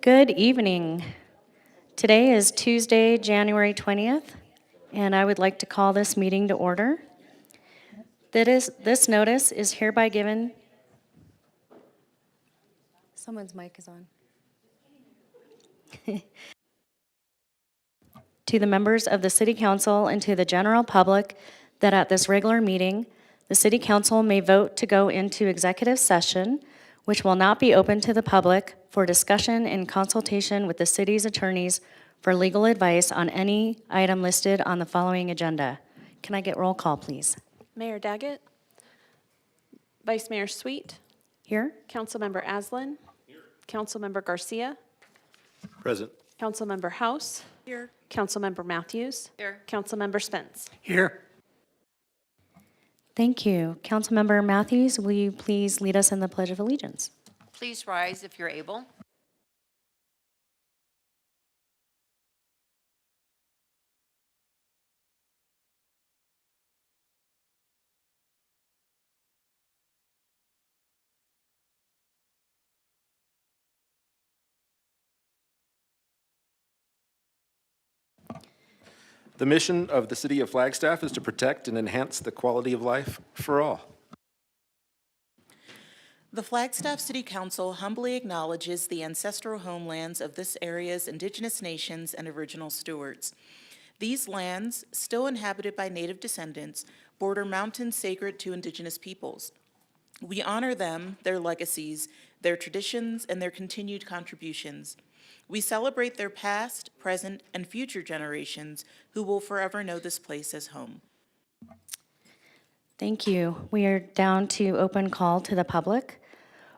Good evening. Today is Tuesday, January 20th, and I would like to call this meeting to order. This notice is hereby given. Someone's mic is on. To the members of the City Council and to the general public that at this regular meeting, the City Council may vote to go into executive session, which will not be open to the public, for discussion and consultation with the city's attorneys for legal advice on any item listed on the following agenda. Can I get roll call, please? Mayor Daggett. Vice Mayor Sweet. Here? Councilmember Aslan. Here. Councilmember Garcia. Present. Councilmember House. Here. Councilmember Matthews. Here. Councilmember Spence. Here. Thank you. Councilmember Matthews, will you please lead us in the Pledge of Allegiance? Please rise if you're able. The mission of the City of Flagstaff is to protect and enhance the quality of life for all. The Flagstaff City Council humbly acknowledges the ancestral homelands of this area's indigenous nations and original stewards. These lands, still inhabited by Native descendants, border mountains sacred to indigenous peoples. We honor them, their legacies, their traditions, and their continued contributions. We celebrate their past, present, and future generations who will forever know this place as home. Thank you. We are down to open call to the public.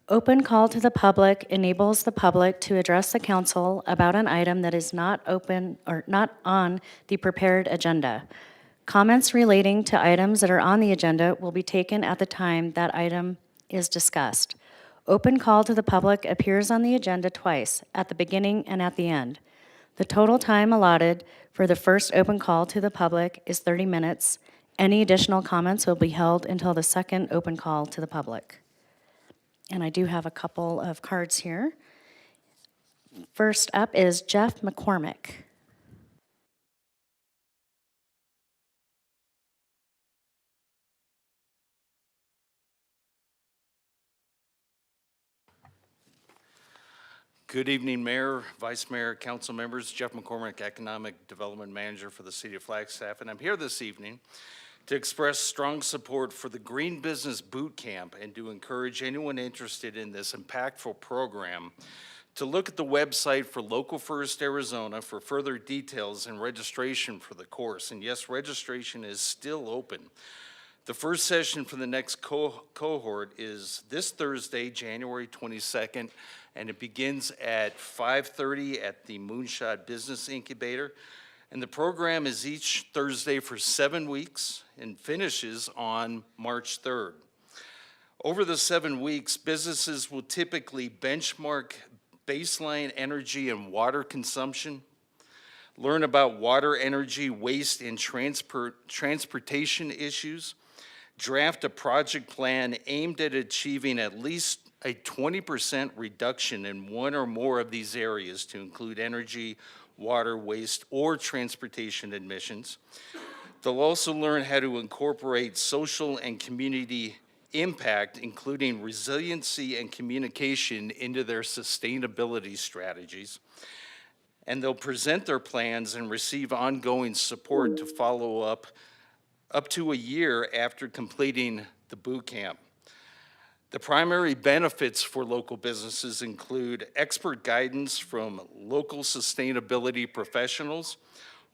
Open call to the public enables the public to address the council about an item that is not open or not on the prepared agenda. Comments relating to items that are on the agenda will be taken at the time that item is discussed. Open call to the public appears on the agenda twice, at the beginning and at the end. The total time allotted for the first open call to the public is 30 minutes. Any additional comments will be held until the second open call to the public. And I do have a couple of cards here. First up is Jeff McCormick. Good evening, Mayor, Vice Mayor, Council members. Jeff McCormick, Economic Development Manager for the City of Flagstaff, and I'm here this evening to express strong support for the Green Business Boot Camp and to encourage anyone interested in this impactful program to look at the website for Local First Arizona for further details and registration for the course. And yes, registration is still open. The first session for the next cohort is this Thursday, January 22nd, and it begins at 5:30 at the Moonshot Business Incubator. And the program is each Thursday for 7 weeks and finishes on March 3rd. Over the 7 weeks, businesses will typically benchmark baseline energy and water consumption, learn about water, energy, waste, and transportation issues, draft a project plan aimed at achieving at least a 20% reduction in one or more of these areas to include energy, water, waste, or transportation emissions. They'll also learn how to incorporate social and community impact, including resiliency and communication, into their sustainability strategies. And they'll present their plans and receive ongoing support to follow up to a year after completing the boot camp. The primary benefits for local businesses include expert guidance from local sustainability professionals,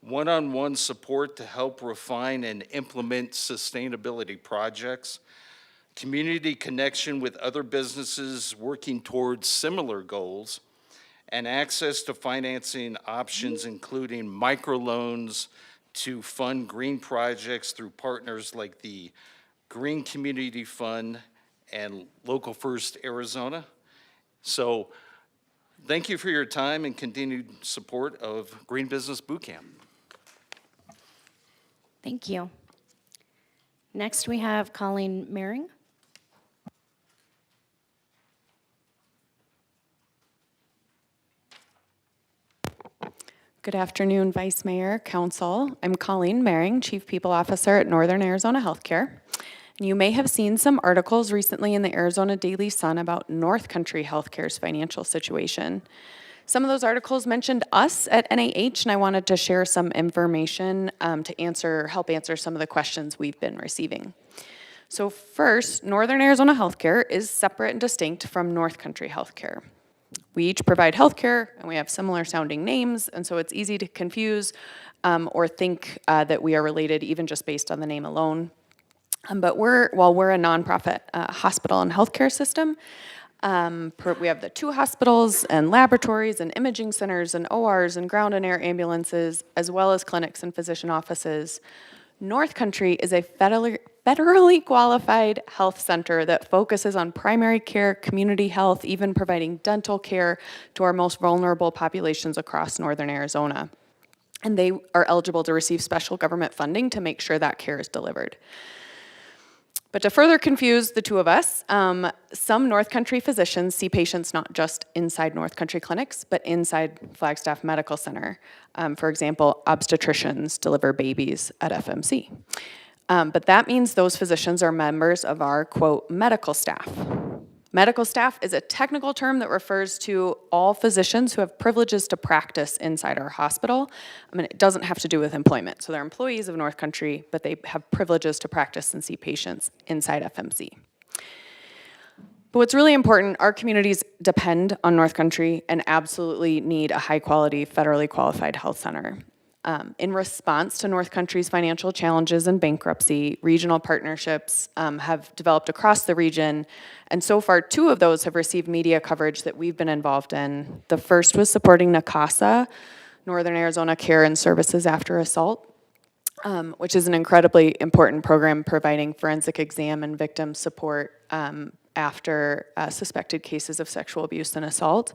one-on-one support to help refine and implement sustainability projects, community connection with other businesses working towards similar goals, and access to financing options including microloans to fund green projects through partners like the Green Community Fund and Local First Arizona. So thank you for your time and continued support of Green Business Boot Camp. Thank you. Next, we have Colleen Mehring. Good afternoon, Vice Mayor, Council. I'm Colleen Mering, Chief People Officer at Northern Arizona Healthcare. And you may have seen some articles recently in the Arizona Daily Sun about North Country Healthcare's financial situation. Some of those articles mentioned us at NAH, and I wanted to share some information to help answer some of the questions we've been receiving. So first, Northern Arizona Healthcare is separate and distinct from North Country Healthcare. We each provide healthcare, and we have similar sounding names, and so it's easy to confuse or think that we are related even just based on the name alone. But while we're a nonprofit hospital and healthcare system, we have the 2 hospitals and laboratories and imaging centers and ORs and ground and air ambulances, as well as clinics and physician offices. North Country is a federally qualified health center that focuses on primary care, community health, even providing dental care to our most vulnerable populations across northern Arizona. And they are eligible to receive special government funding to make sure that care is delivered. But to further confuse the two of us, some North Country physicians see patients not just inside North Country clinics, but inside Flagstaff Medical Center. For example, obstetricians deliver babies at FMC. But that means those physicians are members of our, quote, medical staff. Medical staff is a technical term that refers to all physicians who have privileges to practice inside our hospital. I mean, it doesn't have to do with employment. So they're employees of North Country, but they have privileges to practice and see patients inside FMC. But what's really important, our communities depend on North Country and absolutely need a high-quality, federally qualified health center. In response to North Country's financial challenges and bankruptcy, regional partnerships have developed across the region, and so far 2 of those have received media coverage that we've been involved in. The first was supporting NACASA, Northern Arizona Care and Services After Assault, which is an incredibly important program providing forensic exam and victim support after suspected cases of sexual abuse and assault.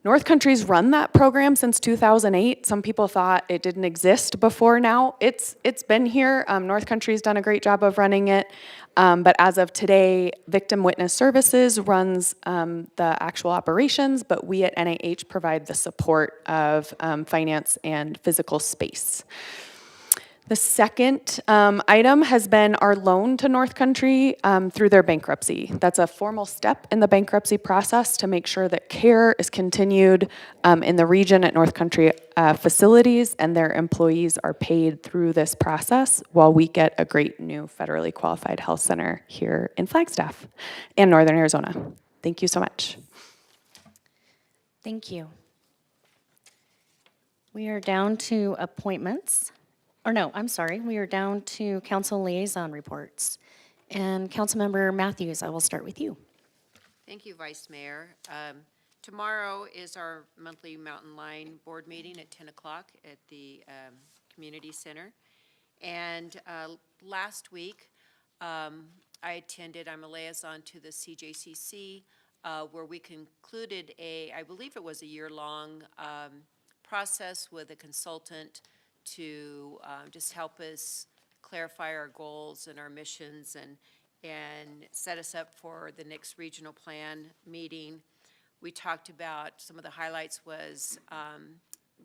North Country's run that program since 2008. Some people thought it didn't exist before now. It's been here. North Country's done a great job of running it. But as of today, Victim Witness Services runs the actual operations, but we at NAH provide the support of finance and physical space. The second item has been our loan to North Country through their bankruptcy. That's a formal step in the bankruptcy process to make sure that care is continued in the region at North Country facilities and their employees are paid through this process while we get a great new federally qualified health center here in Flagstaff and Northern Arizona. Thank you so much. Thank you. We are down to appointments. Or no, I'm sorry, we are down to council liaison reports. And Councilmember Matthews, I will start with you. Thank you, Vice Mayor. Tomorrow is our monthly Mountain Line Board meeting at 10 o'clock at the Community Center. And last week, I attended, I'm a liaison to the CJCC, where we concluded I believe it was a year-long process with a consultant to just help us clarify our goals and our missions and set us up for the next regional plan meeting. We talked about, some of the highlights was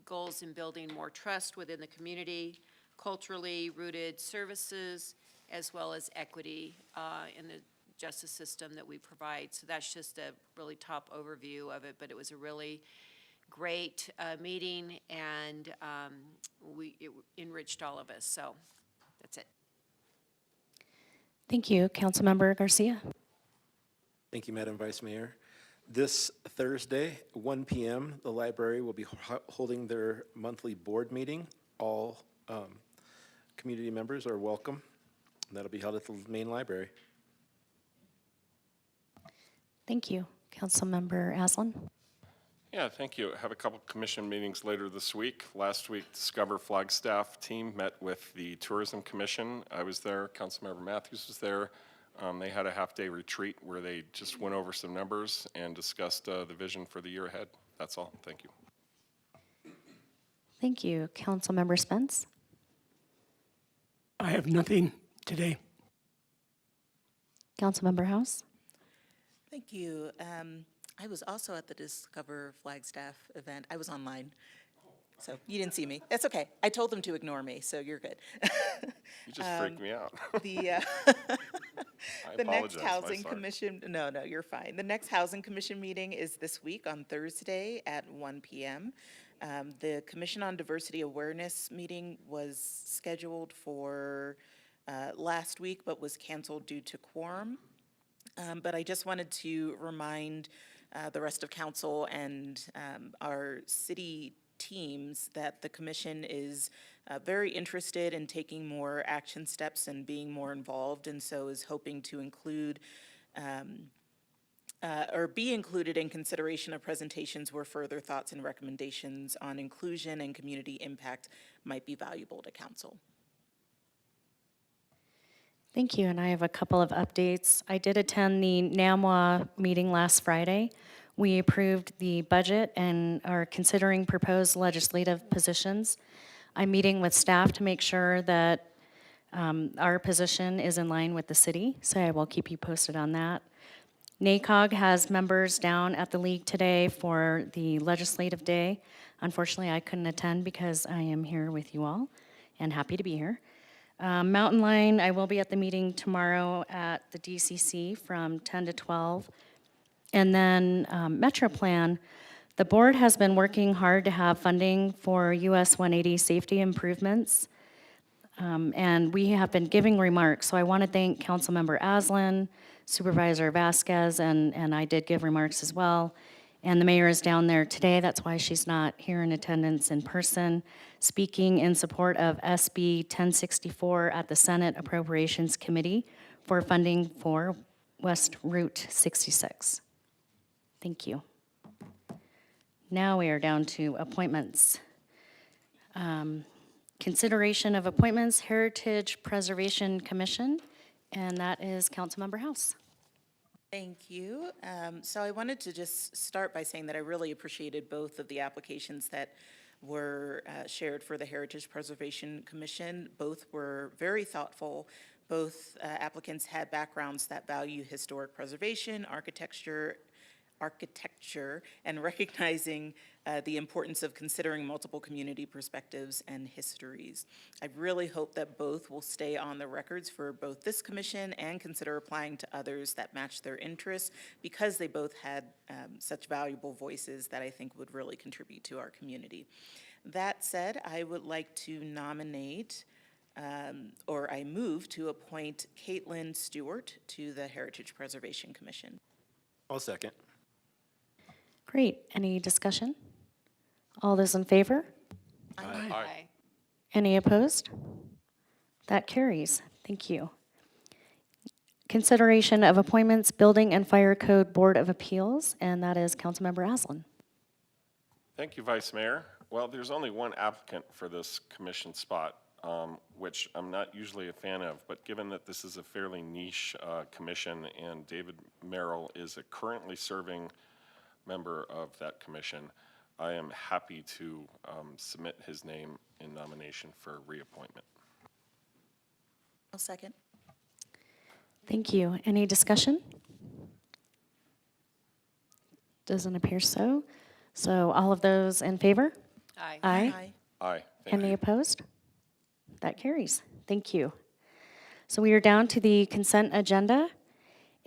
goals in building more trust within the community, culturally rooted services, as well as equity in the justice system that we provide. So that's just a really top overview of it, but it was a really great meeting, and it enriched all of us, so that's it. Thank you. Councilmember Garcia. Thank you, Madam Vice Mayor. This Thursday, 1 p.m., the library will be holding their monthly board meeting. All community members are welcome. That'll be held at the main library. Thank you. Councilmember Aslan. Yeah, thank you. I have a couple commission meetings later this week. Last week, Discover Flagstaff team met with the Tourism Commission. I was there, Councilmember Matthews was there. They had a half-day retreat where they just went over some numbers and discussed the vision for the year ahead. That's all. Thank you. Thank you. Councilmember Spence. I have nothing today. Councilmember House. Thank you. I was also at the Discover Flagstaff event. I was online. So you didn't see me. That's okay. I told them to ignore me, so you're good. You just freaked me out. The, I the next apologize, my Housing son. Commission, no, you're fine. The next Housing Commission meeting is this week on Thursday at 1 PM. The Commission on Diversity Awareness meeting was scheduled for last week, but was canceled due to quorum. But I just wanted to remind the rest of council and our city teams that the commission is very interested in taking more action steps and being more involved, and so is hoping to include or be included in consideration of presentations where further thoughts and recommendations on inclusion and community impact might be valuable to council. Thank you, and I have a couple of updates. I did attend the NAMWA meeting last Friday. We approved the budget and are considering proposed legislative positions. I'm meeting with staff to make sure that our position is in line with the city, so I will keep you posted on that. NACOG has members down at the league today for the legislative day. Unfortunately, I couldn't attend because I am here with you all and happy to be here. Mountain Line, I will be at the meeting tomorrow at the DCC from 10 to 12. And then Metro Plan, the board has been working hard to have funding for US 180 safety improvements. And we have been giving remarks. So I want to thank Councilmember Aslan, Supervisor Vasquez, and I did give remarks as well. And the mayor is down there today. That's why she's not here in attendance in person, speaking in support of SB 1064 at the Senate Appropriations Committee for funding for West Route 66. Thank you. Now we are down to appointments. Consideration of appointments, Heritage Preservation Commission, and that is Councilmember House. Thank you. So I wanted to just start by saying that I really appreciated both of the applications that were shared for the Heritage Preservation Commission. Both were very thoughtful. Both applicants had backgrounds that value historic preservation, architecture, and recognizing the importance of considering multiple community perspectives and histories. I really hope that both will stay on the records for both this commission and consider applying to others that match their interests, because they both had such valuable voices that I think would really contribute to our community. That said, I would like to nominate or I move to appoint Caitlin Stewart to the Heritage Preservation Commission. I'll second. Great. Any discussion? All those in favor? Aye. Any opposed? That carries. Thank you. Consideration of appointments, Building and Fire Code Board of Appeals, and that is Councilmember Aslan. Thank you, Vice Mayor. Well, there's only one applicant for this commission spot, which I'm not usually a fan of, but given that this is a fairly niche commission and David Merrill is a currently serving member of that commission, I am happy to submit his name in nomination for reappointment. I'll second. Thank you. Any discussion? Doesn't appear so. So all of those in favor? Aye. Aye. Aye. Thank Any you. opposed? That carries. Thank you. So we are down to the consent agenda,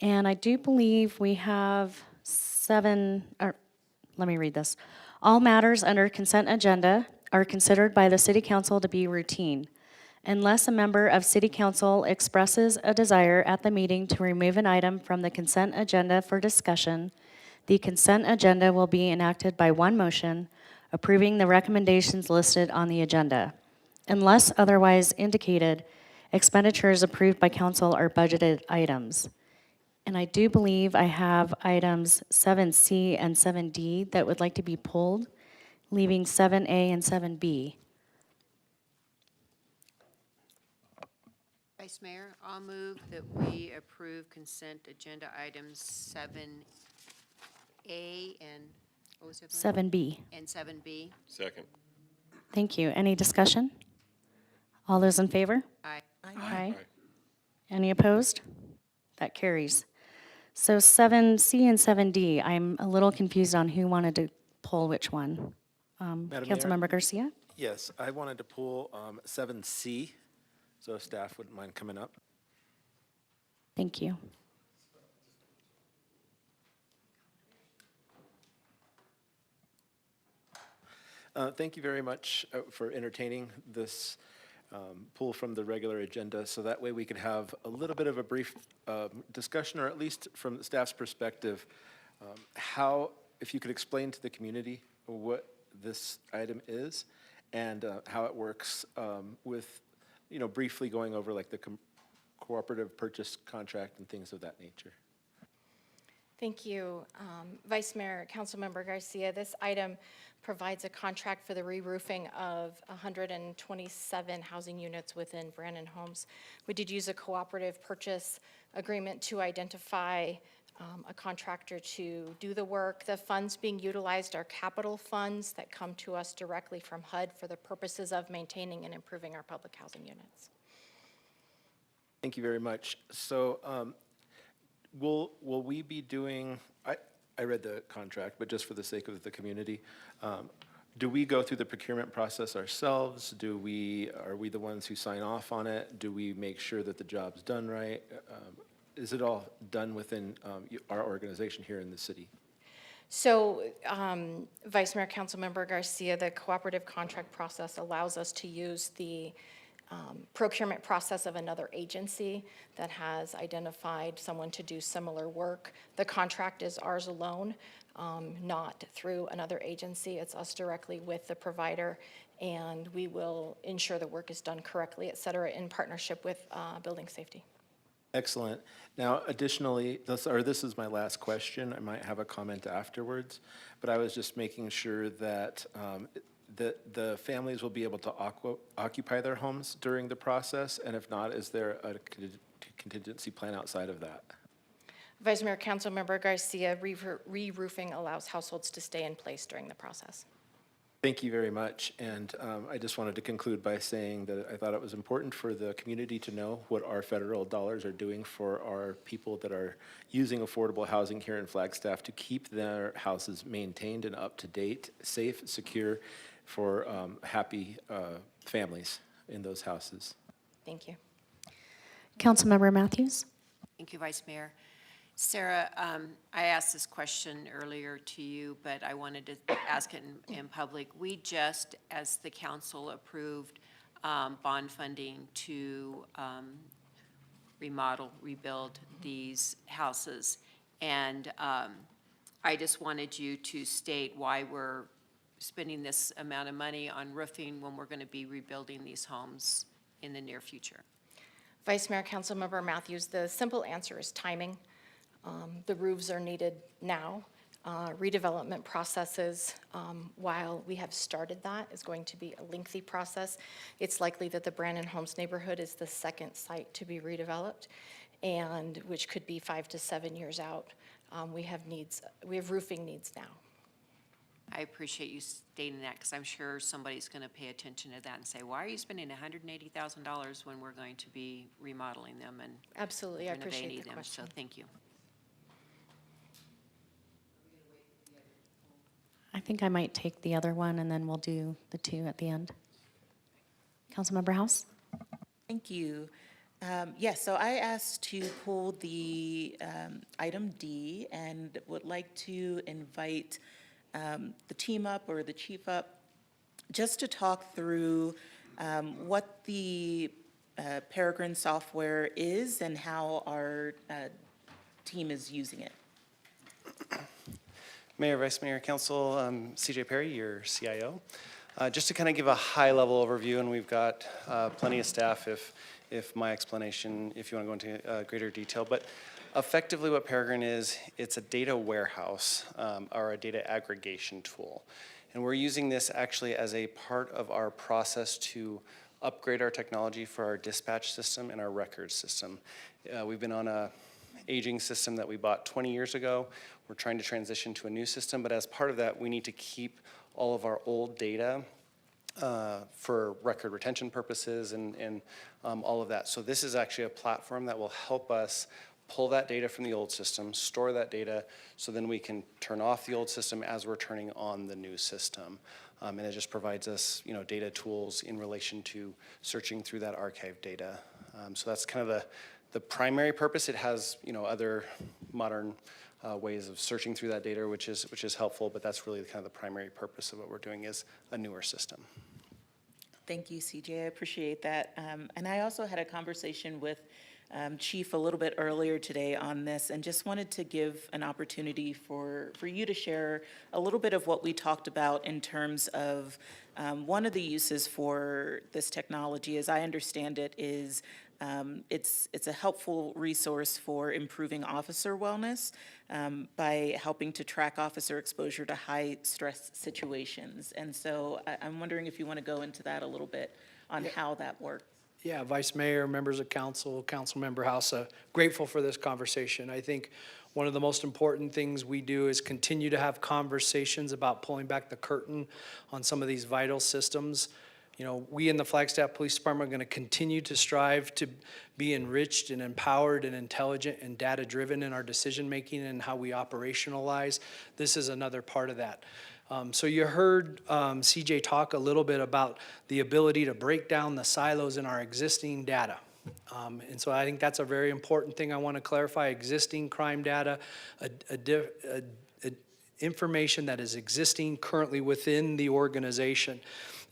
and I do believe we have let me read this. All matters under consent agenda are considered by the City Council to be routine. Unless a member of City Council expresses a desire at the meeting to remove an item from the consent agenda for discussion, the consent agenda will be enacted by one motion, approving the recommendations listed on the agenda. Unless otherwise indicated, expenditures approved by council are budgeted items. And I do believe I have items 7C and 7D that would like to be pulled, leaving 7A and 7B. Vice Mayor, I'll move that we approve consent agenda items 7A and, what was it? 7B. And 7B. Second. Thank you. Any discussion? All those in favor? Aye. Aye. Any opposed? That carries. So 7C and 7D, I'm a little confused on who wanted to pull which one. Madam Mayor? Councilmember Garcia? Yes, I wanted to pull 7C, so if staff wouldn't mind coming up. Thank you. Thank you very much for entertaining this pull from the regular agenda, so that way we could have a little bit of a brief discussion, or at least from the staff's perspective, how, if you could explain to the community what this item is and how it works with, briefly going over like the cooperative purchase contract and things of that nature. Thank you, Vice Mayor, Councilmember Garcia. This item provides a contract for the re-roofing of 127 housing units within Brandon Homes. We did use a cooperative purchase agreement to identify a contractor to do the work. The funds being utilized are capital funds that come to us directly from HUD for the purposes of maintaining and improving our public housing units. Thank you very much. So will we be doing, I read the contract, but just for the sake of the community, do we go through the procurement process ourselves? Are we the ones who sign off on it? Do we make sure that the job's done right? Is it all done within our organization here in the city? So, Vice Mayor, Councilmember Garcia, the cooperative contract process allows us to use the procurement process of another agency that has identified someone to do similar work. The contract is ours alone, not through another agency. It's us directly with the provider, and we will ensure the work is done correctly, et cetera, in partnership with building safety. Excellent. Now, additionally, this is my last question. I might have a comment afterwards, but I was just making sure that the families will be able to occupy their homes during the process, and if not, is there a contingency plan outside of that? Vice Mayor, Councilmember Garcia, re-roofing allows households to stay in place during the process. Thank you very much, and I just wanted to conclude by saying that I thought it was important for the community to know what our federal dollars are doing for our people that are using affordable housing here in Flagstaff to keep their houses maintained and up to date, safe, secure, for happy families in those houses. Thank you. Councilmember Matthews? Thank you, Vice Mayor. Sarah, I asked this question earlier to you, but I wanted to ask it in public. We just, as the council, approved bond funding to remodel, rebuild these houses. And I just wanted you to state why we're spending this amount of money on roofing when we're going to be rebuilding these homes in the near future. Vice Mayor, Councilmember Matthews, the simple answer is timing. The roofs are needed now. Redevelopment processes, while we have started that, is going to be a lengthy process. It's likely that the Brandon Homes neighborhood is the second site to be redeveloped, and which could be 5 to 7 years out. We have roofing needs now. I appreciate you stating that, because I'm sure somebody's going to pay attention to that and say, why are you spending $180,000 when we're going to be remodeling them and Absolutely, I appreciate renovating the them? question. So thank you. I think I might take the other one, and then we'll do the two at the end. Councilmember House? Thank you. Yes, so I asked to pull the item D and would like to invite the team up or the chief up just to talk through what the Peregrine software is and how our team is using it. Mayor, Vice Mayor, Council, CJ Perry, your CIO. Just to kind of give a high-level overview, and we've got plenty of staff if my explanation, if you want to go into greater detail. But effectively what Peregrine is, it's a data warehouse or a data aggregation tool. And we're using this actually as a part of our process to upgrade our technology for our dispatch system and our records system. We've been on a aging system that we bought 20 years ago. We're trying to transition to a new system, but as part of that, we need to keep all of our old data for record retention purposes and all of that. So this is actually a platform that will help us pull that data from the old system, store that data, so then we can turn off the old system as we're turning on the new system. And it just provides us, data tools in relation to searching through that archive data. So that's kind of the primary purpose. It has, other modern ways of searching through that data, which is helpful, but that's really kind of the primary purpose of what we're doing is a newer system. Thank you, CJ. I appreciate that. And I also had a conversation with Chief a little bit earlier today on this, and just wanted to give an opportunity for you to share a little bit of what we talked about in terms of one of the uses for this technology, as I understand it, is it's a helpful resource for improving officer wellness by helping to track officer exposure to high-stress situations. And so I'm wondering if you want to go into that a little bit on how that works. Yeah, Vice Mayor, members of council, Councilmember House, grateful for this conversation. I think one of the most important things we do is continue to have conversations about pulling back the curtain on some of these vital systems. We in the Flagstaff Police Department are going to continue to strive to be enriched and empowered and intelligent and data-driven in our decision-making and how we operationalize. This is another part of that. So you heard CJ talk a little bit about the ability to break down the silos in our existing data. And so I think that's a very important thing I want to clarify. Existing crime data, information that is existing currently within the organization.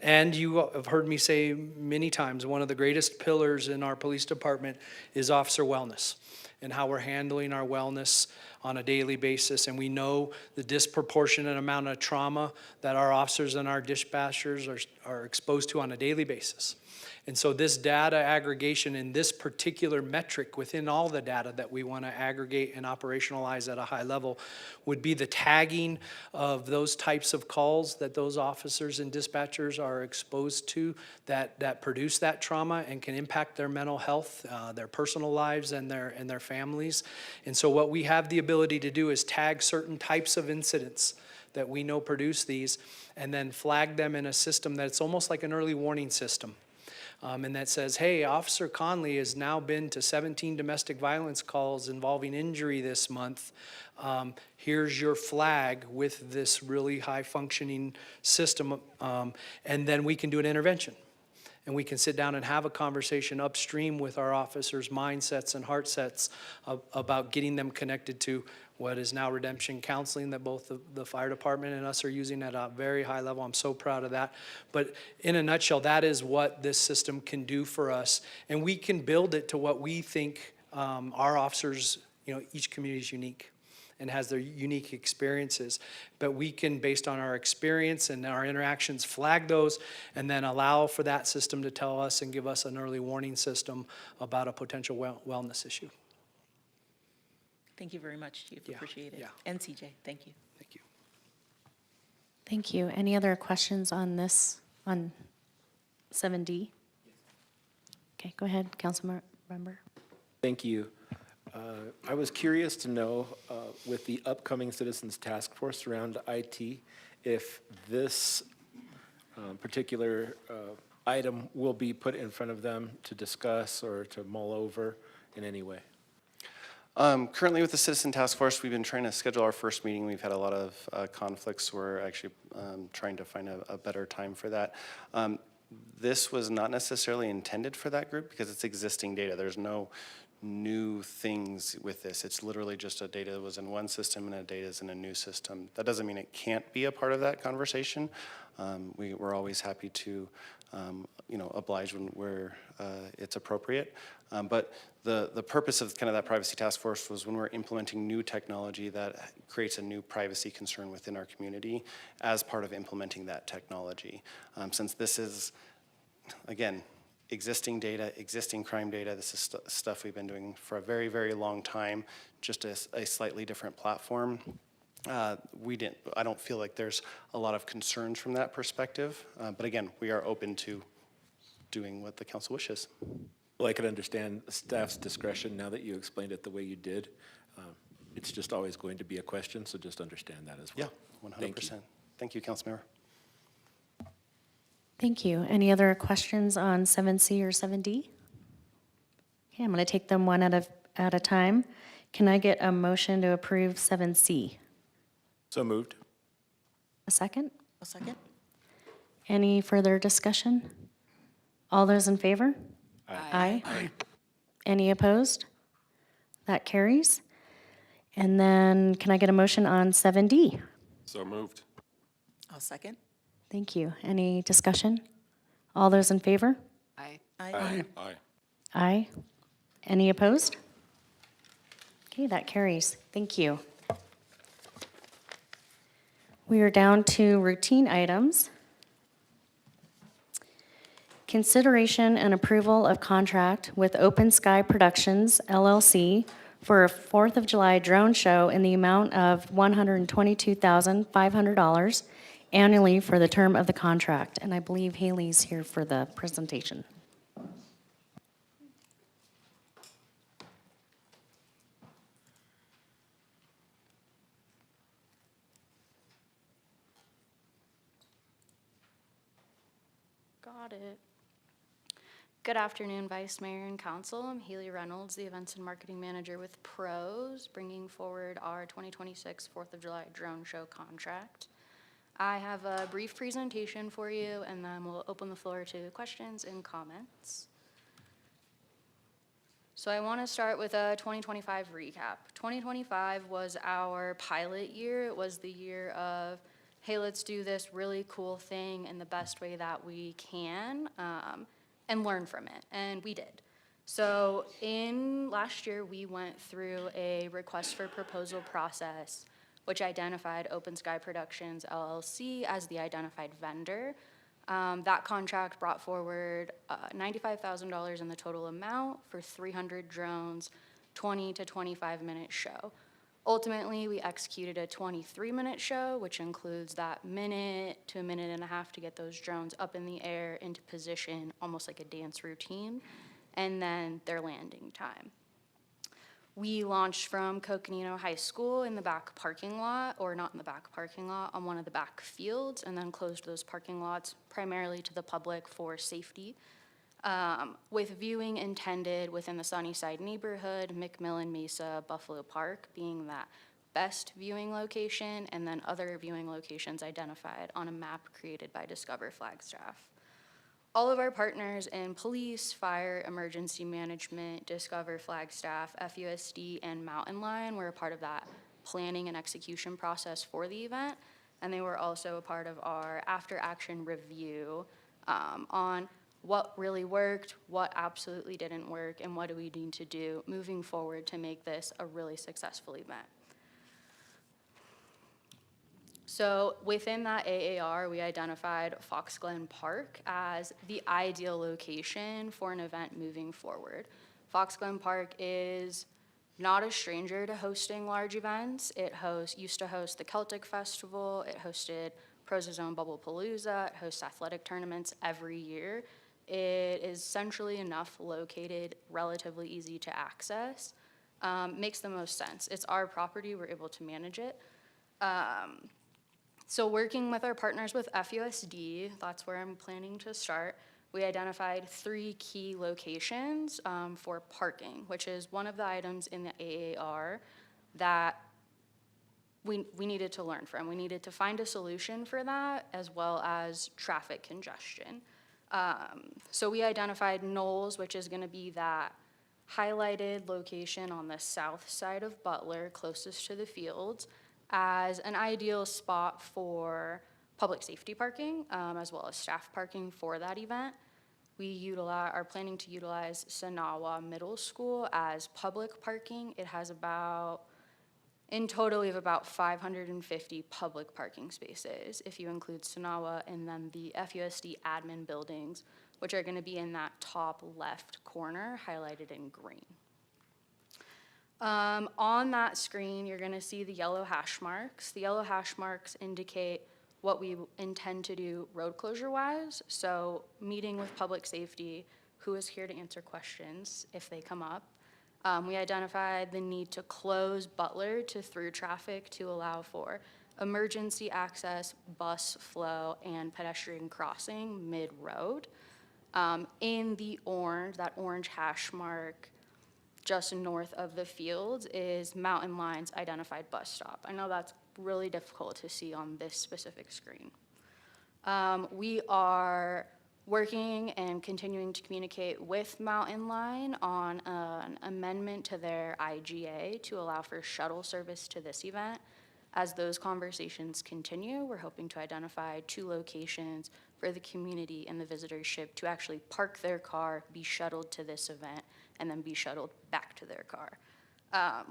And you have heard me say many times, one of the greatest pillars in our police department is officer wellness and how we're handling our wellness on a daily basis. And we know the disproportionate amount of trauma that our officers and our dispatchers are exposed to on a daily basis. And so this data aggregation in this particular metric within all the data that we want to aggregate and operationalize at a high level would be the tagging of those types of calls that those officers and dispatchers are exposed to that produce that trauma and can impact their mental health, their personal lives, and their families. And so what we have the ability to do is tag certain types of incidents that we know produce these and then flag them in a system that's almost like an early warning system. And that says, hey, Officer Conley has now been to 17 domestic violence calls involving injury this month. Here's your flag with this really high-functioning system, and then we can do an intervention. And we can sit down and have a conversation upstream with our officers' mindsets and heart sets about getting them connected to what is now redemption counseling that both the fire department and us are using at a very high level. I'm so proud of that. But in a nutshell, that is what this system can do for us. And we can build it to what we think our officers, each community is unique and has their unique experiences. But we can, based on our experience and our interactions, flag those and then allow for that system to tell us and give us an early warning system about a potential wellness issue. Thank you very much, Chief. Yeah, Appreciate it. yeah. And CJ, thank you. Thank you. Thank you. Any other questions on this, on 7D? Okay, go ahead, Councilmember. Thank you. I was curious to know, with the upcoming Citizens Task Force around IT, if this particular item will be put in front of them to discuss or to mull over in any way. Currently with the Citizen Task Force, we've been trying to schedule our first meeting. We've had a lot of conflicts. We're actually trying to find a better time for that. This was not necessarily intended for that group because it's existing data. There's no new things with this. It's literally just a data was in one system and a data is in a new system. That doesn't mean it can't be a part of that conversation. We're always happy to oblige where it's appropriate. But the purpose of kind of that privacy task force was when we're implementing new technology that creates a new privacy concern within our community as part of implementing that technology. Since this is, again, existing data, existing crime data, this is stuff we've been doing for a very, very long time, just a slightly different platform. I don't feel like there's a lot of concerns from that perspective. But again, we are open to doing what the council wishes. Well, I could understand staff's discretion now that you explained it the way you did. It's just always going to be a question, so just understand that as well. Yeah, 100%. Thank you, Councilmember. Thank you. Any other questions on 7C or 7D? Okay, I'm going to take them one at a time. Can I get a motion to approve 7C? So moved. A second? A second? Any further discussion? All those in favor? Aye. Any opposed? That carries. And then can I get a motion on 7D? So moved. I'll second. Thank you. Any discussion? All those in favor? Aye. Aye. Aye. Any opposed? Okay, that carries. Thank you. We are down to routine items. Consideration and approval of contract with Open Sky Productions LLC for a 4th of July drone show in the amount of $122,500 annually for the term of the contract. And I believe Haley's here for the presentation. Got it. Good afternoon, Vice Mayor and Council. I'm Haley Reynolds, the Events and Marketing Manager with Pros, bringing forward our 2026 4th of July drone show contract. I have a brief presentation for you, and then we'll open the floor to questions and comments. So I want to start with a 2025 recap. 2025 was our pilot year. It was the year of, hey, let's do this really cool thing in the best way that we can, and learn from it, and we did. So in last year, we went through a request for proposal process, which identified Open Sky Productions LLC as the identified vendor. That contract brought forward $95,000 in the total amount for 300 drones, 20 to 25-minute show. Ultimately, we executed a 23-minute show, which includes that minute to a minute and a half to get those drones up in the air into position, almost like a dance routine, and then their landing time. We launched from Coconino High School in the back parking lot, or not in the back parking lot, on one of the back fields, and then closed those parking lots primarily to the public for safety. With viewing intended within the Sunnyside neighborhood, McMillan Mesa, Buffalo Park being that best viewing location, and then other viewing locations identified on a map created by Discover Flagstaff. All of our partners in police, fire, emergency management, Discover Flagstaff, FUSD, and Mountain Lion were a part of that planning and execution process for the event, and they were also a part of our after-action review on what really worked, what absolutely didn't work, and what do we need to do moving forward to make this a really successful event. So within that AAR, we identified Fox Glen Park as the ideal location for an event moving forward. Fox Glen Park is not a stranger to hosting large events. It used to host the Celtic Festival, it hosted Prozone Bubblepalooza, it hosts athletic tournaments every year. It is centrally enough located, relatively easy to access, makes the most sense. It's our property, we're able to manage it. So working with our partners with FUSD, that's where I'm planning to start, we identified 3 key locations for parking, which is one of the items in the AAR that we needed to learn from. We needed to find a solution for that, as well as traffic congestion. So we identified Knowles, which is going to be that highlighted location on the south side of Butler, closest to the fields, as an ideal spot for public safety parking, as well as staff parking for that event. We are planning to utilize Sanawa Middle School as public parking. It has in total, we have about 550 public parking spaces, if you include Sanawa and then the FUSD admin buildings, which are going to be in that top left corner, highlighted in green. On that screen, you're going to see the yellow hash marks. The yellow hash marks indicate what we intend to do road closure-wise. So meeting with public safety, who is here to answer questions if they come up. We identified the need to close Butler to through traffic to allow for emergency access, bus flow, and pedestrian crossing mid-road. In the orange, that orange hash mark just north of the fields is Mountain Line's identified bus stop. I know that's really difficult to see on this specific screen. We are working and continuing to communicate with Mountain Line on an amendment to their IGA to allow for shuttle service to this event. As those conversations continue, we're hoping to identify 2 locations for the community and the visitorship to actually park their car, be shuttled to this event, and then be shuttled back to their car,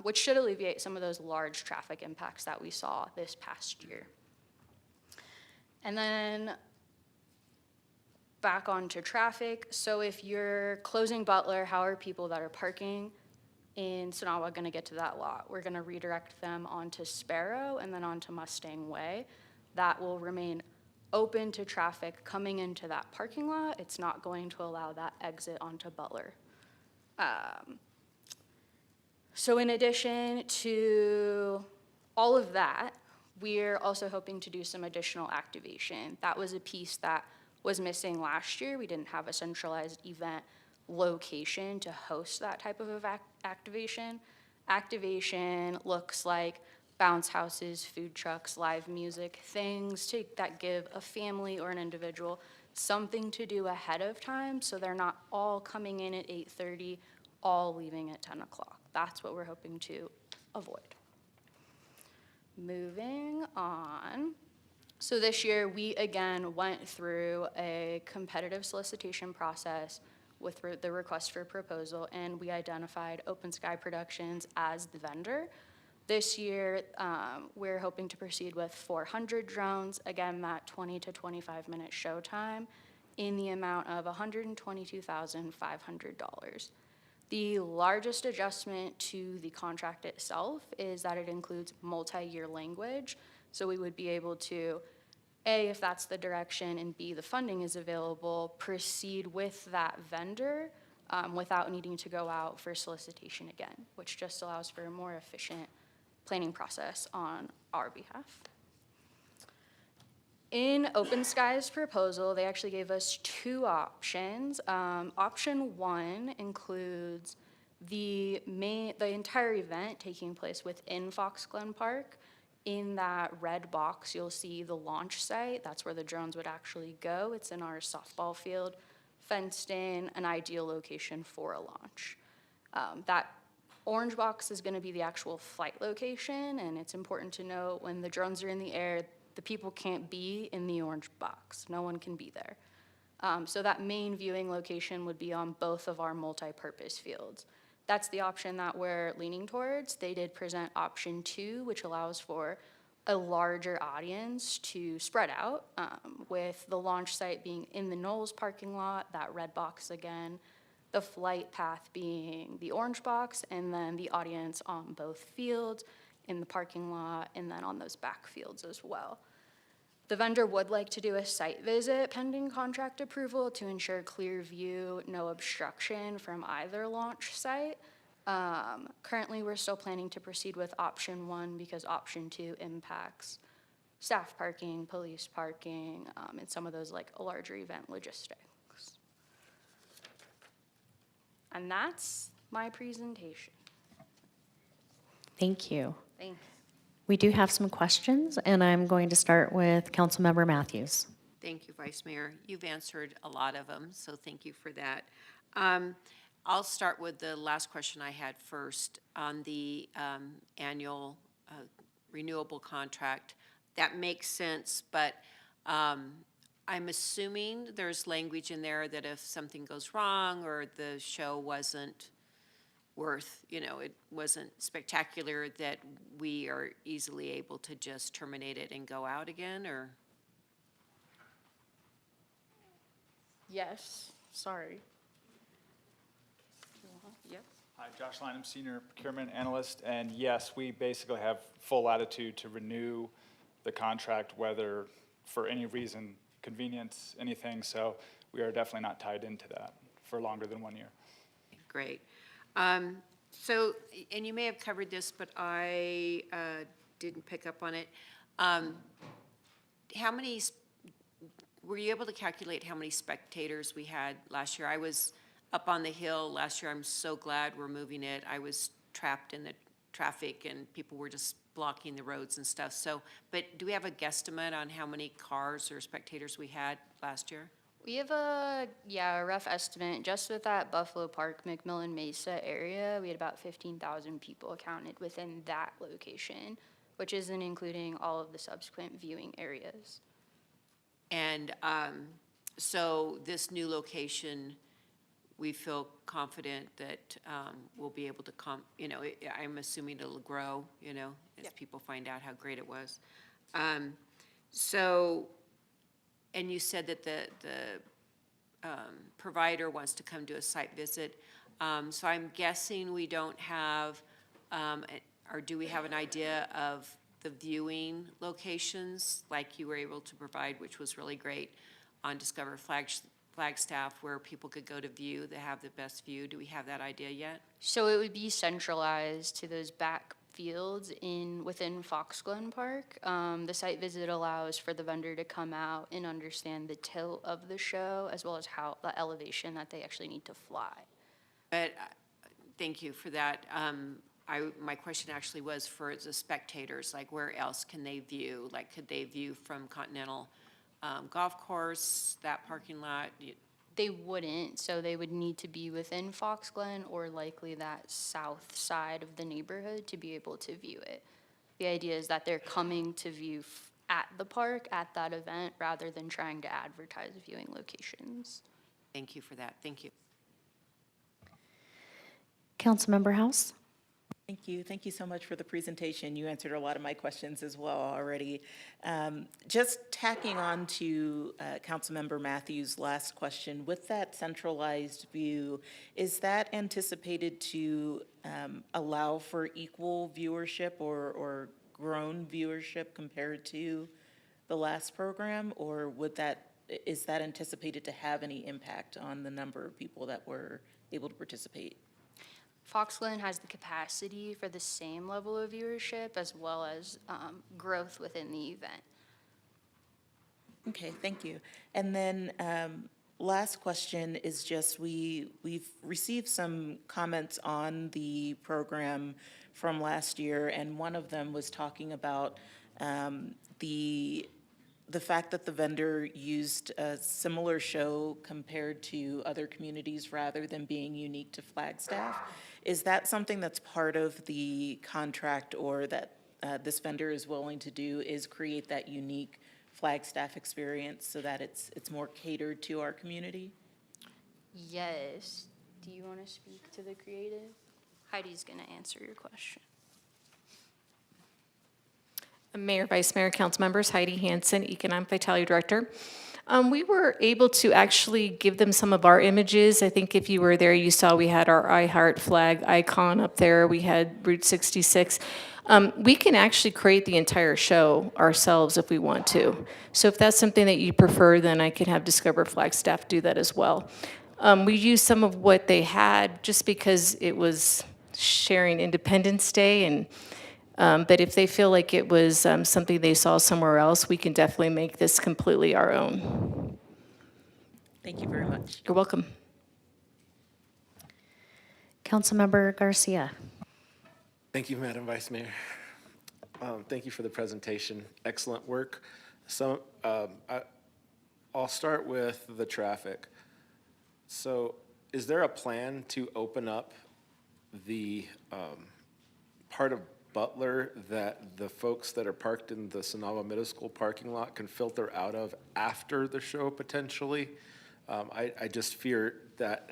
which should alleviate some of those large traffic impacts that we saw this past year. And then back onto traffic. So if you're closing Butler, how are people that are parking in Sonawa going to get to that lot? We're going to redirect them onto Sparrow and then onto Mustang Way. That will remain open to traffic coming into that parking lot. It's not going to allow that exit onto Butler. So in addition to all of that, we're also hoping to do some additional activation. That was a piece that was missing last year. We didn't have a centralized event location to host that type of activation. Activation looks like bounce houses, food trucks, live music, things that give a family or an individual something to do ahead of time so they're not all coming in at 8:30, all leaving at 10 o'clock. That's what we're hoping to avoid. Moving on. So this year, we again went through a competitive solicitation process with the request for proposal, and we identified Open Sky Productions as the vendor. This year, we're hoping to proceed with 400 drones, again, that 20 to 25 minute show time in the amount of $122,500. The largest adjustment to the contract itself is that it includes multi-year language. So we would be able to, A, if that's the direction, and B, the funding is available, proceed with that vendor without needing to go out for solicitation again, which just allows for a more efficient planning process on our behalf. In Open Sky's proposal, they actually gave us 2 options. Option 1 includes the entire event taking place within Fox Glen Park. In that red box, you'll see the launch site. That's where the drones would actually go. It's in our softball field, fenced in, an ideal location for a launch. That orange box is going to be the actual flight location, and it's important to note when the drones are in the air, the people can't be in the orange box. No one can be there. So that main viewing location would be on both of our multi-purpose fields. That's the option that we're leaning towards. They did present option 2, which allows for a larger audience to spread out, with the launch site being in the Knowles parking lot, that red box again, the flight path being the orange box, and then the audience on both fields, in the parking lot, and then on those back fields as well. The vendor would like to do a site visit pending contract approval to ensure clear view, no obstruction from either launch site. Currently, we're still planning to proceed with option 1 because option 2 impacts staff parking, police parking, and some of those like a larger event logistics. And that's my presentation. Thank you. Thanks. We do have some questions, and I'm going to start with Councilmember Matthews. Thank you, Vice Mayor. You've answered a lot of them, so thank you for that. I'll start with the last question I had first on the annual renewable contract. That makes sense, but I'm assuming there's language in there that if something goes wrong or the show wasn't worth, it wasn't spectacular, that we are easily able to just terminate it and go out again, or? Yes, sorry. Yes. Hi, Josh Lynham, Senior Procurement Analyst, and yes, we basically have full latitude to renew the contract, whether for any reason, convenience, anything, so we are definitely not tied into that for longer than 1 year. Great. So, and you may have covered this, but I didn't pick up on it. Were you able to calculate how many spectators we had last year? I was up on the hill last year. I'm so glad we're moving it. I was trapped in the traffic and people were just blocking the roads and stuff. So, but do we have a guesstimate on how many cars or spectators we had last year? We have a rough estimate. Just with that Buffalo Park, McMillan Mesa area, we had about 15,000 people counted within that location, which isn't including all of the subsequent viewing areas. And so this new location, we feel confident that we'll be able to I'm assuming it'll grow, as people find out how great it was. So, and you said that the provider wants to come do a site visit. So I'm guessing we don't have, or do we have an idea of the viewing locations like you were able to provide, which was really great on Discover Flagstaff, where people could go to view, they have the best view? Do we have that idea yet? So it would be centralized to those back fields within Fox Glen Park. The site visit allows for the vendor to come out and understand the tilt of the show, as well as how the elevation that they actually need to fly. But thank you for that. My question actually was for the spectators, like where else can they view? Like could they view from Continental Golf Course, that parking lot? They wouldn't, so they would need to be within Fox Glen or likely that south side of the neighborhood to be able to view it. The idea is that they're coming to view at the park, at that event, rather than trying to advertise viewing locations. Thank you for that. Thank you. Councilmember House? Thank you. Thank you so much for the presentation. You answered a lot of my questions as well already. Just tacking on to Councilmember Matthews' last question, with that centralized view, is that anticipated to allow for equal viewership or grown viewership compared to the last program? Or is that anticipated to have any impact on the number of people that were able to participate? Fox Glen has the capacity for the same level of viewership as well as growth within the event. Okay, thank you. And then last question is just we've received some comments on the program from last year, and one of them was talking about the fact that the vendor used a similar show compared to other communities rather than being unique to Flagstaff. Is that something that's part of the contract or that this vendor is willing to do, is create that unique Flagstaff experience so that it's more catered to our community? Yes. Do you want to speak to the creative? Heidi's going to answer your question. Mayor, Vice Mayor, council members, Heidi Hansen, Economic Vitality Director. We were able to actually give them some of our images. I think if you were there, you saw we had our I Heart flag icon up there. We had Route 66. We can actually create the entire show ourselves if we want to. So if that's something that you prefer, then I can have Discover Flagstaff do that as well. We used some of what they had just because it was sharing Independence Day, and but if they feel like it was something they saw somewhere else, we can definitely make this completely our own. Thank you very much. You're welcome. Councilmember Garcia. Thank you, Madam Vice Mayor. Thank you for the presentation. Excellent work. So I'll start with the traffic. So is there a plan to open up the part of Butler that the folks that are parked in the Sonoma Middle School parking lot can filter out of after the show potentially? I just fear that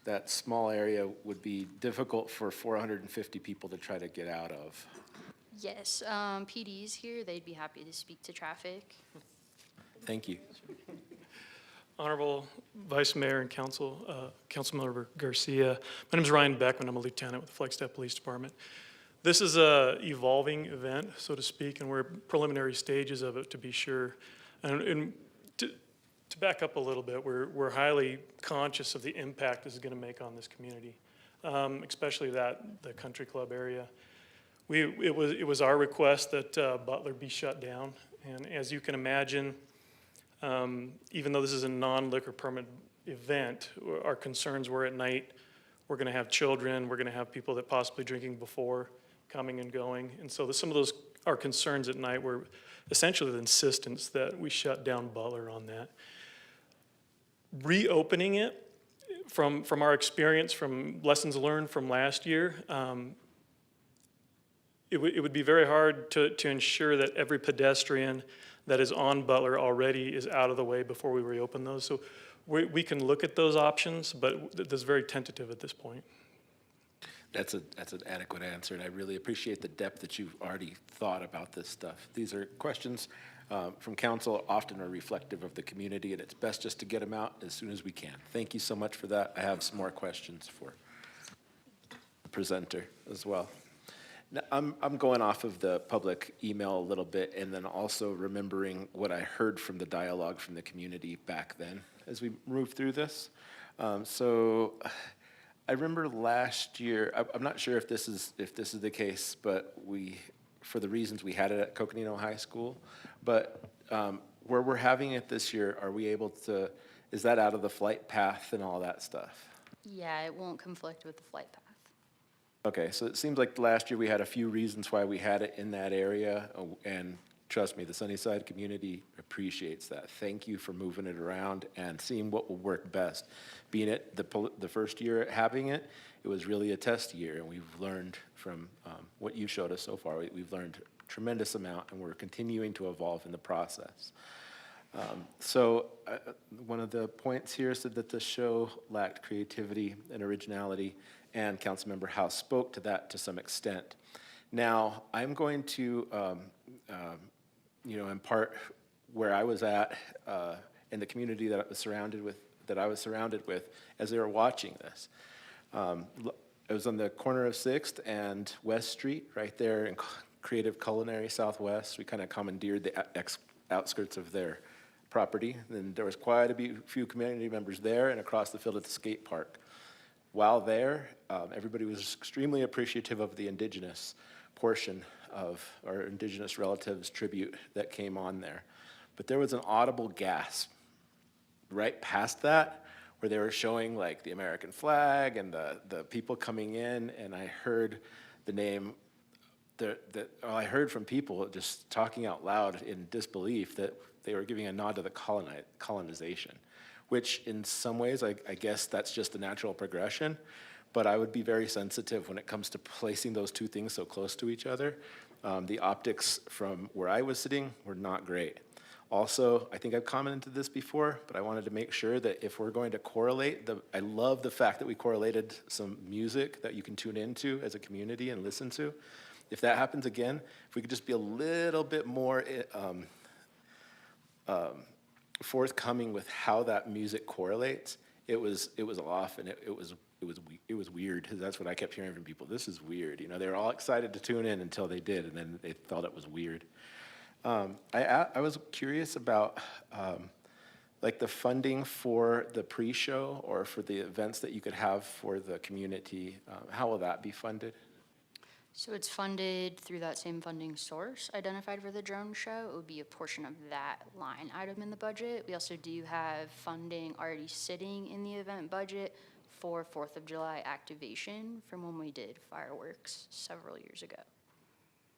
that small area would be difficult for 450 people to try to get out of. Yes, PD's here. They'd be happy to speak to traffic. Thank you. Honorable Vice Mayor and Councilmember Garcia, my name is Ryan Beckman. I'm a lieutenant with the Flagstaff Police Department. This is a evolving event, so to speak, and we're at preliminary stages of it, to be sure. And to back up a little bit, we're highly conscious of the impact this is going to make on this community, especially the country club area. It was our request that Butler be shut down, and as you can imagine, even though this is a non-liquor permit event, our concerns were at night We're going to have children, we're going to have people that possibly drinking before coming and going. And so some of those are concerns at night were essentially the insistence that we shut down Butler on that. Reopening it, from our experience, from lessons learned from last year, it would be very hard to ensure that every pedestrian that is on Butler already is out of the way before we reopen those. So we can look at those options, but that's very tentative at this point. That's an adequate answer, and I really appreciate the depth that you've already thought about this stuff. These are questions from council, often are reflective of the community, and it's best just to get them out as soon as we can. Thank you so much for that. I have some more questions for the presenter as well. Now, I'm going off of the public email a little bit, and then also remembering what I heard from the dialogue from the community back then as we move through this. So I remember last year, I'm not sure if this is the case, but for the reasons we had it at Coconino High School, but where we're having it this year, are we able to, is that out of the flight path and all that stuff? Yeah, it won't conflict with the flight path. Okay, so it seems like last year we had a few reasons why we had it in that area, and trust me, the Sunnyside community appreciates that. Thank you for moving it around and seeing what will work best. Being it the first year at having it, it was really a test year, and we've learned from what you showed us so far. We've learned a tremendous amount, and we're continuing to evolve in the process. So one of the points here said that the show lacked creativity and originality, and Councilmember House spoke to that to some extent. Now, I'm going to impart where I was at in the community that I was surrounded with as they were watching this. It was on the corner of 6th and West Street, right there in Creative Culinary Southwest. We kind of commandeered the outskirts of their property. And there was quite a few community members there and across the field at the skate park. While there, everybody was extremely appreciative of the indigenous portion of our indigenous relatives tribute that came on there. But there was an audible gasp right past that where they were showing like the American flag and the people coming in, and I heard the name I heard from people just talking out loud in disbelief that they were giving a nod to the colonization, which in some ways, I guess that's just a natural progression, but I would be very sensitive when it comes to placing those two things so close to each other. The optics from where I was sitting were not great. Also, I think I've commented this before, but I wanted to make sure that if we're going to correlate, I love the fact that we correlated some music that you can tune into as a community and listen to. If that happens again, if we could just be a little bit more forthcoming with how that music correlates, it was off, and it was weird. That's what I kept hearing from people. This is weird. They were all excited to tune in until they did, and then they thought it was weird. I was curious about like the funding for the pre-show or for the events that you could have for the community. How will that be funded? So it's funded through that same funding source identified for the drone show. It would be a portion of that line item in the budget. We also do have funding already sitting in the event budget for 4th of July activation from when we did fireworks several years ago.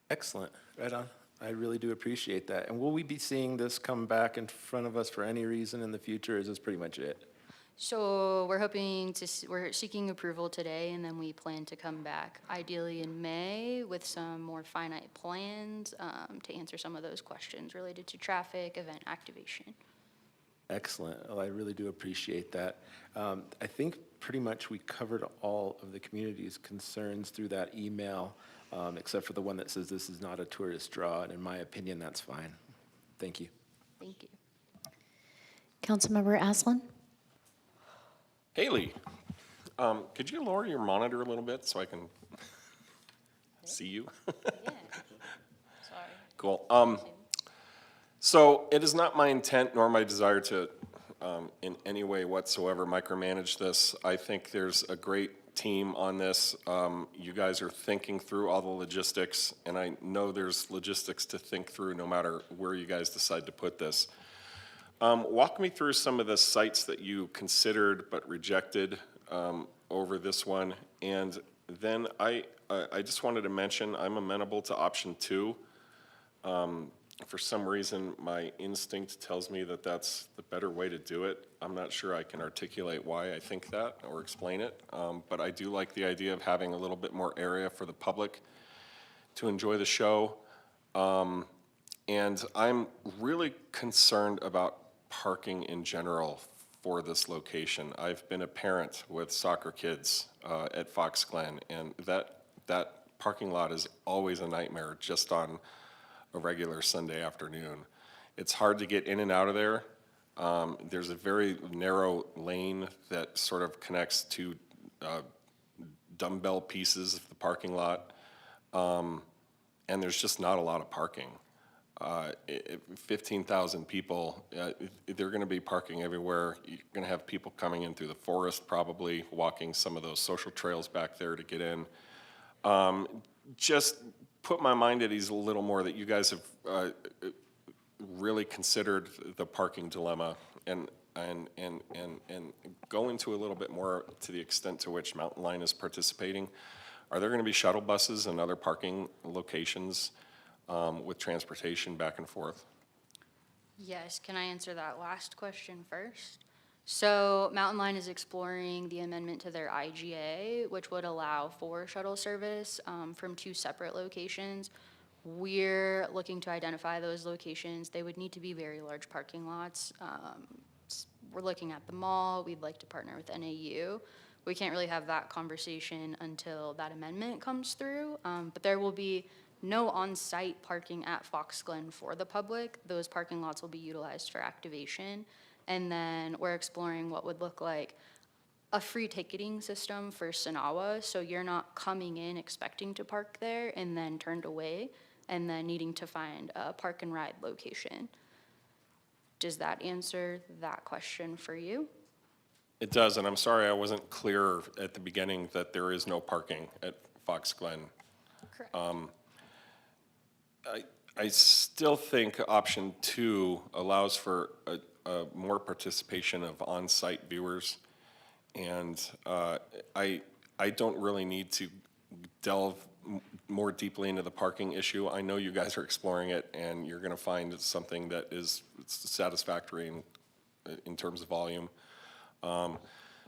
Excellent. Right on. I really do appreciate that. And will we be seeing this come back in front of us for any reason in the future, or is this pretty much it? So we're seeking approval today, and then we plan to come back ideally in May with some more finite plans to answer some of those questions related to traffic, event activation. Excellent. Well, I really do appreciate that. I think pretty much we covered all of the community's concerns through that email, except for the one that says this is not a tourist draw, and in my opinion, that's fine. Thank you. Thank you. Councilmember Aslan? Haley, could you lower your monitor a little bit so I can see you? Yeah. Sorry. Cool. So it is not my intent nor my desire to, in any way whatsoever, micromanage this. I think there's a great team on this. You guys are thinking through all the logistics, and I know there's logistics to think through no matter where you guys decide to put this. Walk me through some of the sites that you considered but rejected. over this one. And then I just wanted to mention, I'm amenable to option 2. For some reason, my instinct tells me that that's the better way to do it. I'm not sure I can articulate why I think that or explain it, but I do like the idea of having a little bit more area for the public to enjoy the show. And I'm really concerned about parking in general for this location. I've been a parent with soccer kids at Fox Glen, and that parking lot is always a nightmare just on a regular Sunday afternoon. It's hard to get in and out of there. There's a very narrow lane that sort of connects to dumbbell pieces of the parking lot, and there's just not a lot of parking. 15,000 people, they're going to be parking everywhere. You're going to have people coming in through the forest, probably walking some of those social trails back there to get in. Just put my mind at ease a little more that you guys have really considered the parking dilemma and go into a little bit more to the extent to which Mountain Line is participating. Are there going to be shuttle buses and other parking locations with transportation back and forth? Yes, can I answer that last question first? So Mountain Line is exploring the amendment to their IGA, which would allow for shuttle service from 2 separate locations. We're looking to identify those locations. They would need to be very large parking lots. We're looking at the mall. We'd like to partner with NAU. We can't really have that conversation until that amendment comes through, but there will be no on-site parking at Fox Glen for the public. Those parking lots will be utilized for activation. And then we're exploring what would look like a free ticketing system for Sinawa, so you're not coming in expecting to park there and then turned away and then needing to find a park and ride location. Does that answer that question for you? It does, and I'm sorry I wasn't clear at the beginning that there is no parking at Fox Glen. Correct. I still think option 2 allows for more participation of on-site viewers, and I don't really need to delve more deeply into the parking issue. I know you guys are exploring it, and you're going to find something that is satisfactory in terms of volume.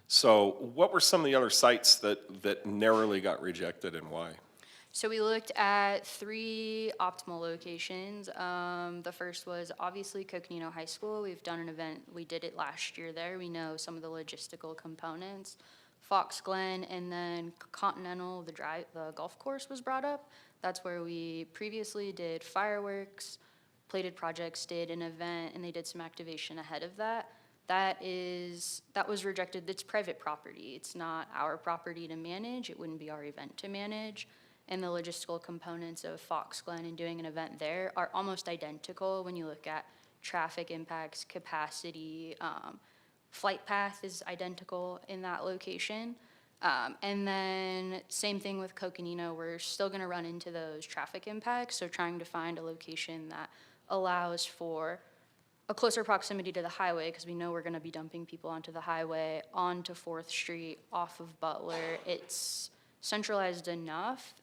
So what were some of the other sites that narrowly got rejected and why? So we looked at 3 optimal locations. The first was obviously Coconino High School. We've done an event, we did it last year there. We know some of the logistical components. Fox Glen, and then Continental, the golf course was brought up. That's where we previously did fireworks, Plated Projects did an event, and they did some activation ahead of that. That was rejected. It's private property. It's not our property to manage. It wouldn't be our event to manage. And the logistical components of Fox Glen and doing an event there are almost identical when you look at traffic impacts, capacity, flight path is identical in that location. And then same thing with Coconino, we're still gonna run into those traffic impacts, so trying to find a location that allows for a closer proximity to the highway, because we know we're gonna be dumping people onto the highway, onto 4th Street, off of Butler. It's centralized enough,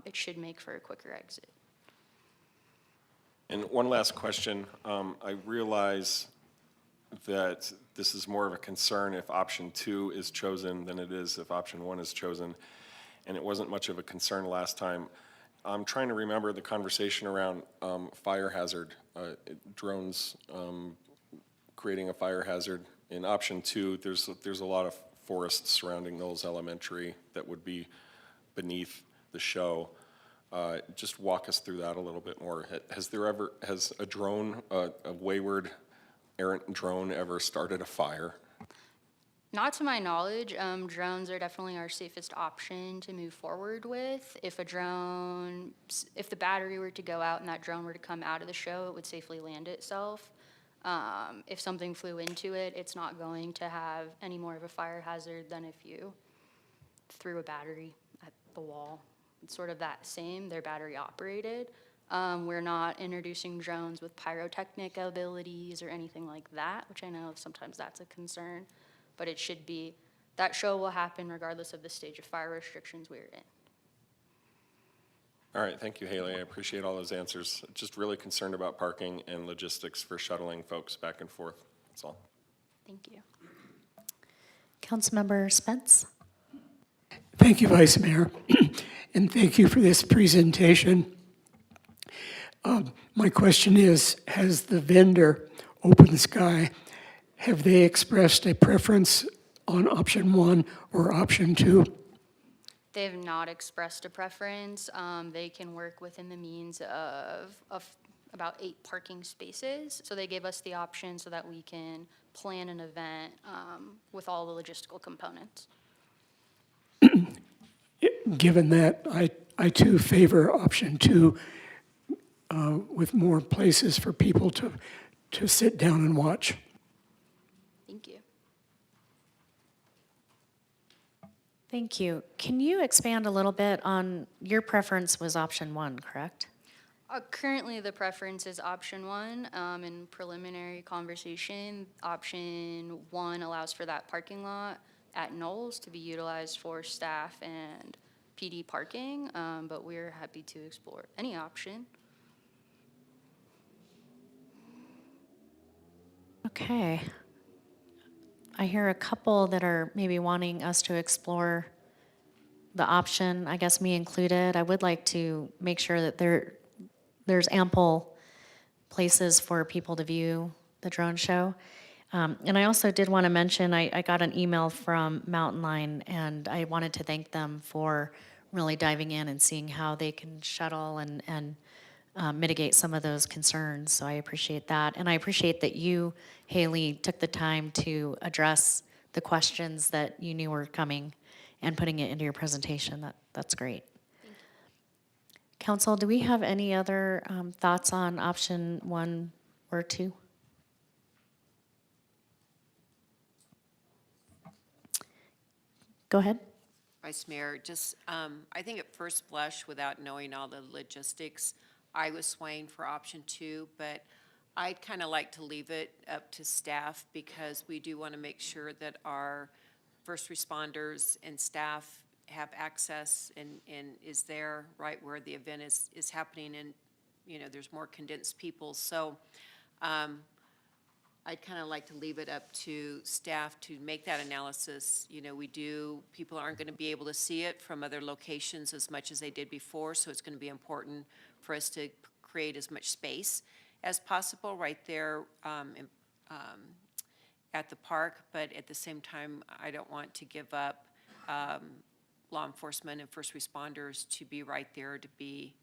it should make for a quicker exit. And one last question. I realize that this is more of a concern if option 2 is chosen than it is if option 1 is chosen, and it wasn't much of a concern last time. I'm trying to remember the conversation around fire hazard, drones creating a fire hazard. In option 2, there's a lot of forests surrounding Knowles Elementary that would be beneath the show. Just walk us through that a little bit more. Has a drone, a wayward errant drone ever started a fire? Not to my knowledge. Drones are definitely our safest option to move forward with. If the battery were to go out and that drone were to come out of the show, it would safely land itself. If something flew into it, it's not going to have any more of a fire hazard than if you threw a battery at the wall. It's sort of that same, they're battery operated. We're not introducing drones with pyrotechnic abilities or anything like that, which I know sometimes that's a concern, but it should be that show will happen regardless of the stage of fire restrictions we're in. All right, thank you, Haley. I appreciate all those answers. Just really concerned about parking and logistics for shuttling folks back and forth. That's all. Thank you. Councilmember Spence? Thank you, Vice Mayor, and thank you for this presentation. My question is, has the vendor, Open Sky, have they expressed a preference on option 1 or option 2? They have not expressed a preference. They can work within the means of about 8 parking spaces. So they gave us the option so that we can plan an event with all the logistical components. Given that, I too favor option 2 with more places for people to sit down and watch. Thank you. Thank you. Can you expand a little bit on, your preference was option 1, correct? Currently, the preference is option 1. In preliminary conversation, option 1 allows for that parking lot at Knowles to be utilized for staff and PD parking, but we're happy to explore any option. Okay. I hear a couple that are maybe wanting us to explore the option, I guess me included. I would like to make sure that there's ample places for people to view the drone show. And I also did want to mention, I got an email from Mountain Line, and I wanted to thank them for really diving in and seeing how they can shuttle and mitigate some of those concerns. So I appreciate that. And I appreciate that you, Haley, took the time to address the questions that you knew were coming and putting it into your presentation. That's great. Council, do we have any other thoughts on option 1 or 2? Go ahead. Vice Mayor, just, I think at first blush, without knowing all the logistics, I was swaying for option 2, but I'd kind of like to leave it up to staff because we do want to make sure that our first responders and staff have access and is there right where the event is happening, and, you know, there's more condensed people. So I'd kind of like to leave it up to staff to make that analysis. You know, people aren't going to be able to see it from other locations as much as they did before, so it's going to be important for us to create as much space as possible right there at the park. But at the same time, I don't want to give up law enforcement and first responders to be right there, to be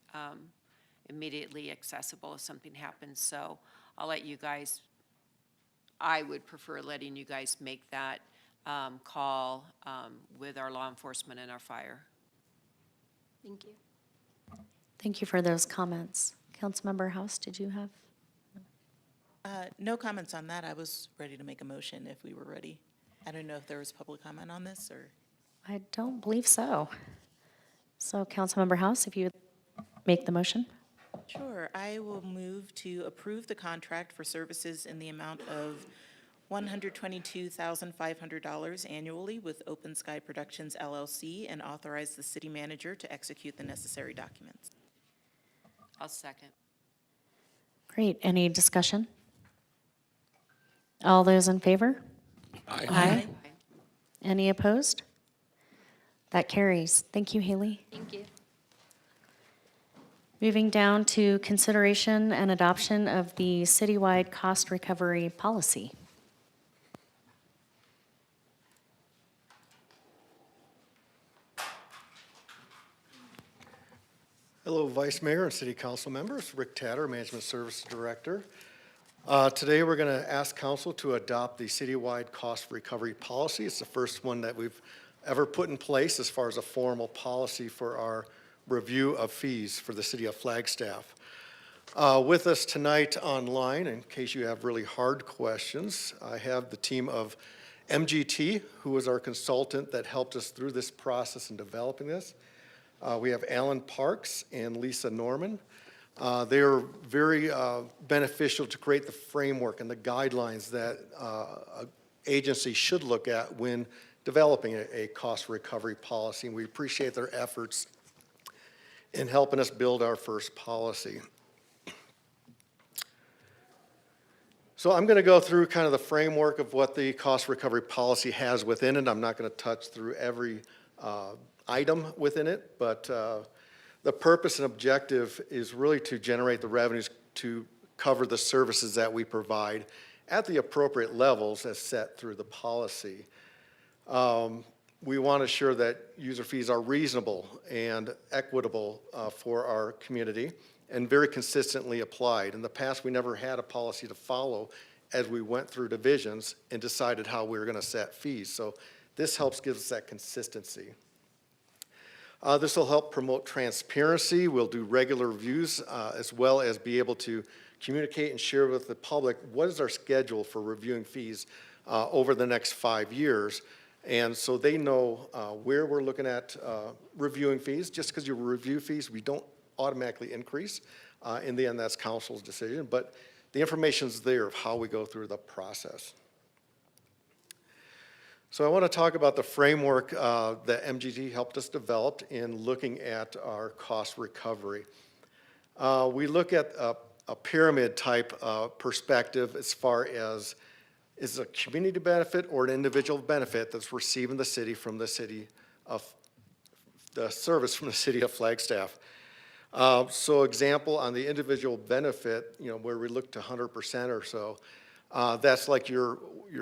immediately accessible if something happens. So I'll let you guys, I would prefer letting you guys make that call with our law enforcement and our fire. Thank you. Thank you for those comments. Councilmember House, did you have? No comments on that. I was ready to make a motion if we were ready. I don't know if there was public comment on this or. I don't believe so. So Councilmember House, if you would make the motion. Sure. I will move to approve the contract for services in the amount of $122,500 annually with Open Sky Productions LLC and authorize the city manager to execute the necessary documents. I'll second. Great. Any discussion? All those in favor? Aye. Any opposed? That carries. Thank you, Haley. Thank you. Moving down to consideration and adoption of the citywide cost recovery policy. Hello, Vice Mayor and City Council members. Rick Tatter, Management Services Director. Today, we're going to ask Council to adopt the citywide cost recovery policy. It's the first one that we've ever put in place as far as a formal policy for our review of fees for the city of Flagstaff. With us tonight online, in case you have really hard questions, I have the team of MGT, who was our consultant that helped us through this process in developing this. We have Alan Parks and Lisa Norman. They are very beneficial to create the framework and the guidelines that an agency should look at when developing a cost recovery policy, and we appreciate their efforts in helping us build our first policy. So I'm going to go through kind of the framework of what the cost recovery policy has within it. I'm not going to touch through every item within it, but the purpose and objective is really to generate the revenues to cover the services that we provide at the appropriate levels as set through the policy. We want to ensure that user fees are reasonable and equitable for our community and very consistently applied. In the past, we never had a policy to follow as we went through divisions and decided how we were going to set fees. So this helps give us that consistency. This will help promote transparency. We'll do regular reviews as well as be able to communicate and share with the public what is our schedule for reviewing fees over the next 5 years. And so they know where we're looking at reviewing fees. Just because you review fees, we don't automatically increase. In the end, that's council's decision, but the information's there of how we go through the process. So I want to talk about the framework that MGT helped us develop in looking at our cost recovery. We look at a pyramid type perspective as far as is it a community benefit or an individual benefit that's receiving the city from the city of the service from the city of Flagstaff. So example, on the individual benefit, where we look to 100% or so, that's like your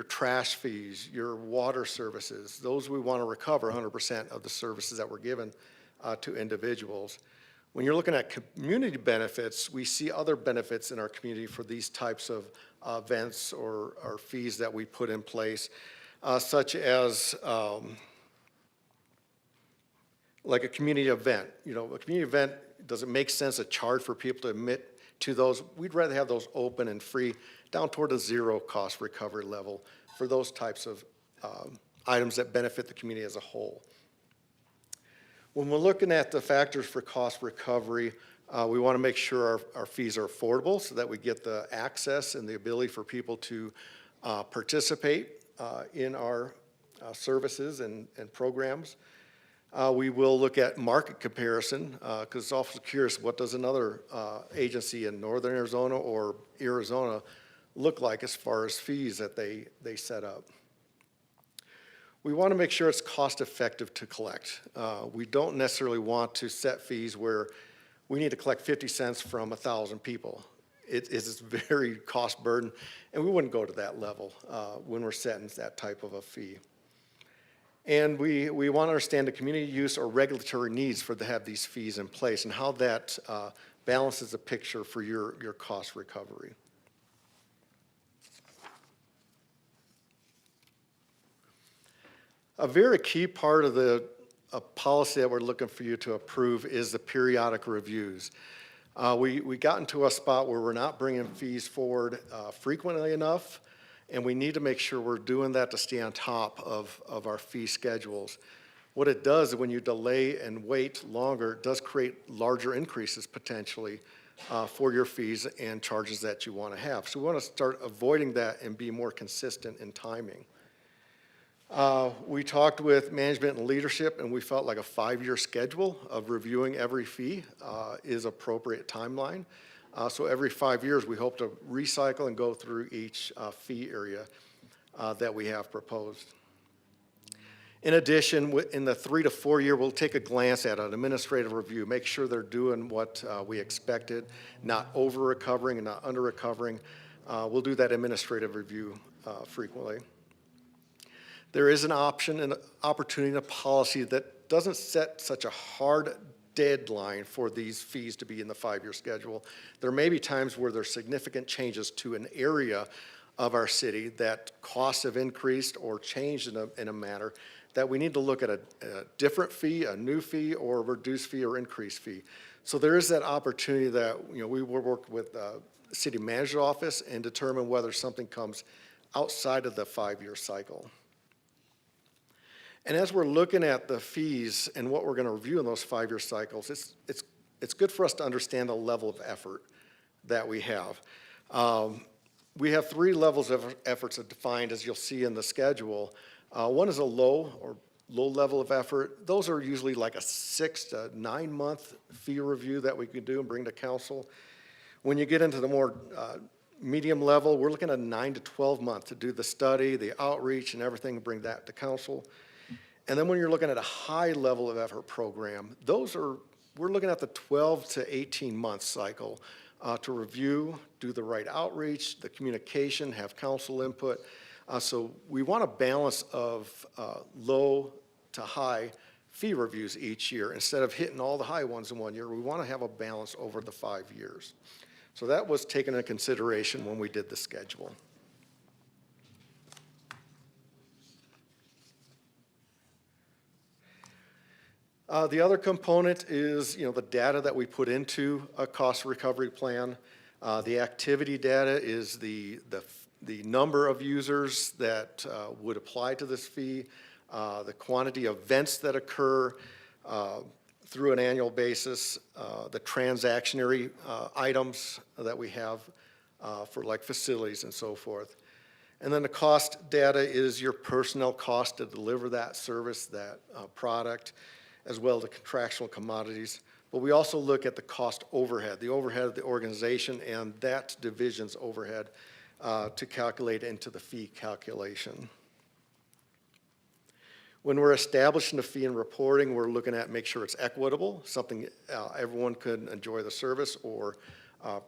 trash fees, your water services. Those we want to recover 100% of the services that were given to individuals. When you're looking at community benefits, we see other benefits in our community for these types of events or fees that we put in place, such as like a community event. A community event, does it make sense to charge for people to admit to those? We'd rather have those open and free down toward a zero cost recovery level for those types of items that benefit the community as a whole. When we're looking at the factors for cost recovery, we want to make sure our fees are affordable so that we get the access and the ability for people to participate in our services and programs. We will look at market comparison because it's also curious, what does another agency in northern Arizona or Arizona look like as far as fees that they set up? We want to make sure it's cost effective to collect. We don't necessarily want to set fees where we need to collect 50 cents from 1,000 people. It is very cost burden, and we wouldn't go to that level when we're setting that type of a fee. And we want to understand the community use or regulatory needs to have these fees in place and how that balances the picture for your cost recovery. A very key part of the policy that we're looking for you to approve is the periodic reviews. We got into a spot where we're not bringing fees forward frequently enough, and we need to make sure we're doing that to stay on top of our fee schedules. What it does is when you delay and wait longer, it does create larger increases potentially for your fees and charges that you want to have. So we want to start avoiding that and be more consistent in timing. We talked with management and leadership, and we felt like a 5-year schedule of reviewing every fee is appropriate timeline. So every 5 years, we hope to recycle and go through each fee area that we have proposed. In addition, in the 3 to 4 year, we'll take a glance at an administrative review, make sure they're doing what we expected, not over-recovering and not under-recovering. We'll do that administrative review frequently. There is an option and opportunity in a policy that doesn't set such a hard deadline for these fees to be in the 5-year schedule. There may be times where there's significant changes to an area of our city that costs have increased or changed in a manner that we need to look at a different fee, a new fee, or a reduced fee or increased fee. So there is that opportunity that we will work with the city manager's office and determine whether something comes outside of the 5-year cycle. And as we're looking at the fees and what we're going to review in those 5-year cycles, it's good for us to understand the level of effort that we have. We have 3 levels of efforts defined, as you'll see in the schedule. One is a low level of effort. Those are usually like a 6 to 9 month fee review that we can do and bring to council. When you get into the more medium level, we're looking at 9 to 12 months to do the study, the outreach, and everything, and bring that to council. And then when you're looking at a high level of effort program, we're looking at the 12 to 18 month cycle to review, do the right outreach, the communication, have council input. So we want a balance of low to high fee reviews each year. Instead of hitting all the high ones in 1 year, we want to have a balance over the 5 years. So that was taken into consideration when we did the schedule. The other component is, the data that we put into a cost recovery plan. The activity data is the number of users that would apply to this fee, the quantity of events that occur through an annual basis, the transactionary items that we have for like facilities and so forth. And then the cost data is your personnel cost to deliver that service, that product, as well as the contractual commodities. But we also look at the cost overhead, the overhead of the organization and that division's overhead to calculate into the fee calculation. When we're establishing the fee and reporting, we're looking at make sure it's equitable, something everyone could enjoy the service or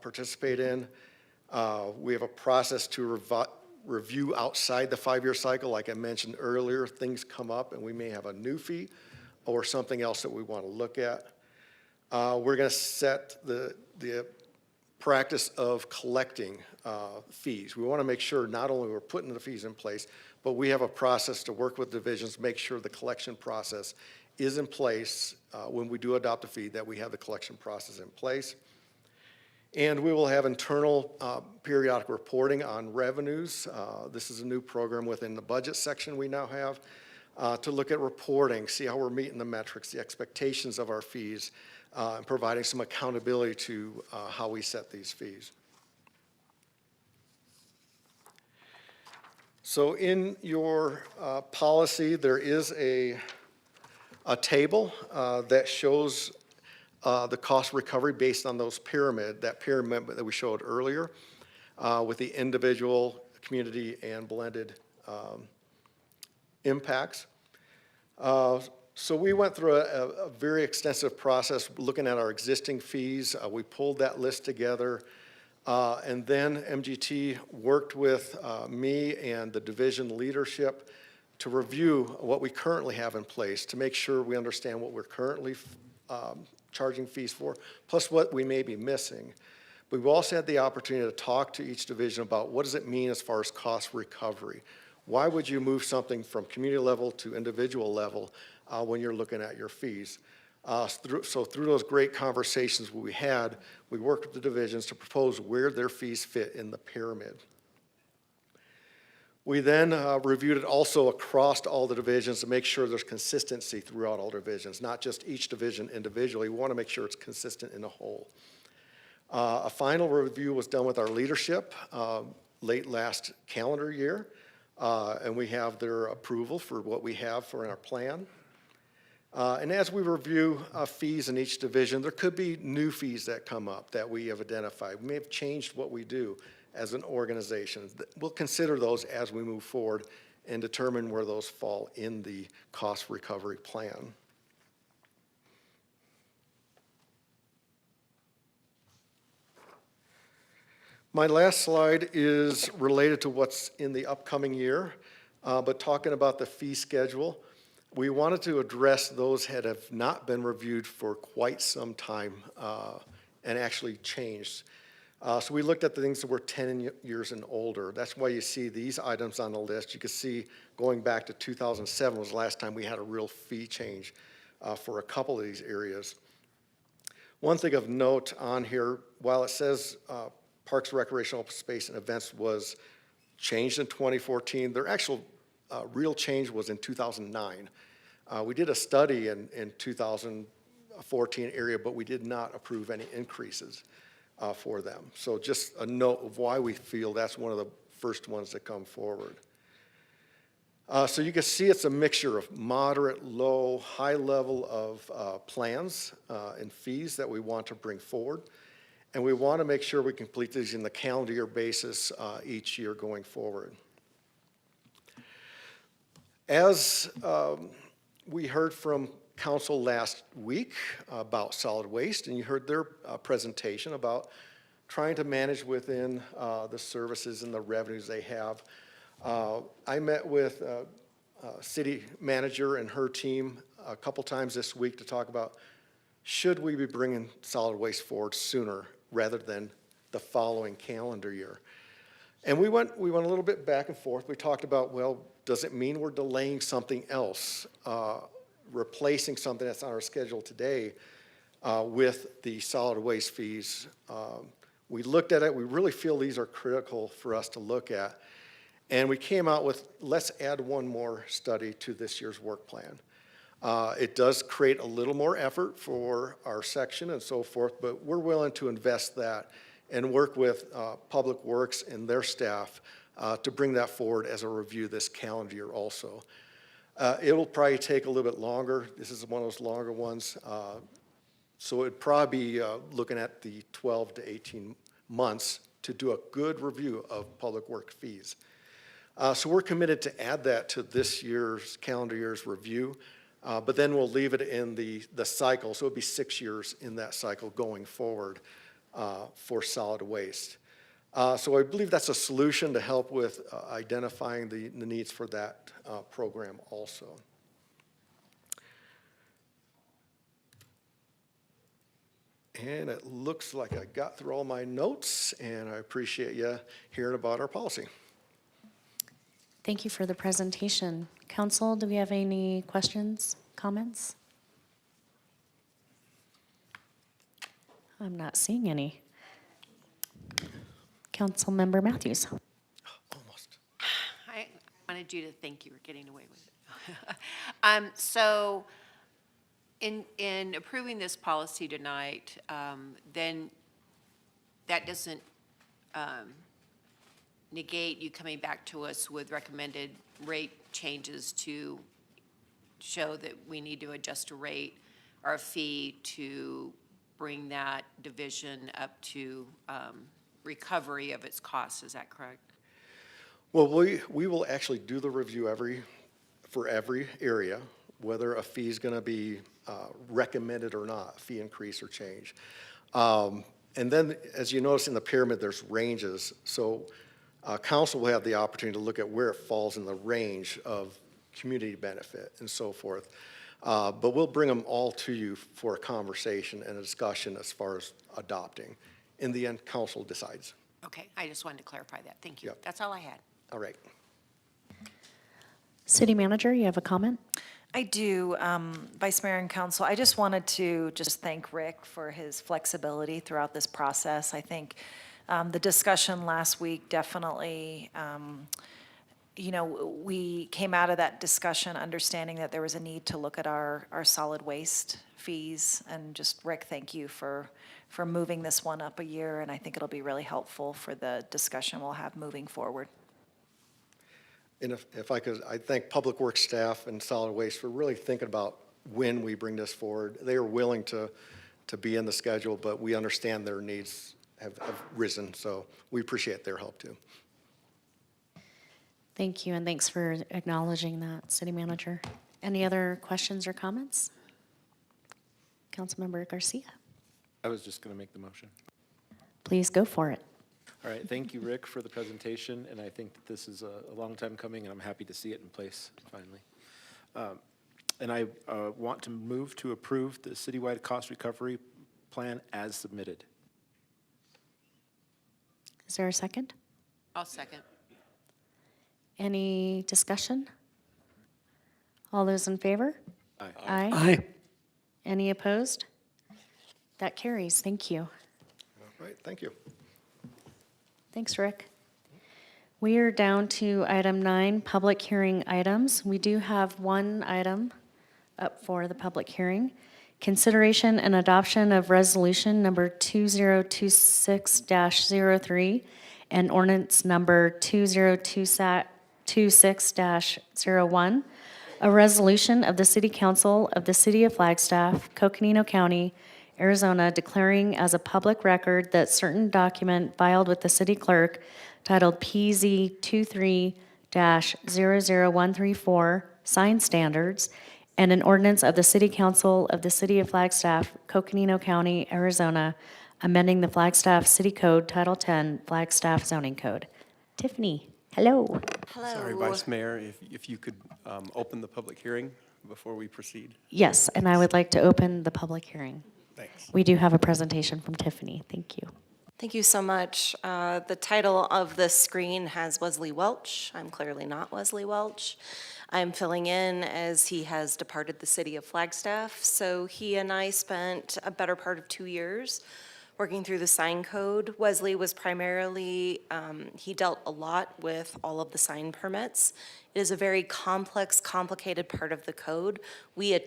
participate in. We have a process to review outside the 5-year cycle. Like I mentioned earlier, things come up and we may have a new fee or something else that we want to look at. We're going to set the practice of collecting fees. We want to make sure not only we're putting the fees in place, but we have a process to work with divisions, make sure the collection process is in place when we do adopt a fee, that we have the collection process in place. And we will have internal periodic reporting on revenues. This is a new program within the budget section we now have to look at reporting, see how we're meeting the metrics, the expectations of our fees, and providing some accountability to how we set these fees. So in your policy, there is a table that shows the cost recovery based on that pyramid that we showed earlier with the individual, community, and blended impacts. So we went through a very extensive process looking at our existing fees. We pulled that list together. And then MGT worked with me and the division leadership to review what we currently have in place to make sure we understand what we're currently charging fees for, plus what we may be missing. But we've also had the opportunity to talk to each division about what does it mean as far as cost recovery. Why would you move something from community level to individual level when you're looking at your fees? So through those great conversations we had, we worked with the divisions to propose where their fees fit in the pyramid. We then reviewed it also across all the divisions to make sure there's consistency throughout all divisions, not just each division individually. We want to make sure it's consistent in a whole. A final review was done with our leadership late last calendar year, and we have their approval for what we have for our plan. And as we review fees in each division, there could be new fees that come up that we have identified. We may have changed what we do as an organization. We'll consider those as we move forward and determine where those fall in the cost recovery plan. My last slide is related to what's in the upcoming year, but talking about the fee schedule. We wanted to address those that have not been reviewed for quite some time and actually changed. So we looked at the things that were 10 years and older. That's why you see these items on the list. You can see going back to 2007 was the last time we had a real fee change for a couple of these areas. One thing of note on here, while it says Parks, Recreational Space, and Events was changed in 2014, their actual real change was in 2009. We did a study in 2014 area, but we did not approve any increases for them. So just a note of why we feel that's one of the first ones that come forward. So you can see it's a mixture of moderate, low, high level of plans and fees that we want to bring forward. And we want to make sure we complete these in the calendar year basis each year going forward. As we heard from council last week about solid waste, and you heard their presentation about trying to manage within the services and the revenues they have. I met with city manager and her team a couple times this week to talk about should we be bringing solid waste forward sooner rather than the following calendar year. And we went a little bit back and forth. We talked about, well, does it mean we're delaying something else, replacing something that's on our schedule today with the solid waste fees? We looked at it. We really feel these are critical for us to look at. And we came out with, let's add one more study to this year's work plan. It does create a little more effort for our section and so forth, but we're willing to invest that and work with Public Works and their staff to bring that forward as a review this calendar year also. It'll probably take a little bit longer. This is one of those longer ones. So it'd probably be looking at the 12 to 18 months to do a good review of Public Works fees. So we're committed to add that to this year's calendar year's review, but then we'll leave it in the cycle. So it'll be 6 years in that cycle going forward for solid waste. So I believe that's a solution to help with identifying the needs for that program also. And it looks like I got through all my notes, and I appreciate you hearing about our policy. Thank you for the presentation. Council, do we have any questions, comments? I'm not seeing any. Councilmember Matthews. Almost. I wanted you to think you were getting away with it. So in approving this policy tonight, then that doesn't negate you coming back to us with recommended rate changes to show that we need to adjust a rate or a fee to bring that division up to recovery of its costs. Is that correct? Well, we will actually do the review for every area, whether a fee is going to be recommended or not, fee increase or change. And then, as you notice in the pyramid, there's ranges. So council will have the opportunity to look at where it falls in the range of community benefit and so forth. But we'll bring them all to you for a conversation and a discussion as far as adopting. In the end, council decides. Okay, I just wanted to clarify that. Thank you. Yep. That's all I had. All right. City Manager, you have a comment? I do, Vice Mayor and Council. I just wanted to just thank Rick for his flexibility throughout this process. I think the discussion last week definitely, we came out of that discussion understanding that there was a need to look at our solid waste fees. And just, Rick, thank you for moving this one up a year. And I think it'll be really helpful for the discussion we'll have moving forward. And if I could, I thank Public Works staff and Solid Waste for really thinking about when we bring this forward. They are willing to be in the schedule, but we understand their needs have risen, so we appreciate their help too. Thank you, and thanks for acknowledging that, City Manager. Any other questions or comments? Councilmember Garcia, I was just going to make the motion. please go for it. All right, thank you, Rick, for the presentation, and I think that this is a long time coming, and I'm happy to see it in place finally. And I want to move to approve the citywide cost recovery plan as submitted. Is there a second? I'll second. Any discussion? All those in favor? Aye. Aye. Aye. Any opposed? That carries. Thank you. All right, thank you. Thanks, Rick. We are down to item 9, public hearing items. We do have one item up for the public hearing. Consideration and adoption of resolution number 2026-03 and ordinance number 2026-04 26-01, a resolution of the City Council of the City of Flagstaff, Coconino County, Arizona, declaring as a public record that certain document filed with the city clerk titled PZ 23-00134, sign standards, and an ordinance of the City Council of the City of Flagstaff, Coconino County, Arizona, amending the Flagstaff City Code, Title 10, Flagstaff Zoning Code. Tiffany, hello. Sorry, Vice Mayor, if you could open the public hearing before we proceed. Yes, and I would like to open the public hearing. Thanks. We do have a presentation from Tiffany. Thank you. Thank you so much. The title of the screen has Wesley Welch. I'm clearly not Wesley Welch. I'm filling in as he has departed the city of Flagstaff. So he and I spent a better part of 2 years working through the sign code. Wesley was primarily, he dealt a lot with all of the sign permits. It is a very complex, complicated part of the code. We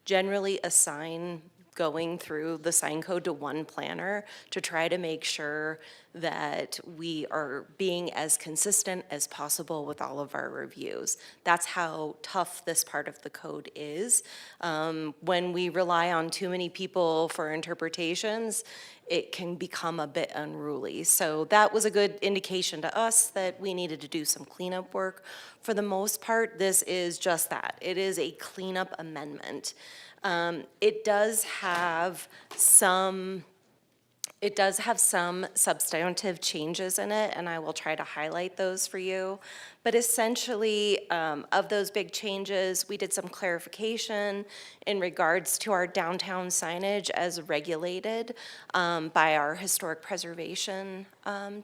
generally assign going through the sign code to one planner to try to make sure that we are being as consistent as possible with all of our reviews. That's how tough this part of the code is. When we rely on too many people for interpretations, it can become a bit unruly. So that was a good indication to us that we needed to do some cleanup work. For the most part, this is just that. It is a cleanup amendment. It does have some substantive changes in it, and I will try to highlight those for you. But essentially, of those big changes, we did some clarification in regards to our downtown signage as regulated by our historic preservation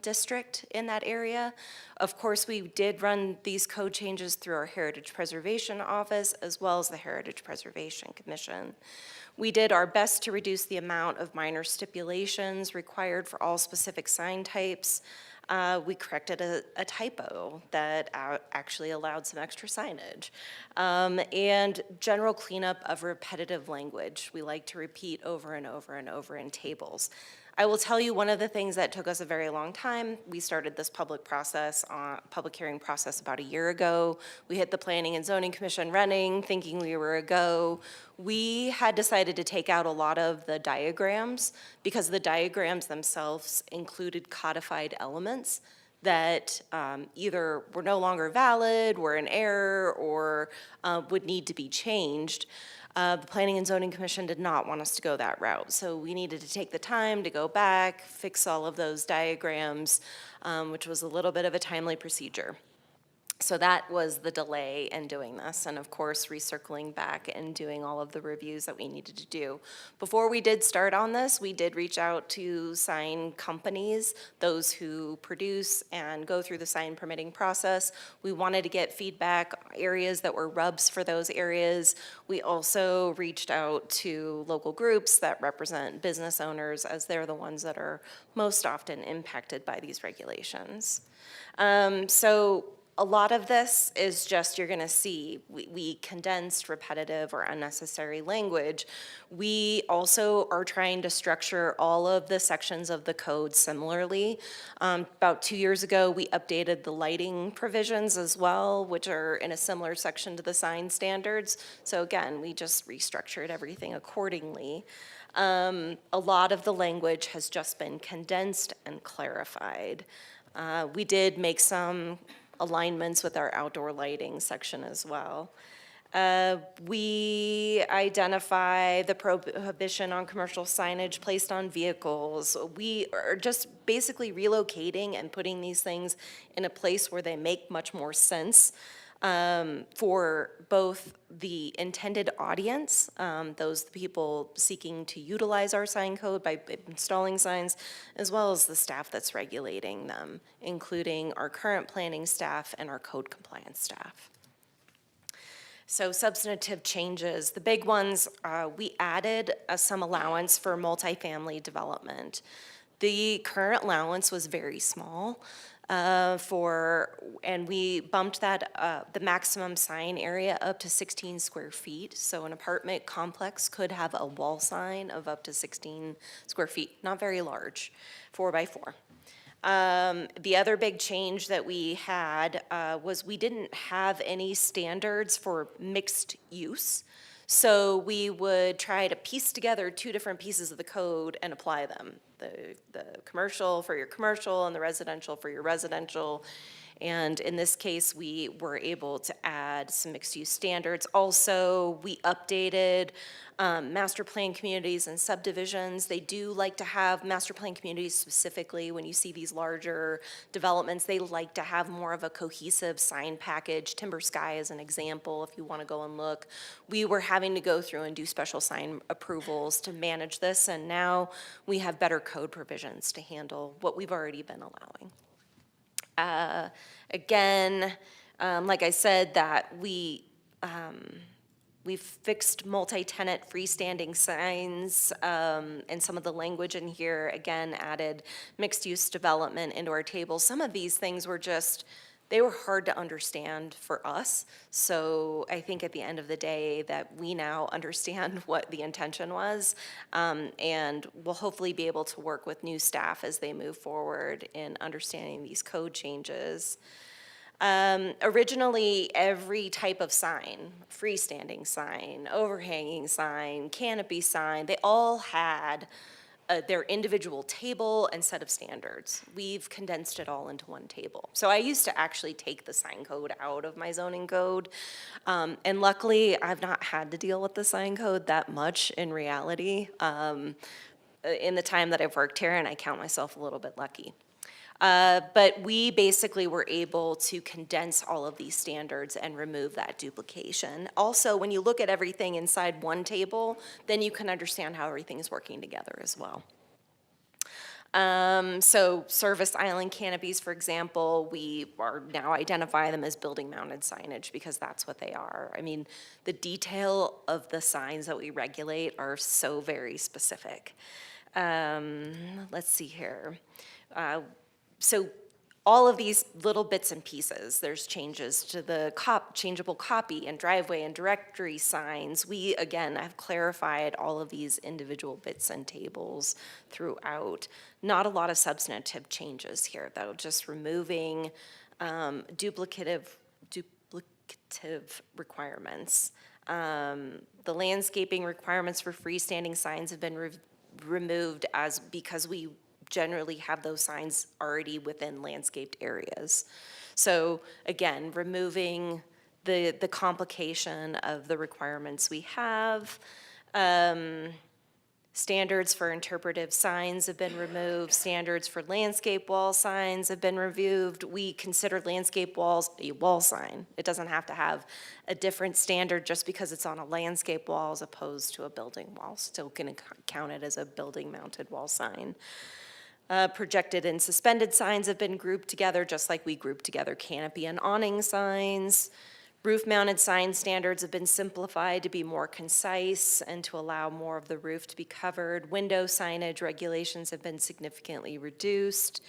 district in that area. Of course, we did run these code changes through our Heritage Preservation Office as well as the Heritage Preservation Commission. We did our best to reduce the amount of minor stipulations required for all specific sign types. We corrected a typo that actually allowed some extra signage. And general cleanup of repetitive language. We like to repeat over and over and over in tables. I will tell you one of the things that took us a very long time. We started this public hearing process about a year ago. We hit the Planning and Zoning Commission running, thinking we were a go. We had decided to take out a lot of the diagrams because the diagrams themselves included codified elements that either were no longer valid, were in error, or would need to be changed. The Planning and Zoning Commission did not want us to go that route, so we needed to take the time to go back, fix all of those diagrams, which was a little bit of a timely procedure. So that was the delay in doing this, and of course, recircling back and doing all of the reviews that we needed to do. Before we did start on this, we did reach out to sign companies, those who produce and go through the sign permitting process. We wanted to get feedback, areas that were rubs for those areas. We also reached out to local groups that represent business owners, as they're the ones that are most often impacted by these regulations. So a lot of this is just, you're gonna see, we condensed repetitive or unnecessary language. We also are trying to structure all of the sections of the code similarly. About 2 years ago, we updated the lighting provisions as well, which are in a similar section to the sign standards. So again, we just restructured everything accordingly. A lot of the language has just been condensed and clarified. We did make some alignments with our outdoor lighting section as well. We identify the prohibition on commercial signage placed on vehicles. We are just basically relocating and putting these things in a place where they make much more sense for both the intended audience, those people seeking to utilize our sign code by installing signs, as well as the staff that's regulating them, including our current planning staff and our code compliance staff. So substantive changes, the big ones, we added some allowance for multifamily development. The current allowance was very small. And we bumped that, the maximum sign area up to 16 square feet. So an apartment complex could have a wall sign of up to 16 square feet, not very large, 4 by 4. The other big change that we had was we didn't have any standards for mixed use. So we would try to piece together two different pieces of the code and apply them. The commercial for your commercial and the residential for your residential. And in this case, we were able to add some mixed-use standards. Also, we updated master plan communities and subdivisions. They do like to have master plan communities specifically. When you see these larger developments, they like to have more of a cohesive sign package. Timber Sky is an example, if you want to go and look. We were having to go through and do special sign approvals to manage this, and now we have better code provisions to handle what we've already been allowing. Again, like I said, that we've fixed multi-tenant freestanding signs, and some of the language in here, again, added mixed-use development into our table. Some of these things were just, they were hard to understand for us. So I think at the end of the day that we now understand what the intention was, and we'll hopefully be able to work with new staff as they move forward in understanding these code changes. Originally, every type of sign, freestanding sign, overhanging sign, canopy sign, they all had their individual table and set of standards. We've condensed it all into one table. So I used to actually take the sign code out of my zoning code. And luckily, I've not had to deal with the sign code that much in reality in the time that I've worked here, and I count myself a little bit lucky. But we basically were able to condense all of these standards and remove that duplication. Also, when you look at everything inside one table, then you can understand how everything is working together as well. So service island canopies, for example, we are now identify them as building mounted signage because that's what they are. I mean, the detail of the signs that we regulate are so very specific. Let's see here. So all of these little bits and pieces, there's changes to the changeable copy and driveway and directory signs. We, again, have clarified all of these individual bits and tables throughout. Not a lot of substantive changes here, though, just removing duplicative requirements. The landscaping requirements for freestanding signs have been removed because we generally have those signs already within landscaped areas. So again, removing the complication of the requirements we have. Standards for interpretive signs have been removed. Standards for landscape wall signs have been removed. We consider landscape walls a wall sign. It doesn't have to have a different standard just because it's on a landscape wall as opposed to a building wall. Still going to count it as a building mounted wall sign. Projected and suspended signs have been grouped together, just like we group together canopy and awning signs. Roof-mounted sign standards have been simplified to be more concise and to allow more of the roof to be covered. Window signage regulations have been significantly reduced.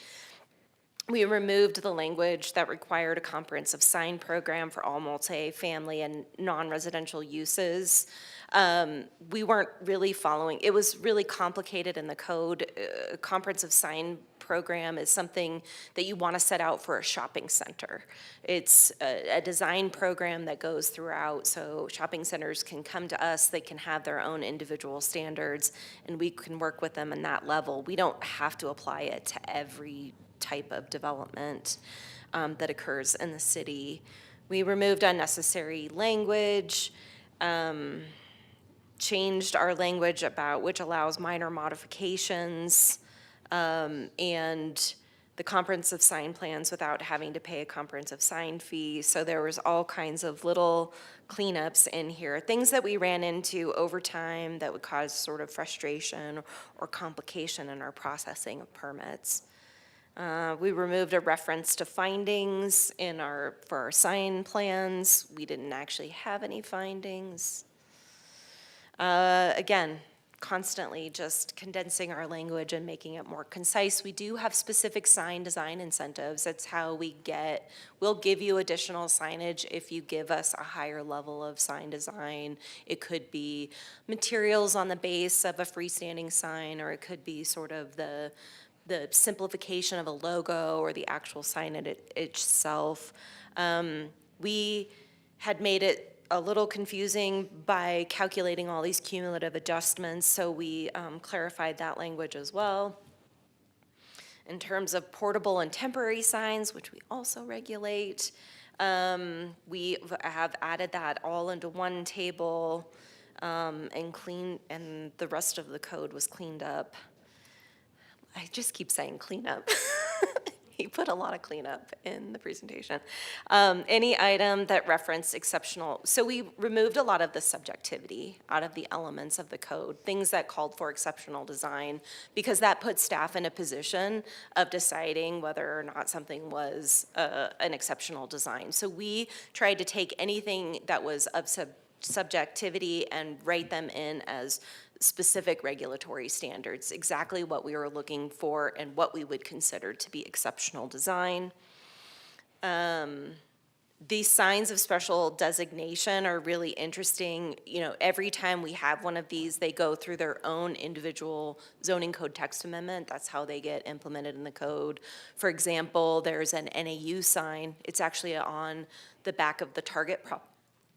We removed the language that required a comprehensive sign program for all multi-family and non-residential uses. We weren't really following, it was really complicated in the code. A comprehensive sign program is something that you want to set out for a shopping center. It's a design program that goes throughout, so shopping centers can come to us, they can have their own individual standards, and we can work with them in that level. We don't have to apply it to every type of development that occurs in the city. We removed unnecessary language, changed our language about which allows minor modifications, and the comprehensive sign plans without having to pay a comprehensive sign fee. So there was all kinds of little cleanups in here, things that we ran into over time that would cause sort of frustration or complication in our processing of permits. We removed a reference to findings for our sign plans. We didn't actually have any findings. Again, constantly just condensing our language and making it more concise. We do have specific sign design incentives. That's how we'll give you additional signage if you give us a higher level of sign design. It could be materials on the base of a freestanding sign, or it could be sort of the the simplification of a logo or the actual sign itself. We had made it a little confusing by calculating all these cumulative adjustments, so we clarified that language as well. In terms of portable and temporary signs, which we also regulate, we have added that all into one table, and the rest of the code was cleaned up. I just keep saying clean up. He put a lot of cleanup in the presentation. Any item that referenced exceptional, so we removed a lot of the subjectivity out of the elements of the code, things that called for exceptional design, because that put staff in a position of deciding whether or not something was an exceptional design. So we tried to take anything that was of subjectivity and write them in as specific regulatory standards, exactly what we were looking for and what we would consider to be exceptional design. These signs of special designation are really interesting. You know, every time we have one of these, they go through their own individual zoning code text amendment. That's how they get implemented in the code. For example, there's an NAU sign. It's actually on the back of the Target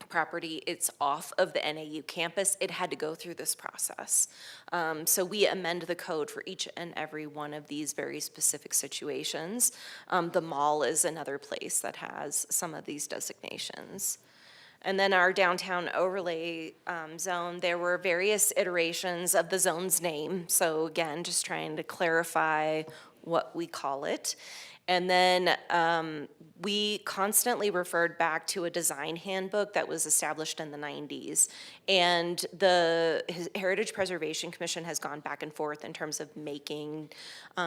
property. It's off of the NAU campus. It had to go through this process. So we amend the code for each and every one of these very specific situations. The mall is another place that has some of these designations. And then our downtown overlay zone, there were various iterations of the zone's name. So again, just trying to clarify what we call it. And then we constantly referred back to a design handbook that was established in the 90s. And the Heritage Preservation Commission has gone back and forth in terms of making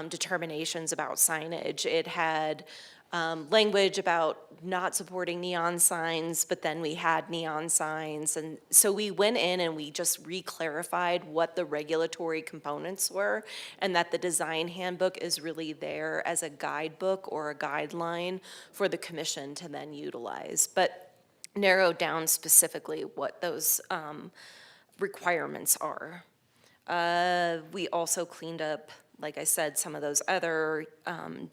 determinations about signage. It had language about not supporting neon signs, but then we had neon signs. And so we went in and we just re-clarified what the regulatory components were, and that the design handbook is really there as a guidebook or a guideline for the commission to then utilize, but narrowed down specifically what those requirements are. We also cleaned up, like I said, some of those other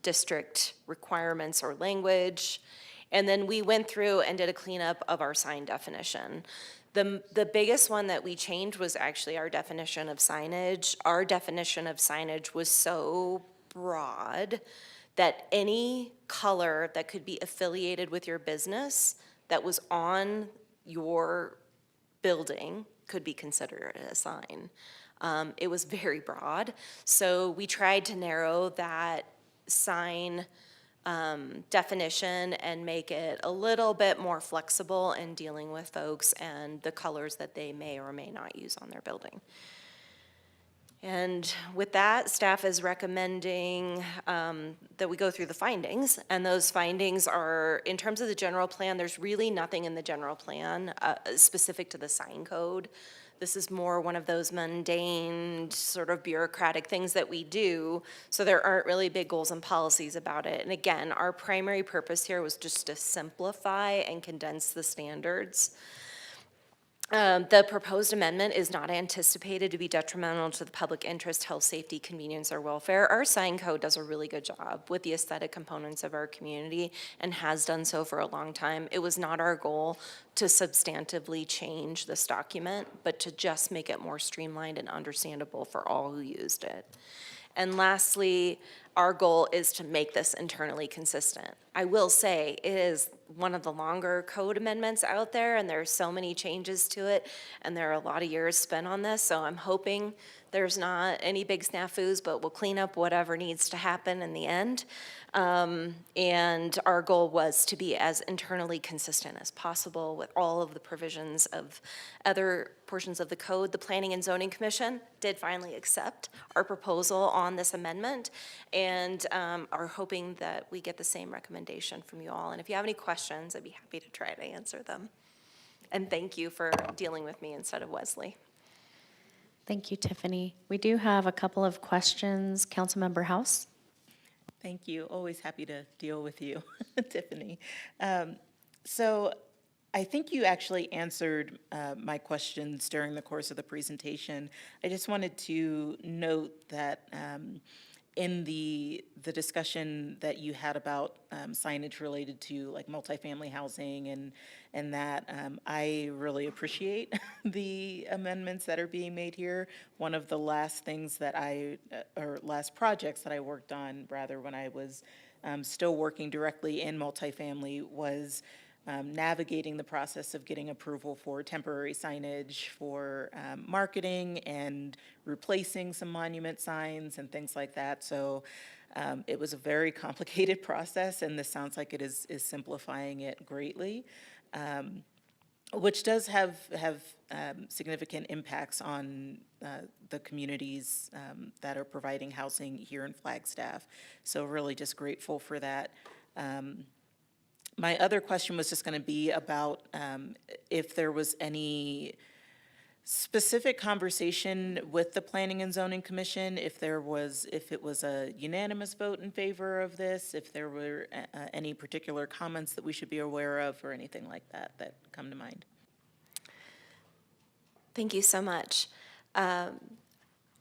district requirements or language. And then we went through and did a cleanup of our sign definition. The biggest one that we changed was actually our definition of signage. Our definition of signage was so broad that any color that could be affiliated with your business that was on your building could be considered a sign. It was very broad, so we tried to narrow that sign definition and make it a little bit more flexible in dealing with folks and the colors that they may or may not use on their building. And with that, staff is recommending that we go through the findings, and those findings are, in terms of the general plan, there's really nothing in the general plan specific to the sign code. This is more one of those mundane, sort of bureaucratic things that we do, so there aren't really big goals and policies about it. And again, our primary purpose here was just to simplify and condense the standards. The proposed amendment is not anticipated to be detrimental to the public interest, health, safety, convenience, or welfare. Our sign code does a really good job with the aesthetic components of our community and has done so for a long time. It was not our goal to substantively change this document, but to just make it more streamlined and understandable for all who used it. And lastly, our goal is to make this internally consistent. I will say it is one of the longer code amendments out there, and there are so many changes to it, and there are a lot of years spent on this, so I'm hoping there's not any big snafus, but we'll clean up whatever needs to happen in the end. And our goal was to be as internally consistent as possible with all of the provisions of other portions of the code. The Planning and Zoning Commission did finally accept our proposal on this amendment, and are hoping that we get the same recommendation from you all. And if you have any questions, I'd be happy to try to answer them. And thank you for dealing with me instead of Wesley. Thank you, Tiffany. We do have a couple of questions. Councilmember House? Thank you. Always happy to deal with you, Tiffany. So I think you actually answered my questions during the course of the presentation. I just wanted to note that in the discussion that you had about signage related to like multifamily housing and that, I really appreciate the amendments that are being made here. One of the last things that or last projects that I worked on, rather, when I was still working directly in multifamily was navigating the process of getting approval for temporary signage for marketing and replacing some monument signs and things like that. So it was a very complicated process, and this sounds like it is simplifying it greatly, which does have significant impacts on the communities that are providing housing here in Flagstaff. So really just grateful for that. My other question was just going to be about if there was any specific conversation with the Planning and Zoning Commission, if it was a unanimous vote in favor of this, if there were any particular comments that we should be aware of or anything like that that come to mind. Thank you so much.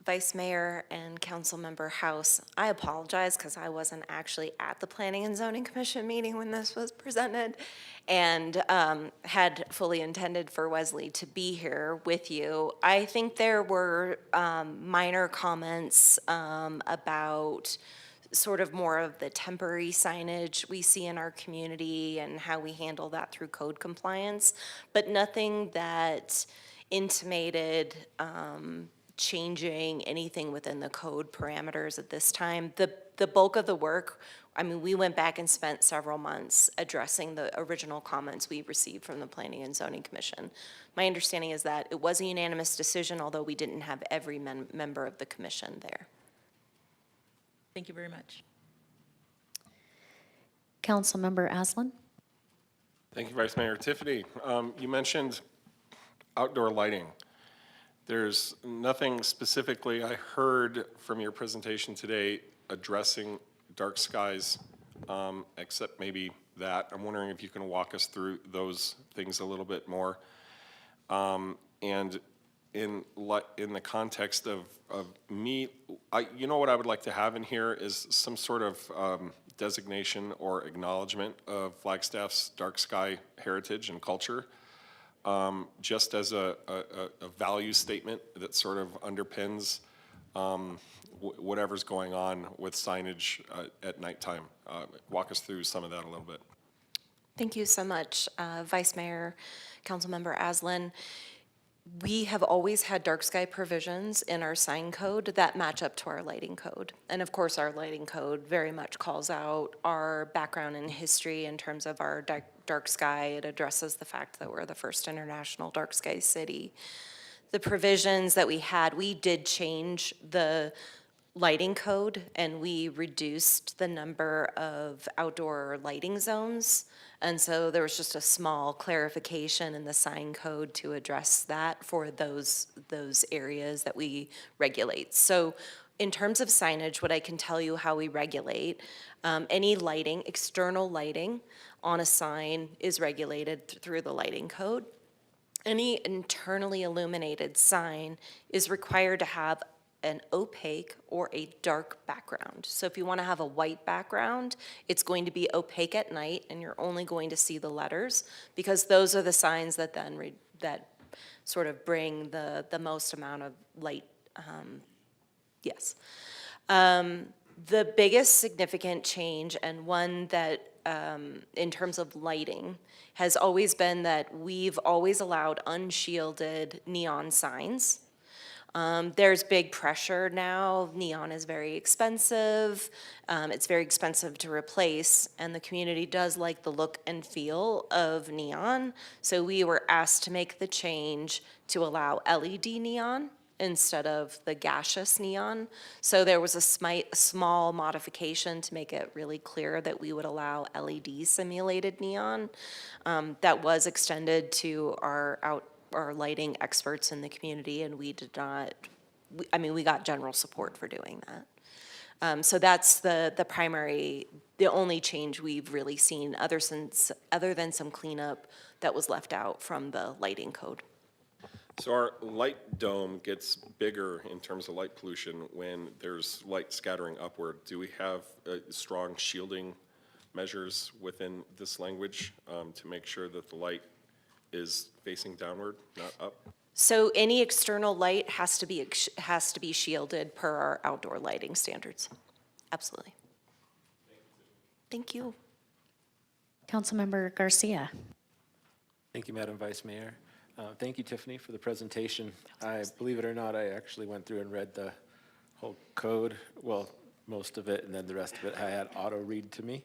Vice Mayor and Councilmember House, I apologize because I wasn't actually at the Planning and Zoning Commission meeting when this was presented, and had fully intended for Wesley to be here with you. I think there were minor comments about sort of more of the temporary signage we see in our community and how we handle that through code compliance, but nothing that intimated changing anything within the code parameters at this time. The bulk of the work, I mean, we went back and spent several months addressing the original comments we received from the Planning and Zoning Commission. My understanding is that it was a unanimous decision, although we didn't have every member of the commission there. Thank you very much. Councilmember Aslan? Thank you, Vice Mayor. Tiffany, you mentioned outdoor lighting. There's nothing specifically I heard from your presentation today addressing dark skies, except maybe that. I'm wondering if you can walk us through those things a little bit more. And in the context of me, you know what I would like to have in here is some sort of designation or acknowledgement of Flagstaff's dark sky heritage and culture. Just as a value statement that sort of underpins whatever's going on with signage at nighttime. Walk us through some of that a little bit. Thank you so much, Vice Mayor, Councilmember Aslan. We have always had dark sky provisions in our sign code that match up to our lighting code. And of course, our lighting code very much calls out our background and history in terms of our dark sky. It addresses the fact that we're the first international dark sky city. The provisions that we had, we did change the lighting code and we reduced the number of outdoor lighting zones. And so there was just a small clarification in the sign code to address that for those areas that we regulate. So in terms of signage, what I can tell you how we regulate, any lighting, external lighting on a sign is regulated through the lighting code. Any internally illuminated sign is required to have an opaque or a dark background. So if you want to have a white background, it's going to be opaque at night and you're only going to see the letters because those are the signs that then that sort of bring the most amount of light. Yes. The biggest significant change and one that in terms of lighting has always been that we've always allowed unshielded neon signs. There's big pressure now. Neon is very expensive. It's very expensive to replace, and the community does like the look and feel of neon. So we were asked to make the change to allow LED neon instead of the gaseous neon. So there was a small modification to make it really clear that we would allow LED simulated neon. That was extended to our lighting experts in the community, and we did not, we got general support for doing that. So that's the only change we've really seen other than some cleanup that was left out from the lighting code. So our light dome gets bigger in terms of light pollution when there's light scattering upward. Do we have strong shielding measures within this language to make sure that the light is facing downward, not up? So any external light has to be shielded per our outdoor lighting standards. Absolutely. Thank you. Councilmember Garcia. Thank you, Madam Vice Mayor. Thank you, Tiffany, for the presentation. Believe it or not, I actually went through and read the whole code, well, most of it, and then the rest of it I had auto read to me.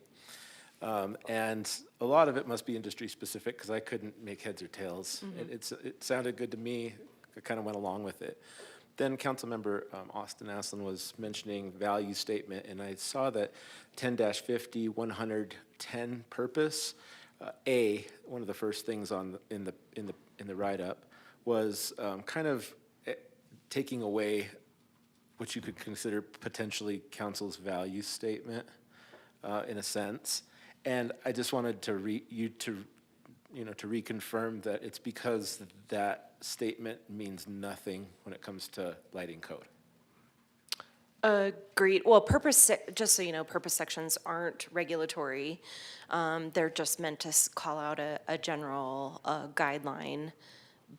And a lot of it must be industry specific because I couldn't make heads or tails. It sounded good to me. I kind of went along with it. Then Councilmember Austin Aslin was mentioning value statement, and I saw that 10-50, 110 purpose. One of the first things in the write-up was kind of taking away what you could consider potentially council's value statement, in a sense. And I just wanted to reconfirm that it's because that statement means nothing when it comes to lighting code. Agreed. Well, just so you know, purpose sections aren't regulatory. They're just meant to call out a general guideline.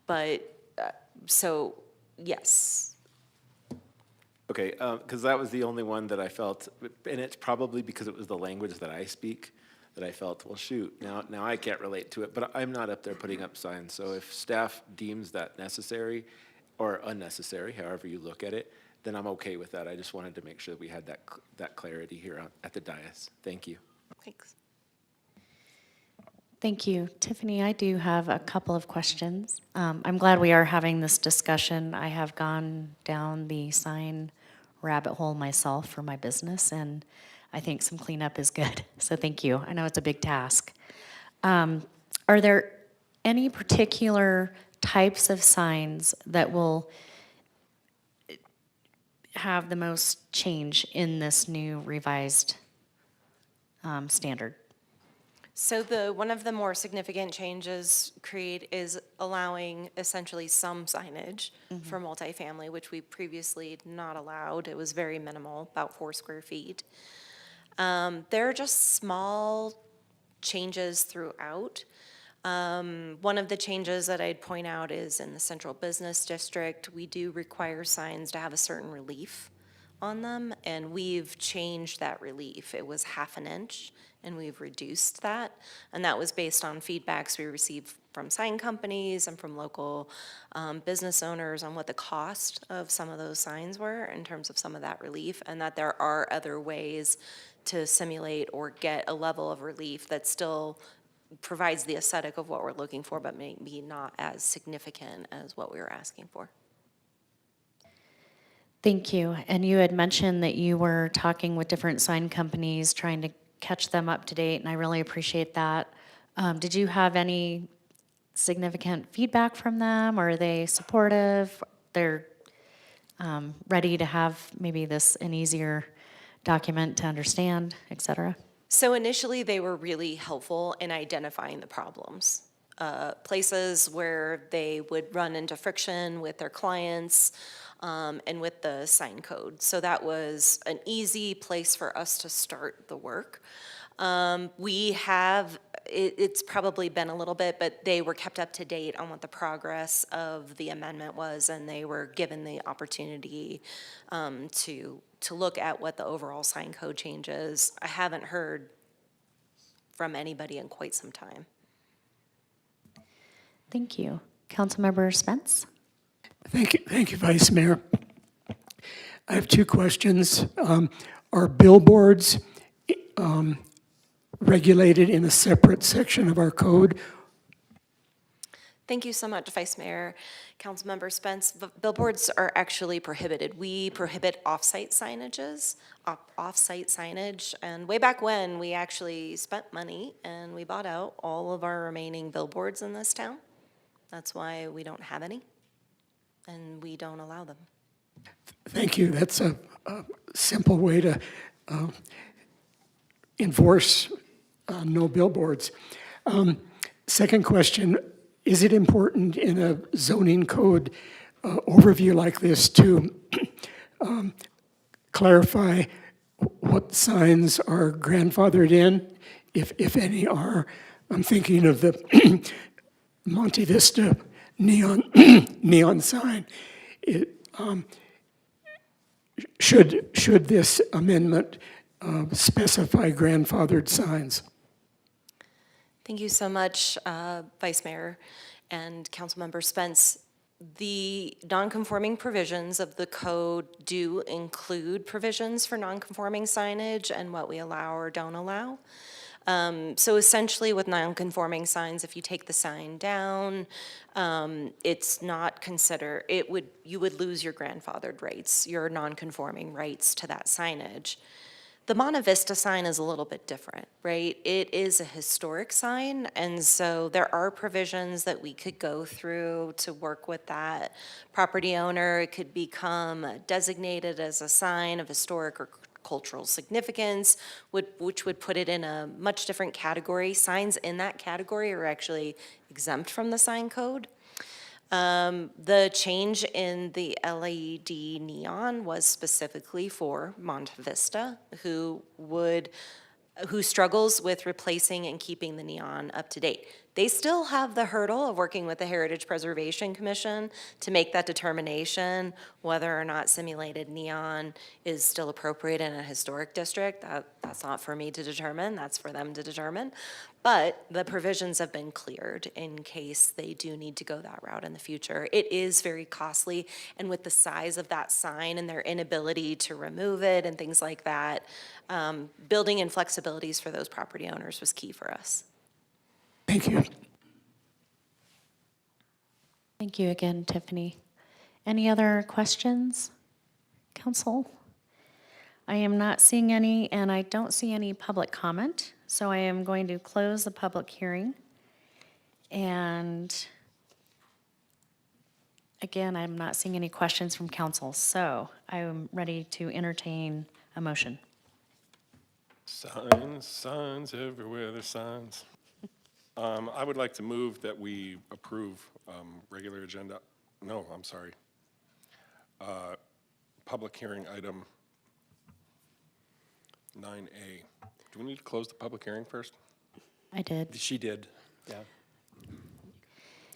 But, so, yes. Okay, because that was the only one that I felt, and it's probably because it was the language that I speak, that I felt, well, shoot, now I can't relate to it, but I'm not up there putting up signs. So if staff deems that necessary or unnecessary, however you look at it, then I'm okay with that. I just wanted to make sure that we had that clarity here at the dais. Thank you. Thanks. Thank you. Tiffany, I do have a couple of questions. I'm glad we are having this discussion. I have gone down the sign rabbit hole myself for my business, and I think some cleanup is good. So thank you. I know it's a big task. Are there any particular types of signs that will have the most change in this new revised standard? So one of the more significant changes is allowing essentially some signage for multifamily, which we previously not allowed. It was very minimal, about 4 square feet. There are just small changes throughout. One of the changes that I'd point out is in the central business district, we do require signs to have a certain relief on them, and we've changed that relief. It was 1/2 inch, and we've reduced that, and that was based on feedbacks we received from sign companies and from local business owners on what the cost of some of those signs were in terms of some of that relief, and that there are other ways to simulate or get a level of relief that still provides the aesthetic of what we're looking for, but maybe not as significant as what we were asking for. Thank you. And you had mentioned that you were talking with different sign companies, trying to catch them up to date, and I really appreciate that. Did you have any significant feedback from them? Are they supportive? They're ready to have maybe an easier document to understand, et cetera? So initially, they were really helpful in identifying the problems. Places where they would run into friction with their clients and with the sign code. So that was an easy place for us to start the work. It's probably been a little bit, but they were kept up to date on what the progress of the amendment was, and they were given the opportunity to look at what the overall sign code changes. I haven't heard from anybody in quite some time. Thank you. Councilmember Spence? Thank you, Vice Mayor. I have 2 questions. Are billboards regulated in a separate section of our code? Thank you so much, Vice Mayor. Councilmember Spence, billboards are actually prohibited. We prohibit off-site signage, and way back when, we actually spent money and we bought out all of our remaining billboards in this town. That's why we don't have any, and we don't allow them. Thank you. That's a simple way to enforce no billboards. Second question, is it important in a zoning code overview like this to clarify what signs are grandfathered in, if any are? I'm thinking of the Monte Vista neon sign. Should this amendment specify grandfathered signs? Thank you so much, Vice Mayor and Councilmember Spence. The nonconforming provisions of the code do include provisions for nonconforming signage and what we allow or don't allow. So essentially with nonconforming signs, if you take the sign down, it's not you would lose your grandfathered rights, your nonconforming rights to that signage. The Monte Vista sign is a little bit different, right? It is a historic sign, and so there are provisions that we could go through to work with that property owner. It could become designated as a sign of historic or cultural significance, which would put it in a much different category. Signs in that category are actually exempt from the sign code. The change in the LED neon was specifically for Monte Vista, who struggles with replacing and keeping the neon up to date. They still have the hurdle of working with the Heritage Preservation Commission to make that determination whether or not simulated neon is still appropriate in a historic district. That's not for me to determine, that's for them to determine. But the provisions have been cleared in case they do need to go that route in the future. It is very costly, and with the size of that sign and their inability to remove it and things like that, building in flexibilities for those property owners was key for us. Thank you. Thank you again, Tiffany. Any other questions, council? I am not seeing any, and I don't see any public comment, so I am going to close the public hearing. And again, I'm not seeing any questions from council, so I am ready to entertain a motion. Signs everywhere, there's signs. I would like to move that we approve regular agenda, no, I'm sorry. Public hearing item 9A. Do we need to close the public hearing first? I did. She did, yeah.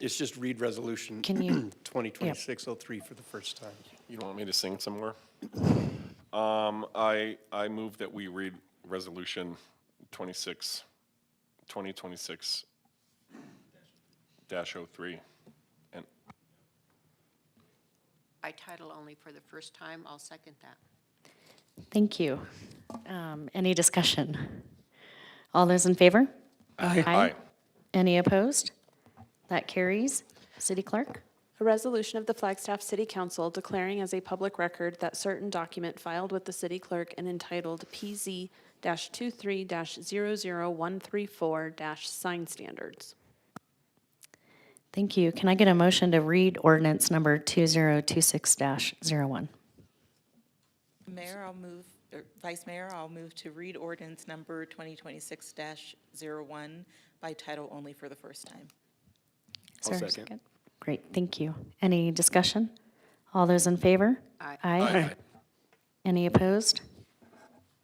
It's just read resolution Can you- 2026-03 for the first time. You don't want me to sing some more? I move that we read resolution 2026-03. And By title only for the first time, I'll second that. Thank you. Any discussion? All those in favor? Aye. Aye. Any opposed? That carries. City Clerk? A resolution of the Flagstaff City Council declaring as a public record that certain document filed with the city clerk and entitled PZ-23-00134- sign standards. Thank you. Can I get a motion to read ordinance number 2026-01? Mayor, Vice Mayor, I'll move to read ordinance number 2026-01 by title only for the first time. Is there a second? Great, thank you. Any discussion? All those in favor? Aye. Aye. Any opposed?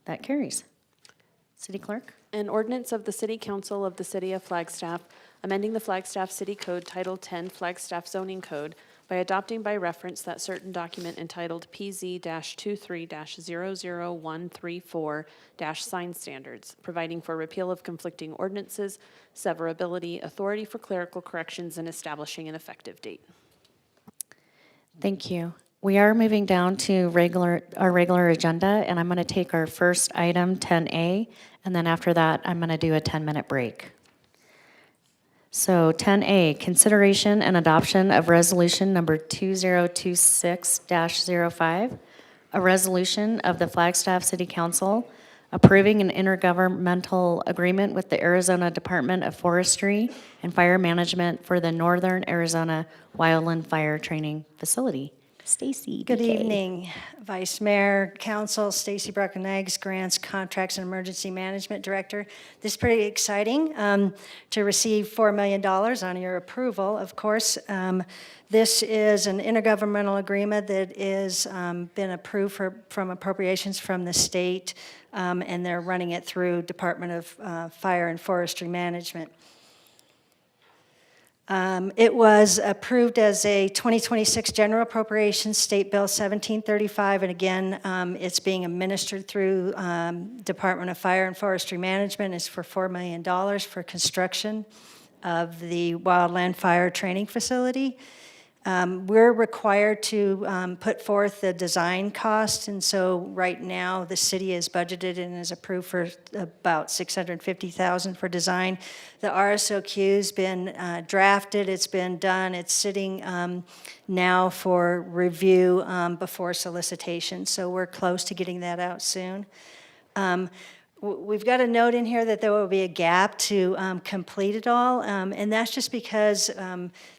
That carries. City Clerk? An ordinance of the City Council of the City of Flagstaff, amending the Flagstaff City Code Title 10 Flagstaff Zoning Code by adopting by reference that certain document entitled PZ-23-00134- sign standards, providing for repeal of conflicting ordinances, severability, authority for clerical corrections, and establishing an effective date. Thank you. We are moving down to our regular agenda, and I'm going to take our first item, 10A, and then after that, I'm going to do a 10-minute break. So 10A, consideration and adoption of resolution number 2026-05, a resolution of the Flagstaff City Council approving an intergovernmental agreement with the Arizona Department of Forestry and Fire Management for the Northern Arizona Wildland Fire Training Facility. Stacy. Good BK. evening, Vice Mayor, Council, Stacy Bruckeneggs, Grants, Contracts, and Emergency Management Director. This is pretty exciting to receive $4 million on your approval, of course. This is an intergovernmental agreement that is been approved from appropriations from the state, and they're running it through Department of Fire and Forestry Management. It was approved as a 2026 General Appropriations State Bill 1735, and again, it's being administered through Department of Fire and Forestry Management. It's for $4 million for construction of the Wildland Fire Training Facility. We're required to put forth the design cost, and so right now, the city is budgeted and is approved for about $650,000 for design. The RSOQ's been drafted, it's been done, it's sitting now for review before solicitation, so we're close to getting that out soon. We've got a note in here that there will be a gap to complete it all, and that's just because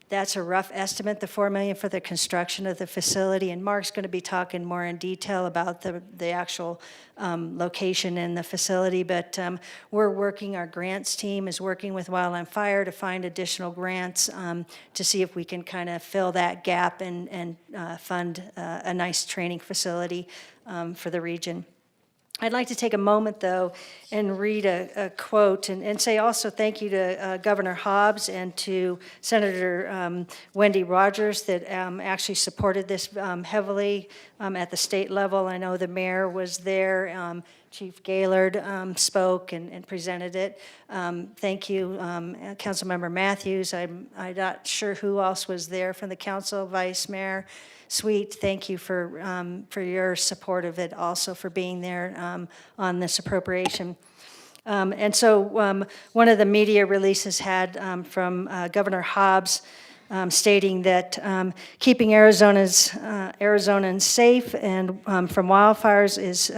that's a rough estimate, the $4 million for the construction of the facility, and Mark's going to be talking more in detail about the actual location in the facility, but we're working, our grants team is working with Wildland Fire to find additional grants to see if we can kind of fill that gap and fund a nice training facility for the region. I'd like to take a moment, though, and read a quote and say also thank you to Governor Hobbs and to Senator Wendy Rogers that actually supported this heavily at the state level. I know the mayor was there. Chief Gaylord spoke and presented it. Thank you, Councilmember Matthews. I'm not sure who else was there from the council, Vice Mayor Sweet. Thank you for your support of it, also for being there on this appropriation. And so one of the media releases had from Governor Hobbs stating that keeping Arizonans safe and from wildfires is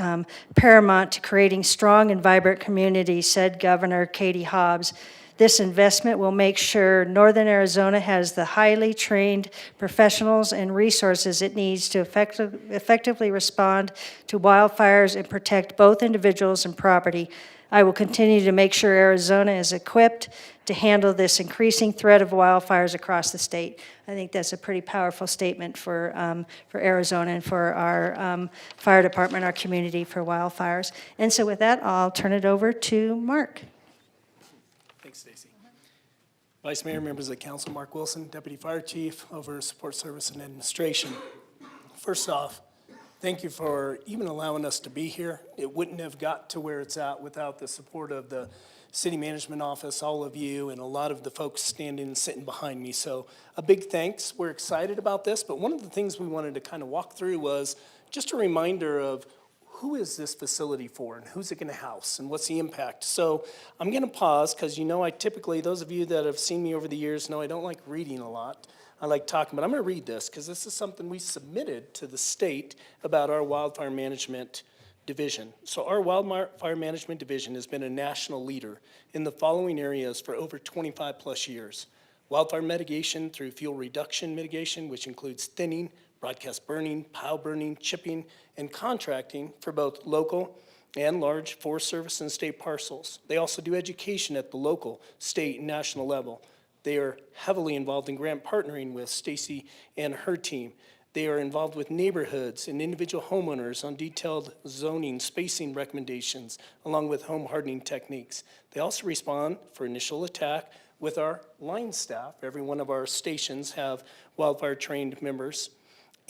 paramount to creating strong and vibrant communities, said Governor Katie Hobbs. This investment will make sure Northern Arizona has the highly trained professionals and resources it needs to effectively respond to wildfires and protect both individuals and property. I will continue to make sure Arizona is equipped to handle this increasing threat of wildfires across the state. I think that's a pretty powerful statement for Arizona and for our fire department, our community for wildfires. And so with that, I'll turn it over to Mark. Thanks, Stacy. Vice Mayor, members of the council, Mark Wilson, Deputy Fire Chief over Support Service and Administration. First off, thank you for even allowing us to be here. It wouldn't have got to where it's at without the support of the City Management Office, all of you, and a lot of the folks standing and sitting behind me. So a big thanks. We're excited about this, but one of the things we wanted to kind of walk through was just a reminder of who is this facility for and who's it going to house and what's the impact? So I'm going to pause because I typically, those of you that have seen me over the years know I don't like reading a lot. I like talking, but I'm going to read this because this is something we submitted to the state about our wildfire management division. So our wildfire management division has been a national leader in the following areas for over 25 plus years. Wildfire mitigation through fuel reduction mitigation, which includes thinning, broadcast burning, pile burning, chipping, and contracting for both local and large Forest Service and state parcels. They also do education at the local, state, and national level. They are heavily involved in grant partnering with Stacy and her team. They are involved with neighborhoods and individual homeowners on detailed zoning, spacing recommendations, along with home hardening techniques. They also respond for initial attack with our line staff. Every one of our stations have wildfire trained members.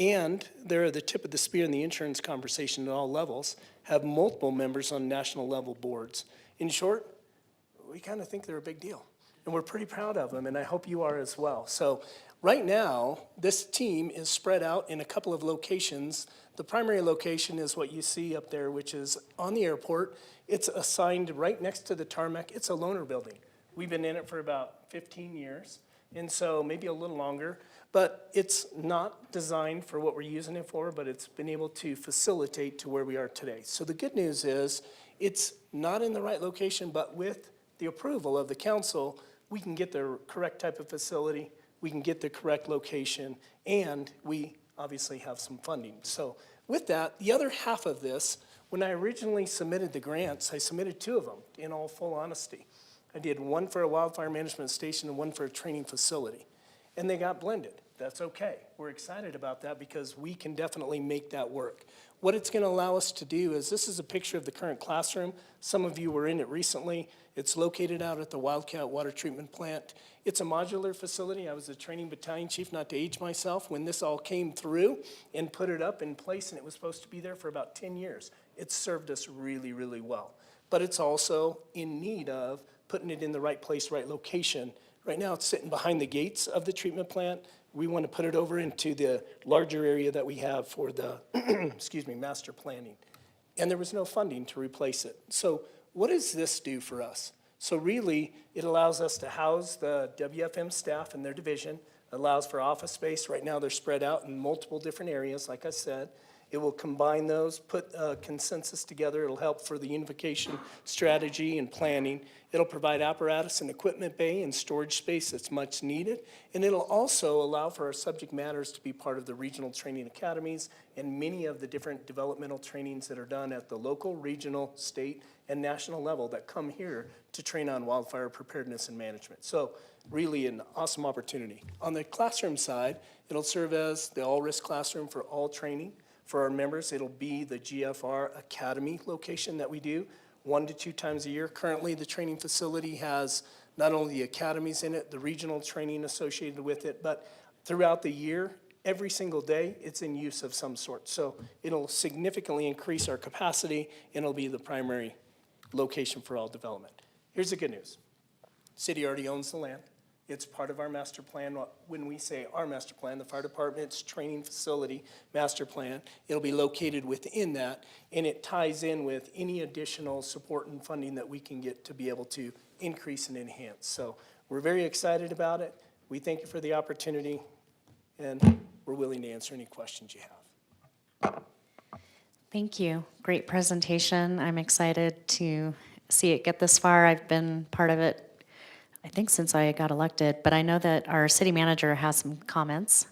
And they're the tip of the spear in the insurance conversation at all levels, have multiple members on national level boards. In short, we kind of think they're a big deal. And we're pretty proud of them, and I hope you are as well. So right now, this team is spread out in a couple of locations. The primary location is what you see up there, which is on the airport. It's assigned right next to the tarmac. It's a loaner building. We've been in it for about 15 years, and so maybe a little longer. But it's not designed for what we're using it for, but it's been able to facilitate to where we are today. So the good news is it's not in the right location, but with the approval of the council, we can get the correct type of facility, we can get the correct location, and we obviously have some funding. So with that, the other half of this, when I originally submitted the grants, I submitted 2 of them, in all full honesty. I did one for a wildfire management station and one for a training facility. And they got blended. That's okay. We're excited about that because we can definitely make that work. What it's going to allow us to do is, this is a picture of the current classroom. Some of you were in it recently. It's located out at the Wildcat Water Treatment Plant. It's a modular facility. I was a training battalion chief, not to age myself, when this all came through and put it up in place, and it was supposed to be there for about 10 years. It's served us really, really well. But it's also in need of putting it in the right place, right location. Right now, it's sitting behind the gates of the treatment plant. We want to put it over into the larger area that we have for the, master planning. And there was no funding to replace it. So what does this do for us? So really, it allows us to house the WFM staff in their division, allows for office space. Right now, they're spread out in multiple different areas, like I said. It will combine those, put consensus together. It'll help for the unification strategy and planning. It'll provide apparatus and equipment bay and storage space that's much needed. And it'll also allow for our subject matters to be part of the regional training academies and many of the different developmental trainings that are done at the local, regional, state, and national level that come here to train on wildfire preparedness and management. So really an awesome opportunity. On the classroom side, it'll serve as the all-risk classroom for all training. For our members, it'll be the GFR Academy location that we do 1 to 2 times a year. Currently, the training facility has not only the academies in it, the regional training associated with it, but throughout the year, every single day, it's in use of some sort. So it'll significantly increase our capacity, and it'll be the primary location for all development. Here's the good news. City already owns the land. It's part of our master plan. When we say our master plan, the fire department's training facility master plan, it'll be located within that, and it ties in with any additional support and funding that we can get to be able to increase and enhance. So we're very excited about it. We thank you for the opportunity, and we're willing to answer any questions you have. Thank you. Great presentation. I'm excited to see it get this far. I've been part of it, I think, since I got elected, but I know that our city manager has some comments.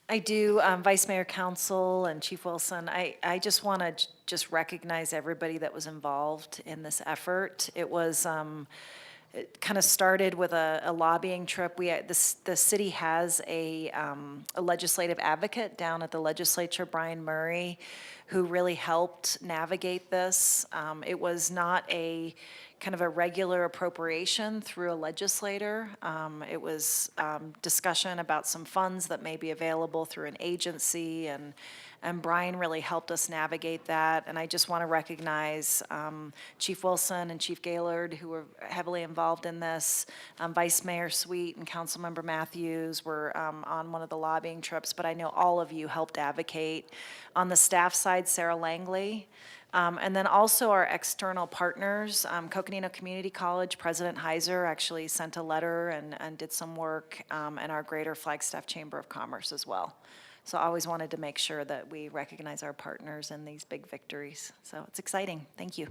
I do, Vice Mayor, Council, and Chief Wilson. I just want to just recognize everybody that was involved in this effort. It was, it kind of started with a lobbying trip. The city has a legislative advocate down at the legislature, Brian Murray, who really helped navigate this. It was not a kind of a regular appropriation through a legislator. It was discussion about some funds that may be available through an agency, and Brian really helped us navigate that. And I just want to recognize Chief Wilson and Chief Gaylord, who were heavily involved in this. Vice Mayor Sweet and Councilmember Matthews were on one of the lobbying trips, but I know all of you helped advocate. On the staff side, Sarah Langley. And then also our external partners, Coconino Community College, President Heiser actually sent a letter and did some work, and our Greater Flagstaff Chamber of Commerce as well. So I always wanted to make sure that we recognize our partners in these big victories. So it's exciting. Thank you.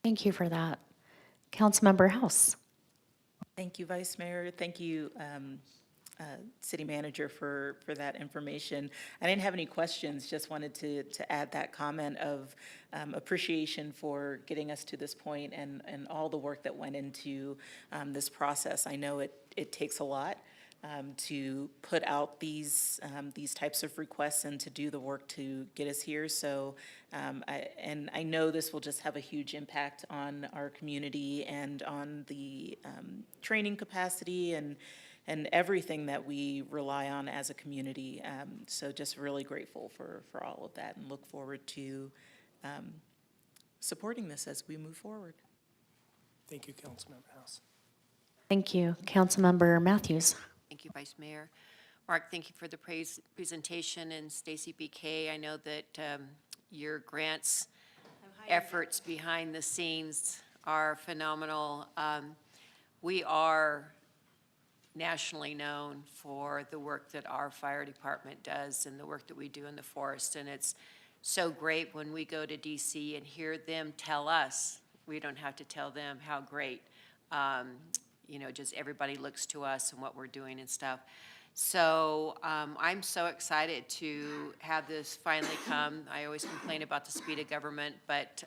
Thank you for that. Councilmember House. Thank you, Vice Mayor. Thank you, City Manager, for that information. I didn't have any questions, just wanted to add that comment of appreciation for getting us to this point and all the work that went into this process. I know it takes a lot to put out these types of requests and to do the work to get us here. So, I know this will just have a huge impact on our community and on the training capacity and everything that we rely on as a community. So just really grateful for all of that and look forward to supporting this as we move forward. Thank you, Councilmember House. Thank you. Councilmember Matthews. Thank you, Vice Mayor. Mark, thank you for the presentation, and Stacy BK, I know that your grants efforts behind the scenes are phenomenal. We are nationally known for the work that our fire department does and the work that we do in the forest, and it's so great when we go to DC and hear them tell us, we don't have to tell them how great, just everybody looks to us and what we're doing and stuff. So I'm so excited to have this finally come. I always complain about the speed of government, but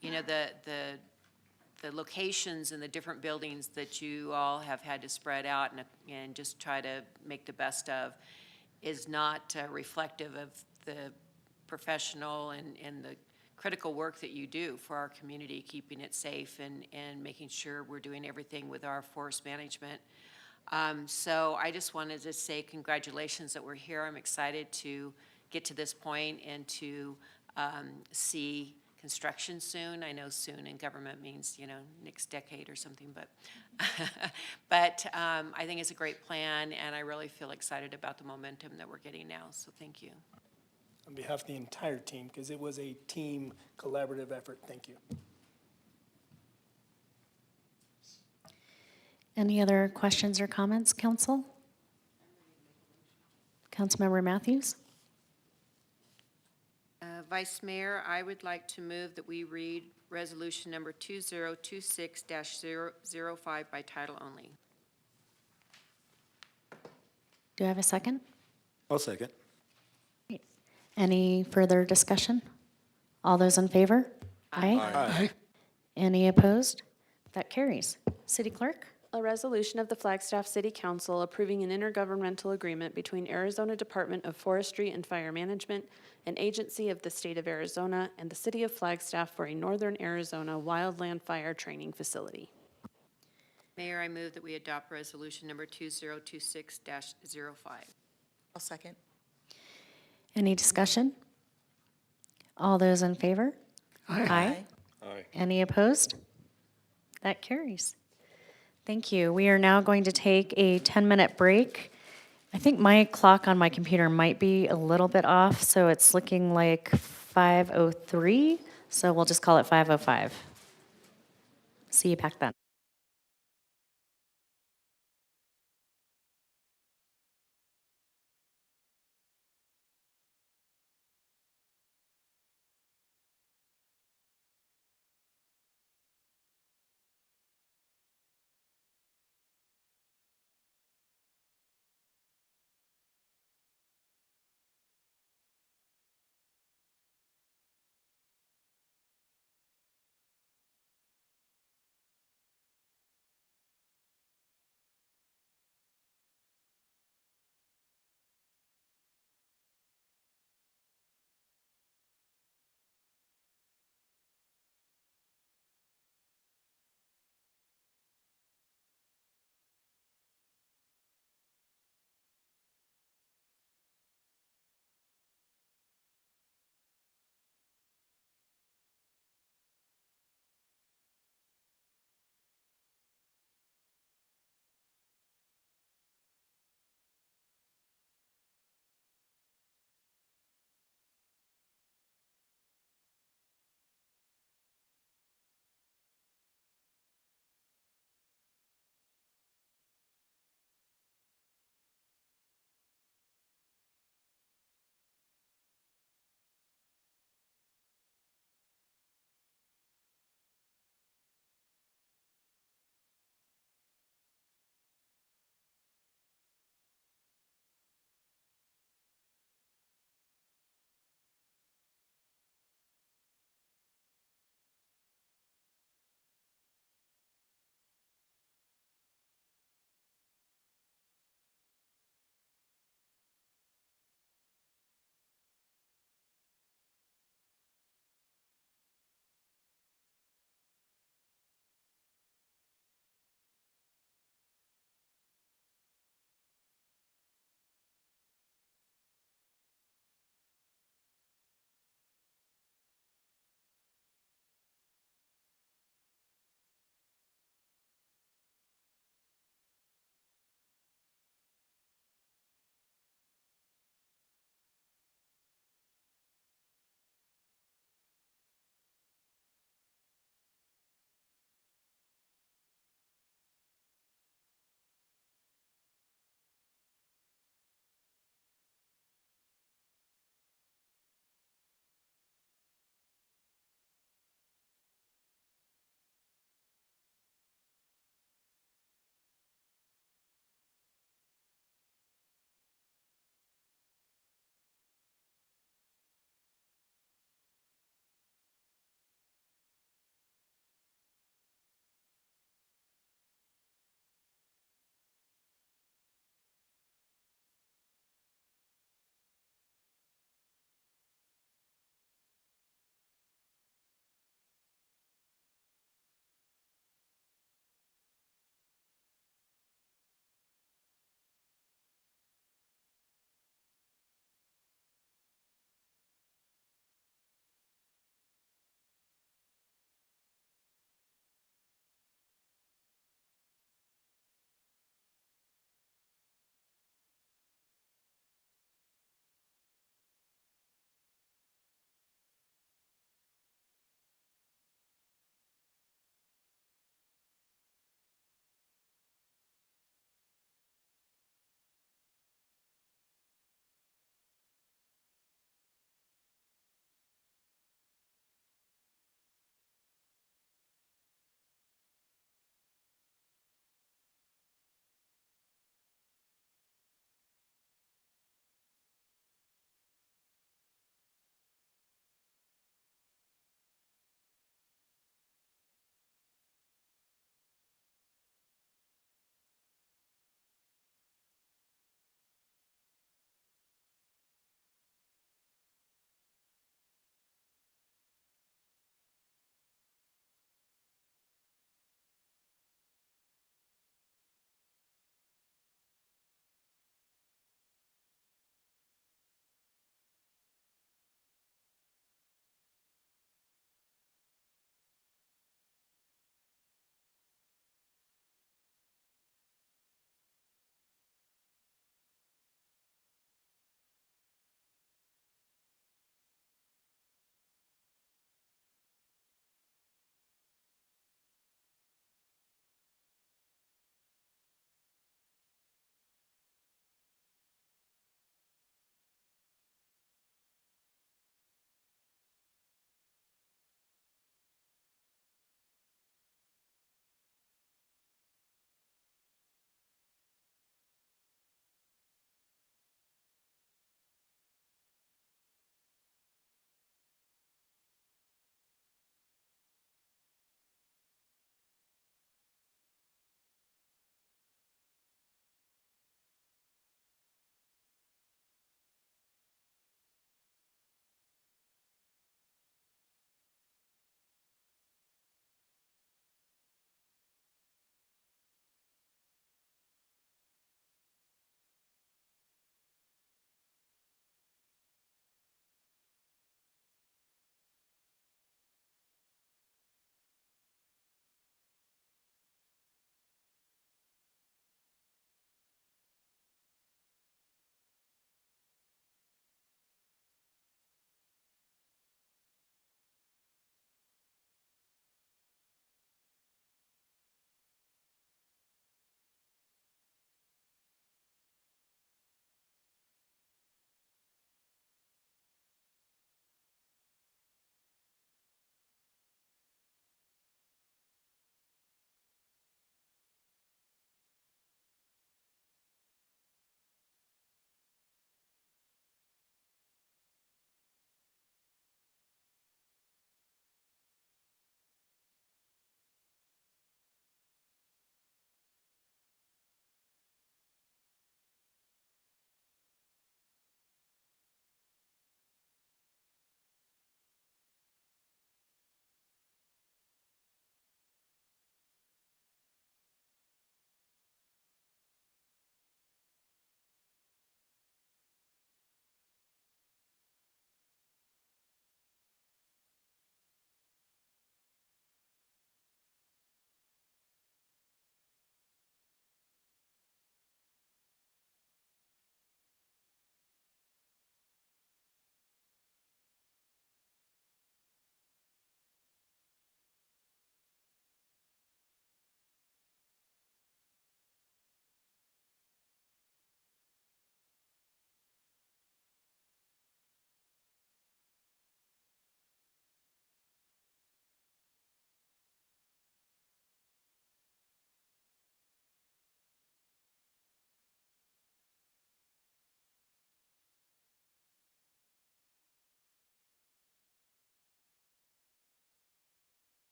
you know, the locations and the different buildings that you all have had to spread out and just try to make the best of is not reflective of the professional and the critical work that you do for our community, keeping it safe and making sure we're doing everything with our forest management. So I just wanted to say congratulations that we're here. I'm excited to get to this point and to see construction soon. I know soon in government means, you know, next decade or something, but, but I think it's a great plan, and I really feel excited about the momentum that we're getting now, so thank you. On behalf of the entire team, because it was a team collaborative effort, thank you. Any other questions or comments, council? Councilmember Matthews? Vice Mayor, I would like to move that we read resolution number 2026-005 by title only. Do I have a second? I'll second. Any further discussion? All those in favor? Aye. Aye. Any opposed? That carries. City Clerk? A resolution of the Flagstaff City Council approving an intergovernmental agreement between Arizona Department of Forestry and Fire Management, an agency of the state of Arizona, and the city of Flagstaff for a Northern Arizona wildland fire training facility. Mayor, I move that we adopt resolution number 2026-05. I'll second. Any discussion? All those in favor? Aye. Aye. Any opposed? That carries. Thank you. We are now going to take a 10-minute break. I think my clock on my computer might be a little bit off, so it's looking like 5:03, so we'll just call it 5:05. See you back then.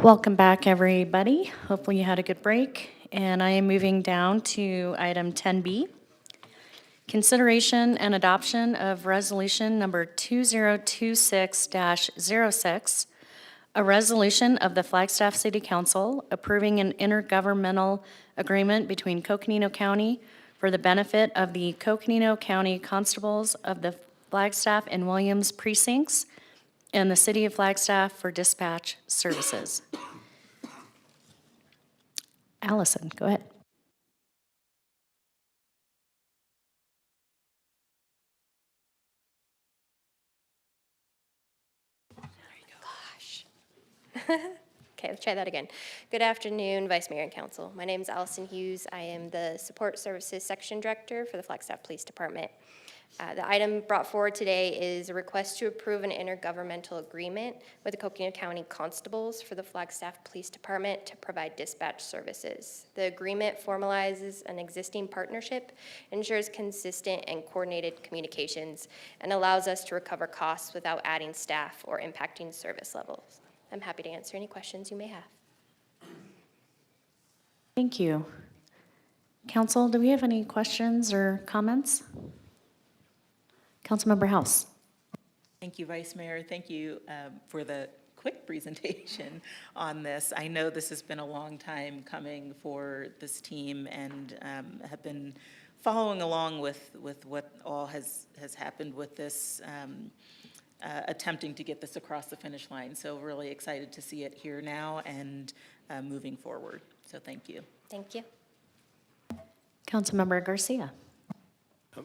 Welcome back, everybody. Hopefully you had a good break. And I am moving down to item 10B. Consideration and adoption of resolution number 2026-06, a resolution of the Flagstaff City Council approving an intergovernmental agreement between Coconino County for the benefit of the Coconino County Constables of the Flagstaff and Williams precincts and the City of Flagstaff for dispatch services. Allison, go ahead. Okay, let's try that again. Good afternoon, Vice Mayor and Council. My name is Allison Hughes. I am the Support Services Section Director for the Flagstaff Police Department. The item brought forward today is a request to approve an intergovernmental agreement with the Coconino County Constables for the Flagstaff Police Department to provide dispatch services. The agreement formalizes an existing partnership, ensures consistent and coordinated communications, and allows us to recover costs without adding staff or impacting service levels. I'm happy to answer any questions you may have. Thank you. Council, do we have any questions or comments? Councilmember House. Thank you, Vice Mayor. Thank you for the quick presentation on this. I know this has been a long time coming for this team and have been following along with what all has happened with this, attempting to get this across the finish line. So really excited to see it here now and moving forward. So thank you. Thank you. Councilmember Garcia.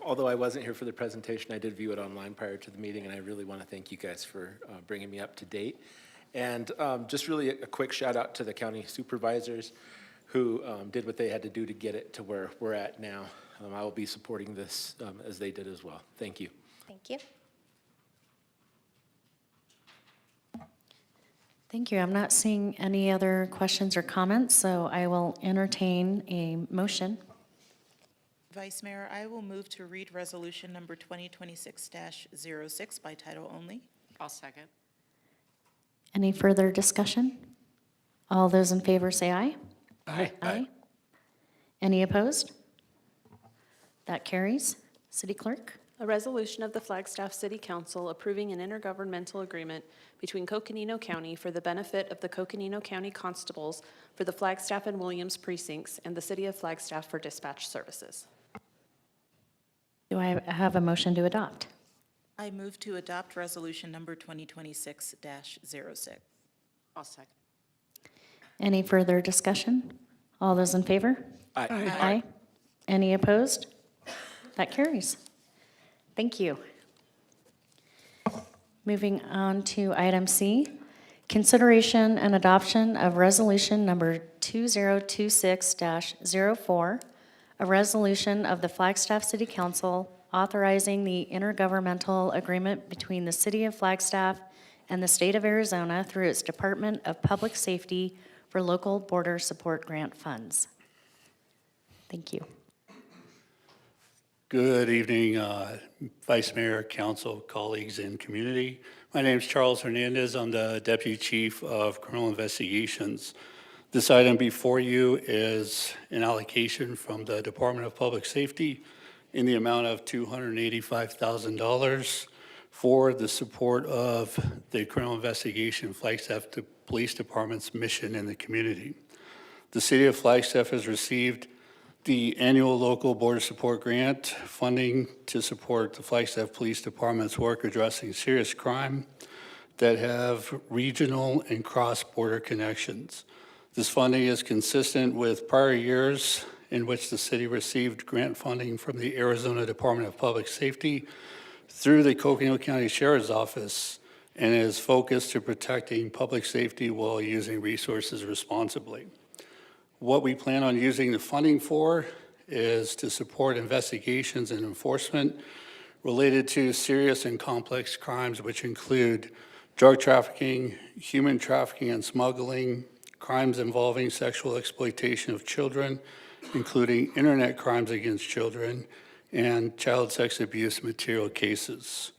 Although I wasn't here for the presentation, I did view it online prior to the meeting, and I really want to thank you guys for bringing me up to date. And just really a quick shout out to the county supervisors who did what they had to do to get it to where we're at now. I will be supporting this as they did as well. Thank you. Thank you. Thank you. I'm not seeing any other questions or comments, so I will entertain a motion. Vice Mayor, I will move to read resolution number 2026-06 by title only. I'll second. Any further discussion? All those in favor say aye. Aye. Aye. Any opposed? That carries. City Clerk? A resolution of the Flagstaff City Council approving an intergovernmental agreement between Coconino County for the benefit of the Coconino County Constables for the Flagstaff and Williams precincts and the City of Flagstaff for dispatch services. Do I have a motion to adopt? I move to adopt resolution number 2026-06. I'll second. Any further discussion? All those in favor? Aye. Aye. Any opposed? That carries. Thank you. Moving on to item C, consideration and adoption of resolution number 2026-04, a resolution of the Flagstaff City Council authorizing the intergovernmental agreement between the City of Flagstaff and the State of Arizona through its Department of Public Safety for local border support grant funds. Thank you. Good evening, Vice Mayor, Council, colleagues, and community. My name is Charles Hernandez. I'm the Deputy Chief of Criminal Investigations. This item before you is an allocation from the Department of Public Safety in the amount of $285,000 for the support of the Criminal Investigation Flagstaff Police Department's mission in the community. The City of Flagstaff has received the annual local border support grant funding to support the Flagstaff Police Department's work addressing serious crime that have regional and cross-border connections. This funding is consistent with prior years in which the city received grant funding from the Arizona Department of Public Safety through the Coconino County Sheriff's Office and is focused to protecting public safety while using resources responsibly. What we plan on using the funding for is to support investigations and enforcement related to serious and complex crimes, which include drug trafficking, human trafficking and smuggling, crimes involving sexual exploitation of children, including internet crimes against children, and child sex abuse material cases.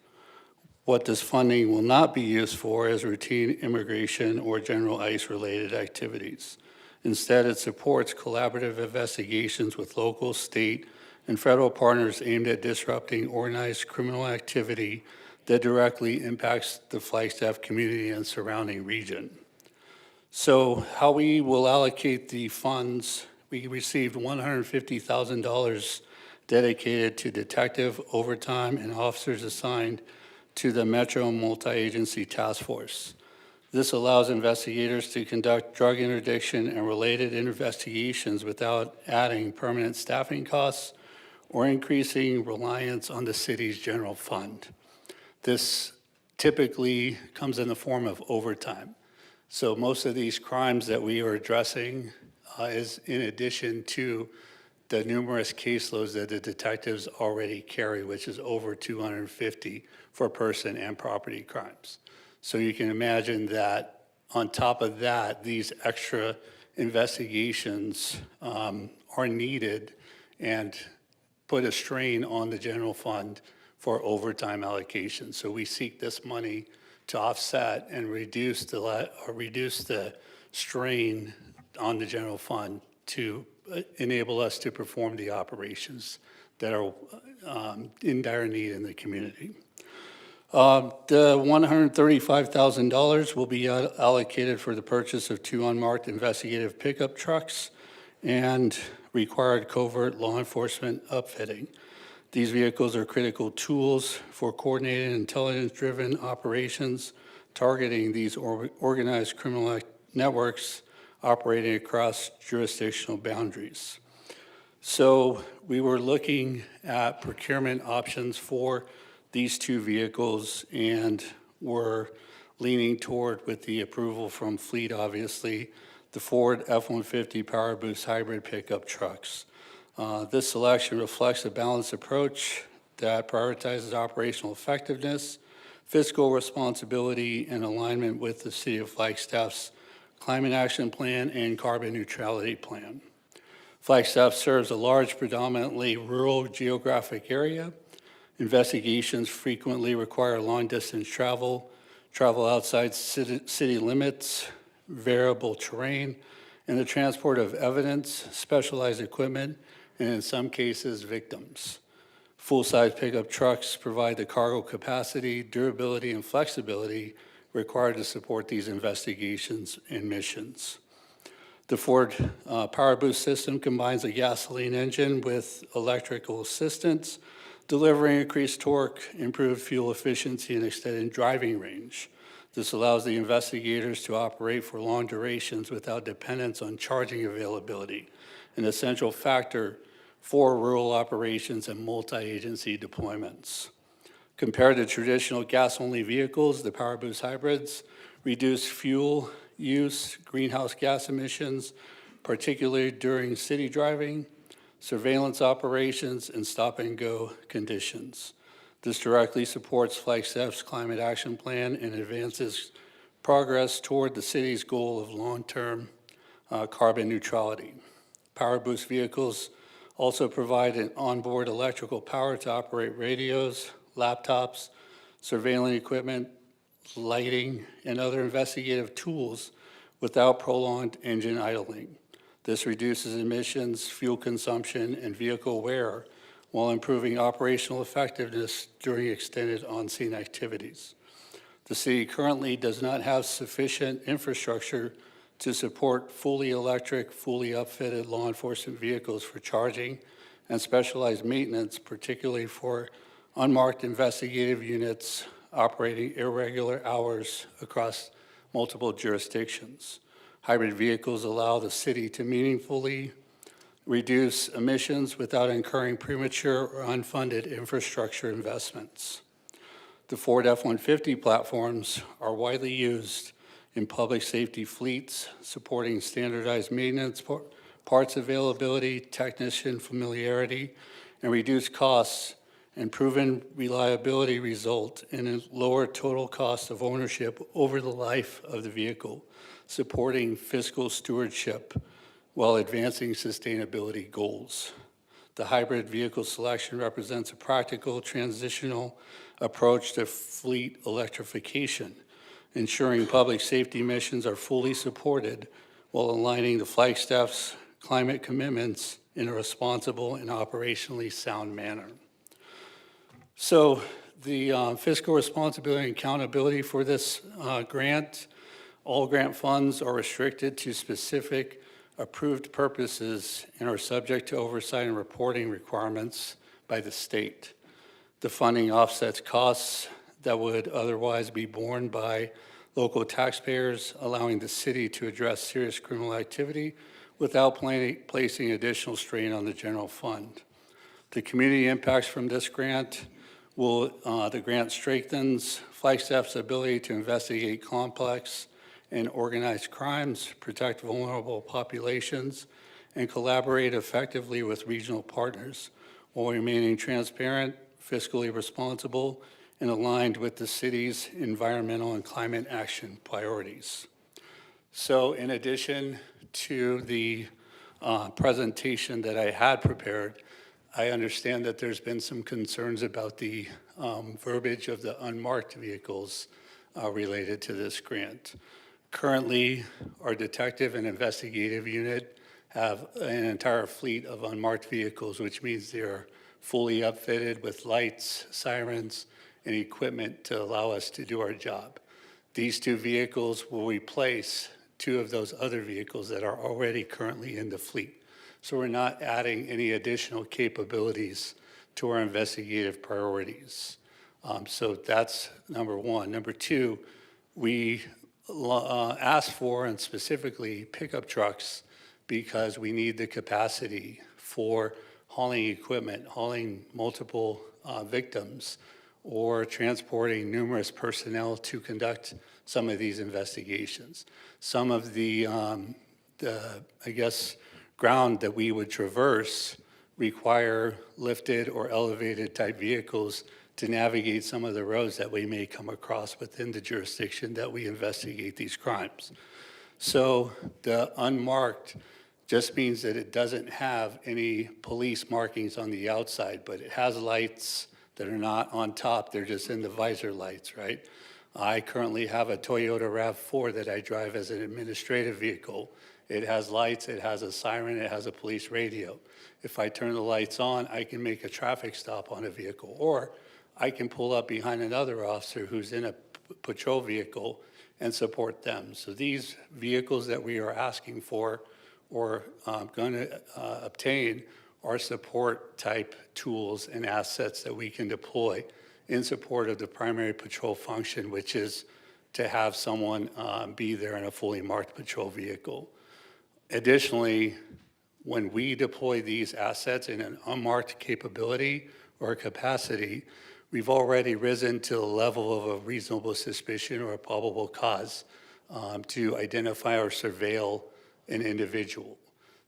What this funding will not be used for is routine immigration or general ICE-related activities. Instead, it supports collaborative investigations with local, state, and federal partners aimed at disrupting organized criminal activity that directly impacts the Flagstaff community and surrounding region. So how we will allocate the funds, we received $150,000 dedicated to detective overtime and officers assigned to the Metro Multi-Agency Task Force. This allows investigators to conduct drug interdiction and related investigations without adding permanent staffing costs or increasing reliance on the city's general fund. This typically comes in the form of overtime. So most of these crimes that we are addressing is in addition to the numerous caseloads that the detectives already carry, which is over 250 for person and property crimes. So you can imagine that on top of that, these extra investigations are needed and put a strain on the general fund for overtime allocation. So we seek this money to offset and reduce the strain on the general fund to enable us to perform the operations that are in dire need in the community. The $135,000 will be allocated for the purchase of 2 unmarked investigative pickup trucks and required covert law enforcement upfitting. These vehicles are critical tools for coordinated intelligence-driven operations targeting these organized criminal networks operating across jurisdictional boundaries. So we were looking at procurement options for these 2 vehicles and were leaning toward, with the approval from Fleet, obviously, the Ford F-150 Power Boost hybrid pickup trucks. This selection reflects a balanced approach that prioritizes operational effectiveness, fiscal responsibility, and alignment with the City of Flagstaff's Climate Action Plan and Carbon Neutrality Plan. Flagstaff serves a large, predominantly rural geographic area. Investigations frequently require long-distance travel outside city limits, variable terrain, and the transport of evidence, specialized equipment, and in some cases, victims. Full-size pickup trucks provide the cargo capacity, durability, and flexibility required to support these investigations and missions. The Ford Power Boost system combines a gasoline engine with electrical assistance, delivering increased torque, improved fuel efficiency, and extended driving range. This allows the investigators to operate for long durations without dependence on charging availability, an essential factor for rural operations and multi-agency deployments. Compared to traditional gas-only vehicles, the Power Boost hybrids reduce fuel use, greenhouse gas emissions, particularly during city driving, surveillance operations, and stop-and-go conditions. This directly supports Flagstaff's Climate Action Plan and advances progress toward the city's goal of long-term carbon neutrality. Power Boost vehicles also provide an onboard electrical power to operate radios, laptops, surveillance equipment, lighting, and other investigative tools without prolonged engine idling. This reduces emissions, fuel consumption, and vehicle wear while improving operational effectiveness during extended on-scene activities. The city currently does not have sufficient infrastructure to support fully electric, fully upfitted law enforcement vehicles for charging and specialized maintenance, particularly for unmarked investigative units operating irregular hours across multiple jurisdictions. Hybrid vehicles allow the city to meaningfully reduce emissions without incurring premature or unfunded infrastructure investments. The Ford F-150 platforms are widely used in public safety fleets, supporting standardized maintenance, parts availability, technician familiarity, and reduced costs, and proven reliability result in a lower total cost of ownership over the life of the vehicle, supporting fiscal stewardship while advancing sustainability goals. The hybrid vehicle selection represents a practical transitional approach to fleet electrification, ensuring public safety missions are fully supported while aligning the Flagstaff's climate commitments in a responsible and operationally sound manner. So the fiscal responsibility and accountability for this grant, all grant funds are restricted to specific approved purposes and are subject to oversight and reporting requirements by the state. The funding offsets costs that would otherwise be borne by local taxpayers, allowing the city to address serious criminal activity without placing additional strain on the general fund. The community impacts from this grant the grant strengthens Flagstaff's ability to investigate complex and organized crimes, protect vulnerable populations, and collaborate effectively with regional partners while remaining transparent, fiscally responsible, and aligned with the city's environmental and climate action priorities. So in addition to the presentation that I had prepared, I understand that there's been some concerns about the verbiage of the unmarked vehicles related to this grant. Currently, our detective and investigative unit have an entire fleet of unmarked vehicles, which means they're fully upfitted with lights, sirens, and equipment to allow us to do our job. These two vehicles will replace two of those other vehicles that are already currently in the fleet. So we're not adding any additional capabilities to our investigative priorities. So that's number one. Number two, we asked for, and specifically pickup trucks, because we need the capacity for hauling equipment, hauling multiple victims, or transporting numerous personnel to conduct some of these investigations. Some of the I guess, ground that we would traverse require lifted or elevated type vehicles to navigate some of the roads that we may come across within the jurisdiction that we investigate these crimes. So the unmarked just means that it doesn't have any police markings on the outside, but it has lights that are not on top, they're just in the visor lights, right? I currently have a Toyota RAV4 that I drive as an administrative vehicle. It has lights, it has a siren, it has a police radio. If I turn the lights on, I can make a traffic stop on a vehicle, or I can pull up behind another officer who's in a patrol vehicle and support them. So these vehicles that we are asking for or going to obtain are support type tools and assets that we can deploy in support of the primary patrol function, which is to have someone be there in a fully marked patrol vehicle. Additionally, when we deploy these assets in an unmarked capability or capacity, we've already risen to the level of a reasonable suspicion or a probable cause to identify or surveil an individual.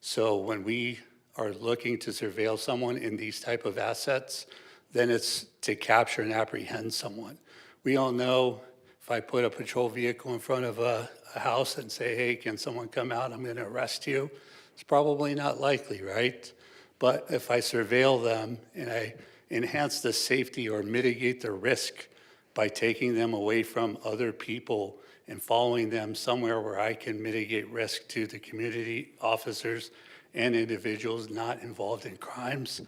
So when we are looking to surveil someone in these type of assets, then it's to capture and apprehend someone. We all know if I put a patrol vehicle in front of a house and say, hey, can someone come out? I'm going to arrest you. It's probably not likely, right? But if I surveil them and I enhance the safety or mitigate the risk by taking them away from other people and following them somewhere where I can mitigate risk to the community officers and individuals not involved in crimes,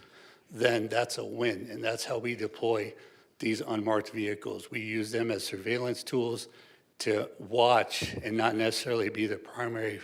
then that's a win. And that's how we deploy these unmarked vehicles. We use them as surveillance tools to watch and not necessarily be the primary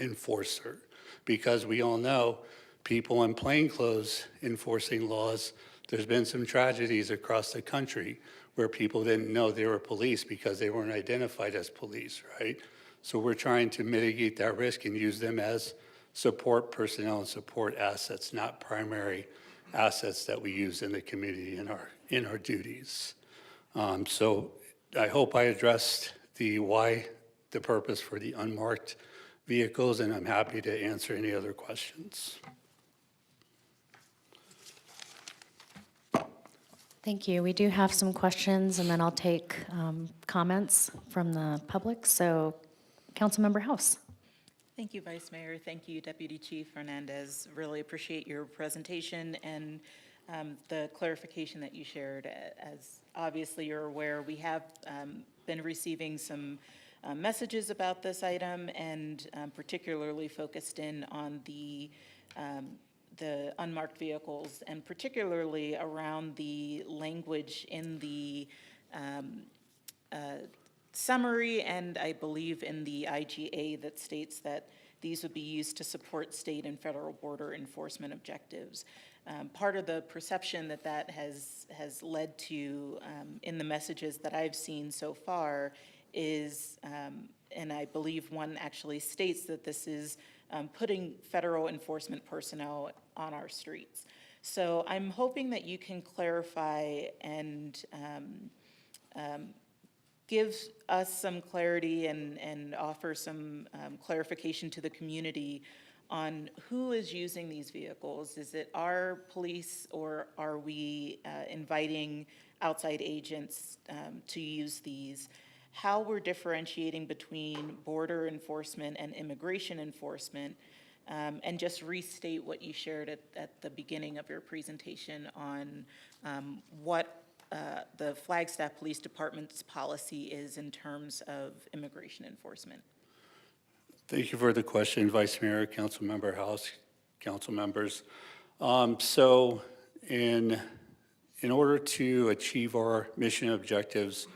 enforcer, because we all know people in plainclothes enforcing laws, there's been some tragedies across the country where people didn't know they were police because they weren't identified as police, right? So we're trying to mitigate that risk and use them as support personnel and support assets, not primary assets that we use in the community in our duties. So I hope I addressed the purpose for the unmarked vehicles, and I'm happy to answer any other questions. Thank you. We do have some questions, and then I'll take comments from the public. So, Councilmember House. Thank you, Vice Mayor. Thank you, Deputy Chief Fernandez. Really appreciate your presentation and the clarification that you shared. As obviously you're aware, we have been receiving some messages about this item and particularly focused in on the unmarked vehicles and particularly around the language in the summary and I believe in the IGA that states that these would be used to support state and federal border enforcement objectives. Part of the perception that that has led to in the messages that I've seen so far is, and I believe one actually states that this is putting federal enforcement personnel on our streets. So I'm hoping that you can clarify and give us some clarity and offer some clarification to the community on who is using these vehicles. Is it our police or are we inviting outside agents to use these? How we're differentiating between border enforcement and immigration enforcement, and just restate what you shared at the beginning of your presentation on what the Flagstaff Police Department's policy is in terms of immigration enforcement. Thank you for the question, Vice Mayor, Councilmember House, council members. So in order to achieve our mission objectives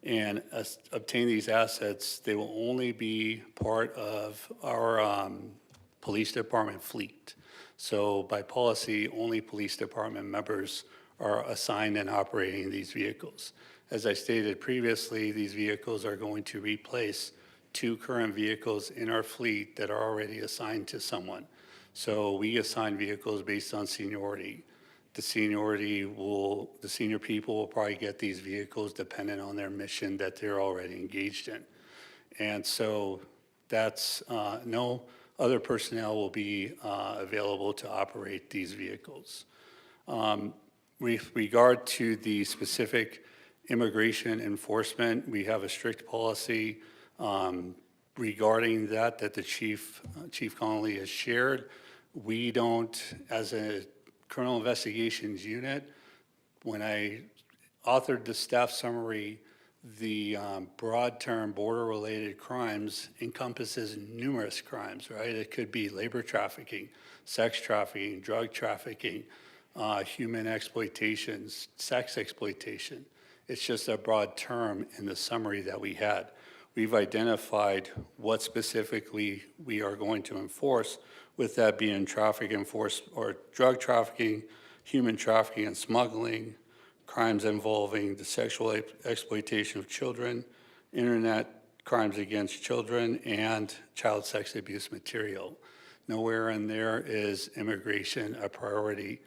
and obtain these assets, they will only be part of our police department fleet. So by policy, only police department members are assigned and operating these vehicles. As I stated previously, these vehicles are going to replace 2 current vehicles in our fleet that are already assigned to someone. So we assign vehicles based on seniority. The senior people will probably get these vehicles depending on their mission that they're already engaged in. And so that's, no other personnel will be available to operate these vehicles. With regard to the specific immigration enforcement, we have a strict policy regarding that the Chief Connolly has shared. We don't, as a criminal investigations unit, when I authored the staff summary, the broad term border-related crimes encompasses numerous crimes, right? It could be labor trafficking, sex trafficking, drug trafficking, human exploitation, sex exploitation. It's just a broad term in the summary that we had. We've identified what specifically we are going to enforce, with that being drug trafficking, human trafficking and smuggling, crimes involving the sexual exploitation of children, internet crimes against children, and child sex abuse material. Nowhere in there is immigration a priority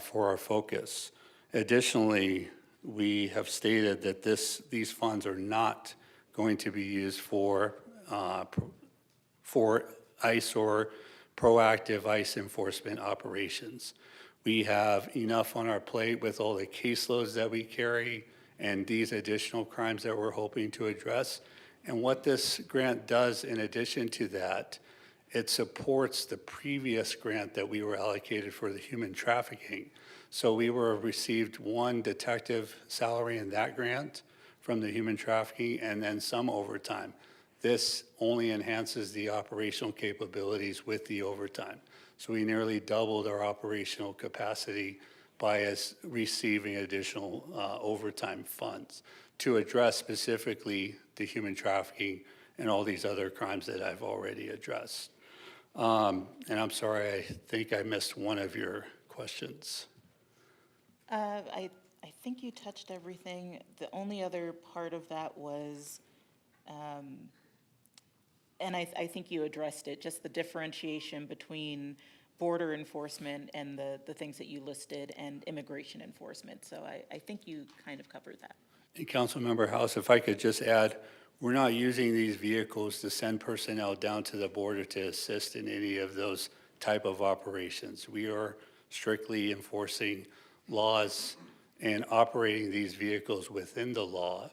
for our focus. Additionally, we have stated that these funds are not going to be used for ICE or proactive ICE enforcement operations. We have enough on our plate with all the caseloads that we carry and these additional crimes that we're hoping to address. And what this grant does in addition to that, it supports the previous grant that we were allocated for the human trafficking. So we received 1 detective salary in that grant from the human trafficking and then some overtime. This only enhances the operational capabilities with the overtime. So we nearly doubled our operational capacity by us receiving additional overtime funds to address specifically the human trafficking and all these other crimes that I've already addressed. And I'm sorry, I think I missed one of your questions. I think you touched everything. The only other part of that was, and I think you addressed it, just the differentiation between border enforcement and the things that you listed and immigration enforcement. So I think you kind of covered that. And Councilmember House, if I could just add, we're not using these vehicles to send personnel down to the border to assist in any of those type of operations. We are strictly enforcing laws and operating these vehicles within the law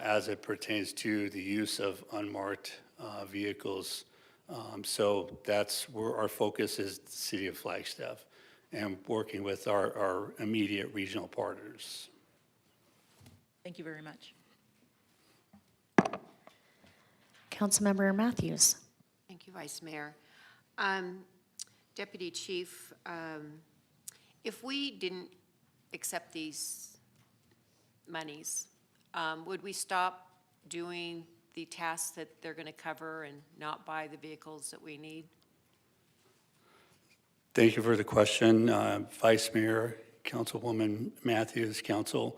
as it pertains to the use of unmarked vehicles So that's where our focus is, the city of Flagstaff, and working with our immediate regional partners. Thank you very much. Councilmember Matthews. Thank you, Vice Mayor. Deputy Chief, if we didn't accept these monies, would we stop doing the tasks that they're going to cover and not buy the vehicles that we need? Thank you for the question, Vice Mayor, Councilwoman Matthews, Council.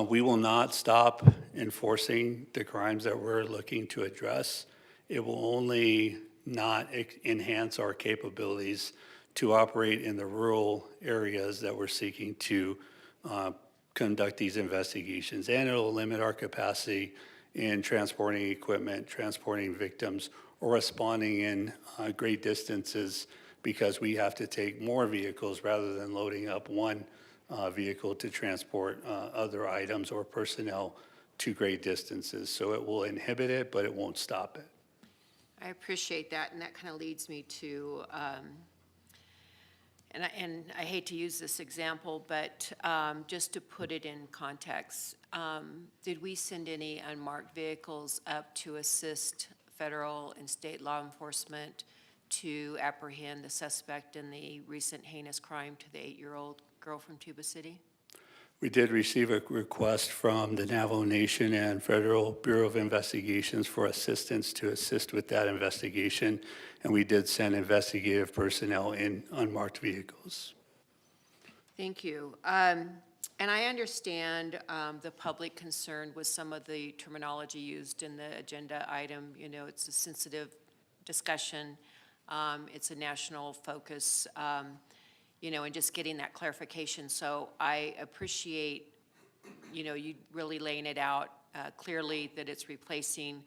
We will not stop enforcing the crimes that we're looking to address. It will only not enhance our capabilities to operate in the rural areas that we're seeking to conduct these investigations. And it'll limit our capacity in transporting equipment, transporting victims, or responding in great distances, because we have to take more vehicles rather than loading up one vehicle to transport other items or personnel to great distances. So it will inhibit it, but it won't stop it. I appreciate that, and that kind of leads me to, and I hate to use this example, but just to put it in context, did we send any unmarked vehicles up to assist federal and state law enforcement to apprehend the suspect in the recent heinous crime to the 8-year-old girl from Tuba City? We did receive a request from the Navajo Nation and Federal Bureau of Investigations for assistance to assist with that investigation, and we did send investigative personnel in unmarked vehicles. Thank you. And I understand the public concern with some of the terminology used in the agenda item. You know, it's a sensitive discussion. It's a national focus. You know, and just getting that clarification. So I appreciate, you know, you really laying it out clearly that it's replacing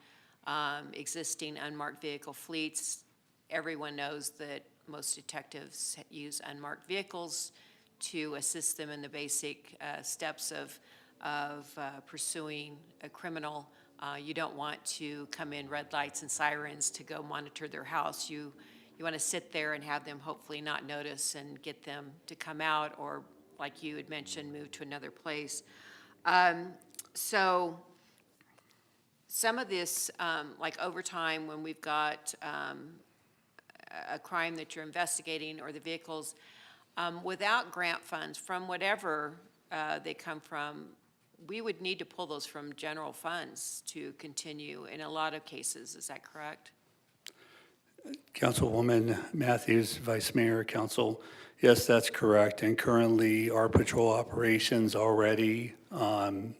existing unmarked vehicle fleets. Everyone knows that most detectives use unmarked vehicles to assist them in the basic steps of pursuing a criminal. You don't want to come in red lights and sirens to go monitor their house. You want to sit there and have them hopefully not notice and get them to come out, or like you had mentioned, move to another place. So some of this, like over time when we've got a crime that you're investigating or the vehicles, without grant funds from whatever they come from, we would need to pull those from general funds to continue in a lot of cases. Is that correct? Councilwoman Matthews, Vice Mayor, Council, yes, that's correct. And currently, our patrol operations already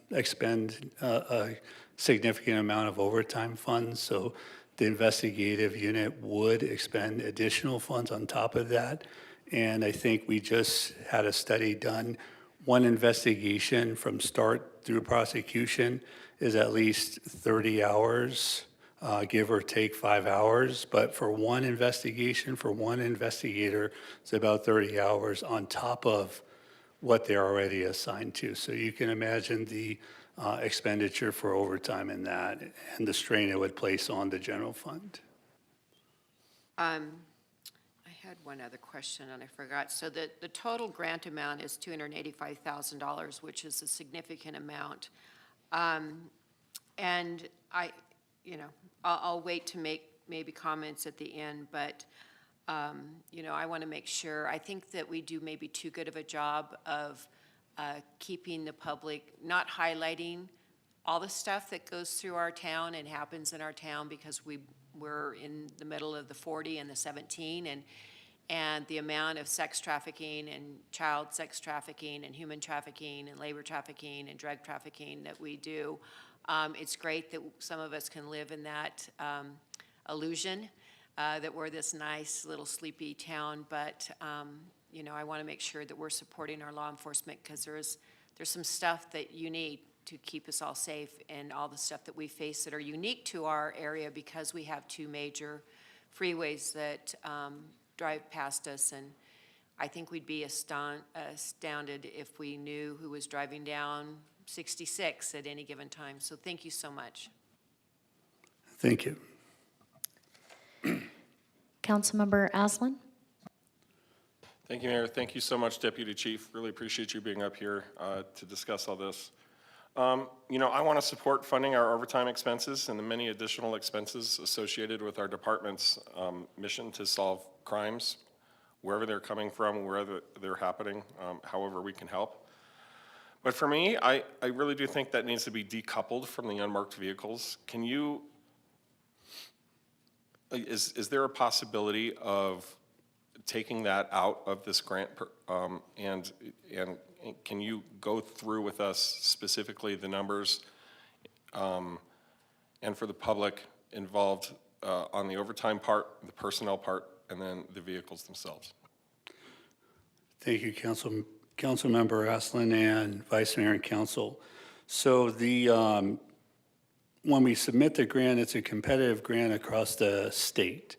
expend a significant amount of overtime funds. So the investigative unit would expend additional funds on top of that. And I think we just had a study done. One investigation from start through prosecution is at least 30 hours. Give or take 5 hours, but for one investigation, for one investigator, it's about 30 hours on top of what they're already assigned to. So you can imagine the expenditure for overtime in that and the strain it would place on the general fund. I had one other question and I forgot. So the total grant amount is $285,000, which is a significant amount. And you know, I'll wait to make maybe comments at the end, but, you know, I want to make sure. I think that we do maybe too good of a job of keeping the public, not highlighting all the stuff that goes through our town and happens in our town, because we're in the middle of the 40 and the 17, and the amount of sex trafficking and child sex trafficking and human trafficking and labor trafficking and drug trafficking that we do. It's great that some of us can live in that illusion that we're this nice little sleepy town, but you know, I want to make sure that we're supporting our law enforcement, because there's some stuff that you need to keep us all safe, and all the stuff that we face that are unique to our area because we have two major freeways that drive past us, and I think we'd be astounded if we knew who was driving down 66 at any given time. So thank you so much. Thank you. Councilmember Aslan? Thank you, Mayor. Thank you so much, Deputy Chief. Really appreciate you being up here to discuss all this. You know, I want to support funding our overtime expenses and the many additional expenses associated with our department's mission to solve crimes, wherever they're coming from, wherever they're happening, however we can help. But for me, I really do think that needs to be decoupled from the unmarked vehicles. Can you, is there a possibility of taking that out of this grant, and can you go through with us specifically the numbers and for the public involved on the overtime part, the personnel part, and then the vehicles themselves? Thank you, Councilmember Aslan and Vice Mayor and Council. So the when we submit the grant, it's a competitive grant across the state.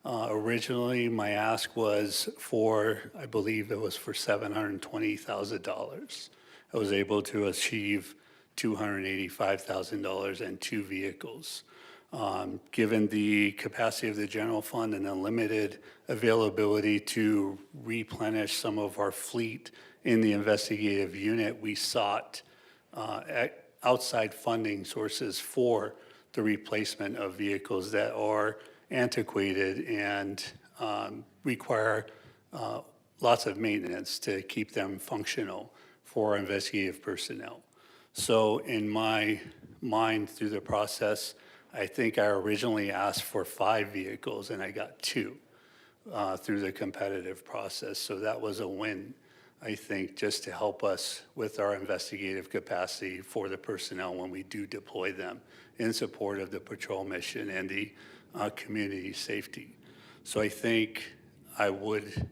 Originally, my ask was for, I believe it was for $720,000. I was able to achieve $285,000 and 2 vehicles. Given the capacity of the general fund and the limited availability to replenish some of our fleet in the investigative unit, we sought outside funding sources for the replacement of vehicles that are antiquated and require lots of maintenance to keep them functional for our investigative personnel. So in my mind, through the process, I think I originally asked for 5 vehicles and I got 2 through the competitive process. So that was a win, I think, just to help us with our investigative capacity for the personnel when we do deploy them in support of the patrol mission and the community safety. So I think I would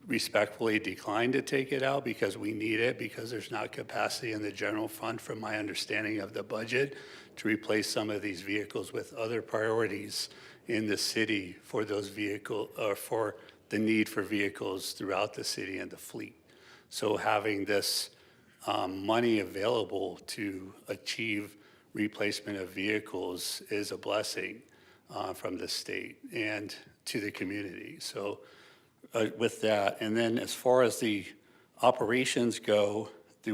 respectfully decline to take it out because we need it, because there's not capacity in the general fund, from my understanding of the budget, to replace some of these vehicles with other priorities in the city for those vehicles, or for the need for vehicles throughout the city and the fleet. So having this money available to achieve replacement of vehicles is a blessing from the state and to the community. So with that, and then as far as the operations go, the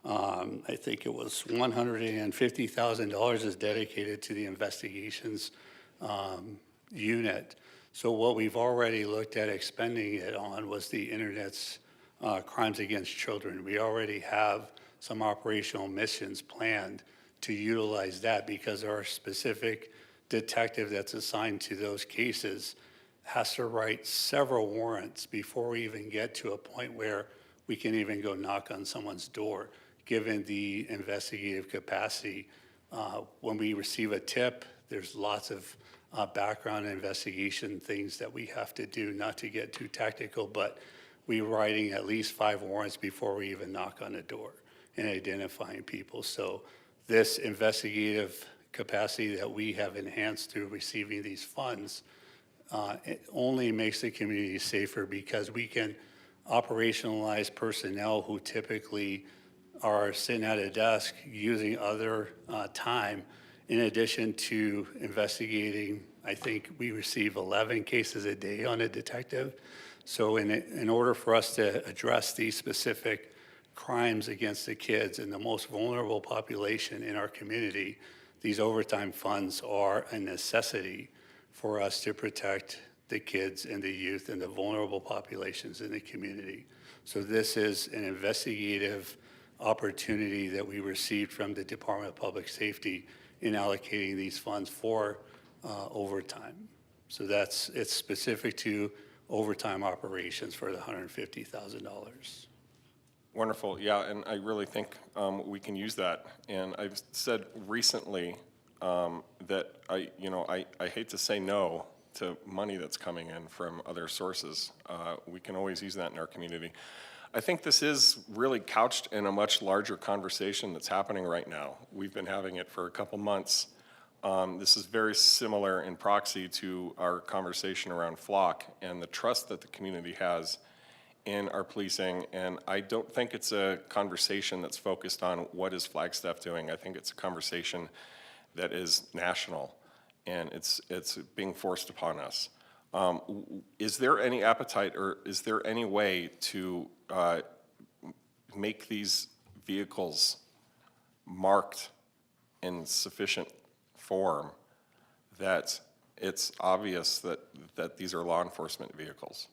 I think it was $150,000 is dedicated to the investigations unit. So what we've already looked at expending it on was the internet's crimes against children. We already have some operational missions planned to utilize that, because our specific detective that's assigned to those cases has to write several warrants before we even get to a point where we can even go knock on someone's door, given the investigative capacity. When we receive a tip, there's lots of background investigation things that we have to do, not to get too tactical, but we're writing at least 5 warrants before we even knock on a door and identifying people. So this investigative capacity that we have enhanced through receiving these funds, it only makes the community safer, because we can operationalize personnel who typically are sitting at a desk using other time, in addition to investigating. I think we receive 11 cases a day on a detective. So in order for us to address these specific crimes against the kids and the most vulnerable population in our community, these overtime funds are a necessity for us to protect the kids and the youth and the vulnerable populations in the community. So this is an investigative opportunity that we received from the Department of Public Safety in allocating these funds for overtime. So it's specific to overtime operations for the $150,000. Wonderful, yeah, and I really think we can use that. And I've said recently that I hate to say no to money that's coming in from other sources. We can always use that in our community. I think this is really couched in a much larger conversation that's happening right now. We've been having it for a couple months. This is very similar in proxy to our conversation around Flock and the trust that the community has in our policing. And I don't think it's a conversation that's focused on what is Flagstaff doing. I think it's a conversation that is national. and it's being forced upon us. Is there any appetite, or is there any way to make these vehicles marked in sufficient form that it's obvious that these are law enforcement vehicles?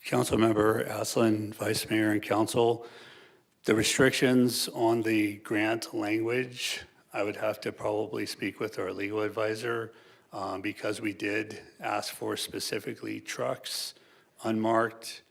Councilmember Aslan, Vice Mayor and Council, the restrictions on the grant language, I would have to probably speak with our legal advisor because we did ask for specifically trucks, unmarked.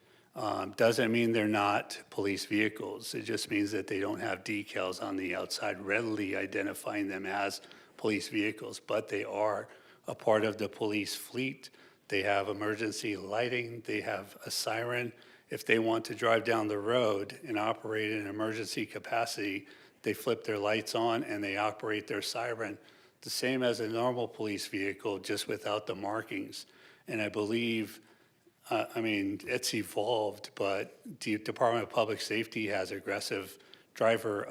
Doesn't mean they're not police vehicles. It just means that they don't have decals on the outside readily identifying them as police vehicles, but they are a part of the police fleet. They have emergency lighting, they have a siren. If they want to drive down the road and operate in an emergency capacity, they flip their lights on and they operate their siren, the same as a normal police vehicle, just without the markings. And I believe, it's evolved, but the Department of Public Safety has aggressive driver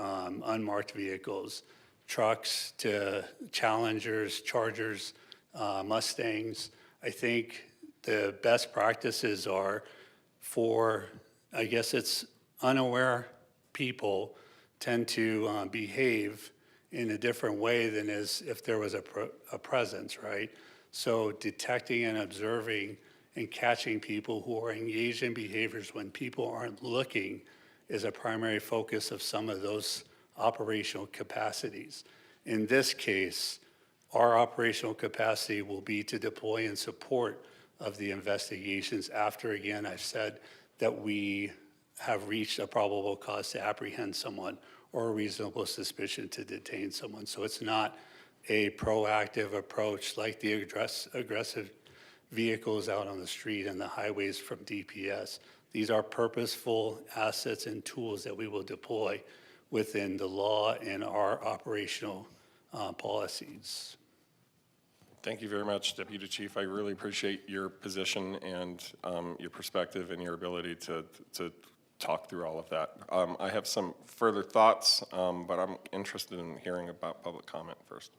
unmarked vehicles, trucks to Challengers, Chargers, Mustangs. I think the best practices are for, I guess it's unaware people tend to behave in a different way than as if there was a presence, right? So detecting and observing and catching people who are engaged in behaviors when people aren't looking is a primary focus of some of those operational capacities. In this case, our operational capacity will be to deploy in support of the investigations after, again, I've said that we have reached a probable cause to apprehend someone or a reasonable suspicion to detain someone. So it's not a proactive approach like the aggressive vehicles out on the street and the highways from DPS. These are purposeful assets and tools that we will deploy within the law and our operational policies. Thank you very much, Deputy Chief. I really appreciate your position and your perspective and your ability to talk through all of that. I have some further thoughts, but I'm interested in hearing about public comment first.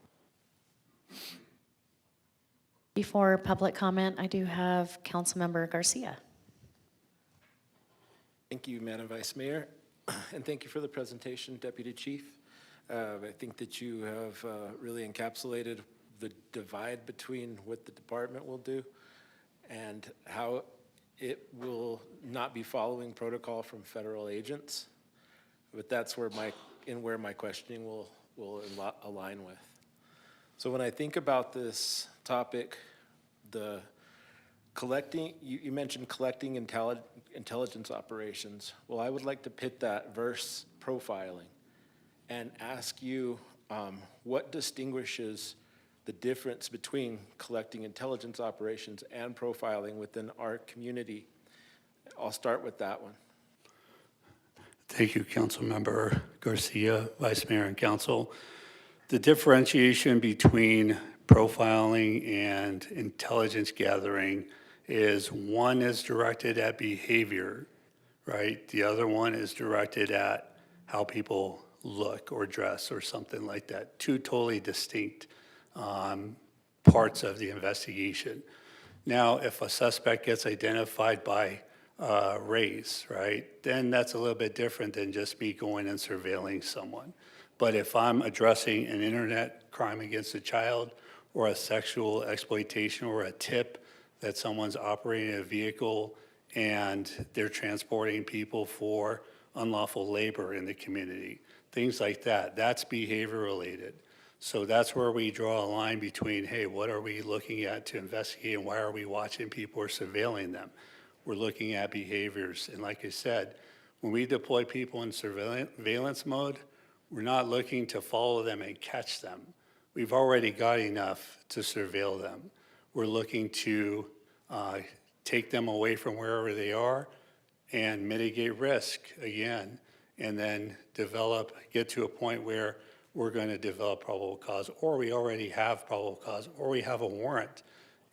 Before public comment, I do have Councilmember Garcia. Thank you, Madam Vice Mayor, and thank you for the presentation, Deputy Chief. I think that you have really encapsulated the divide between what the department will do and how it will not be following protocol from federal agents. But that's where my questioning will align with. So when I think about this topic, the collecting, you mentioned collecting intelligence operations. Well, I would like to pit that versus profiling and ask you what distinguishes the difference between collecting intelligence operations and profiling within our community. I'll start with that one. Thank you, Councilmember Garcia, Vice Mayor and Council. The differentiation between profiling and intelligence gathering is one is directed at behavior, right? The other one is directed at how people look or dress or something like that. Two totally distinct parts of the investigation. Now, if a suspect gets identified by race, right, then that's a little bit different than just me going and surveilling someone. But if I'm addressing an internet crime against a child or a sexual exploitation or a tip that someone's operating a vehicle and they're transporting people for unlawful labor in the community, things like that, that's behavior related. So that's where we draw a line between, hey, what are we looking at to investigate and why are we watching people or surveilling them? We're looking at behaviors. And like I said, when we deploy people in surveillance mode, we're not looking to follow them and catch them. We've already got enough to surveil them. We're looking to take them away from wherever they are and mitigate risk again, and then get to a point where we're going to develop probable cause, or we already have probable cause, or we have a warrant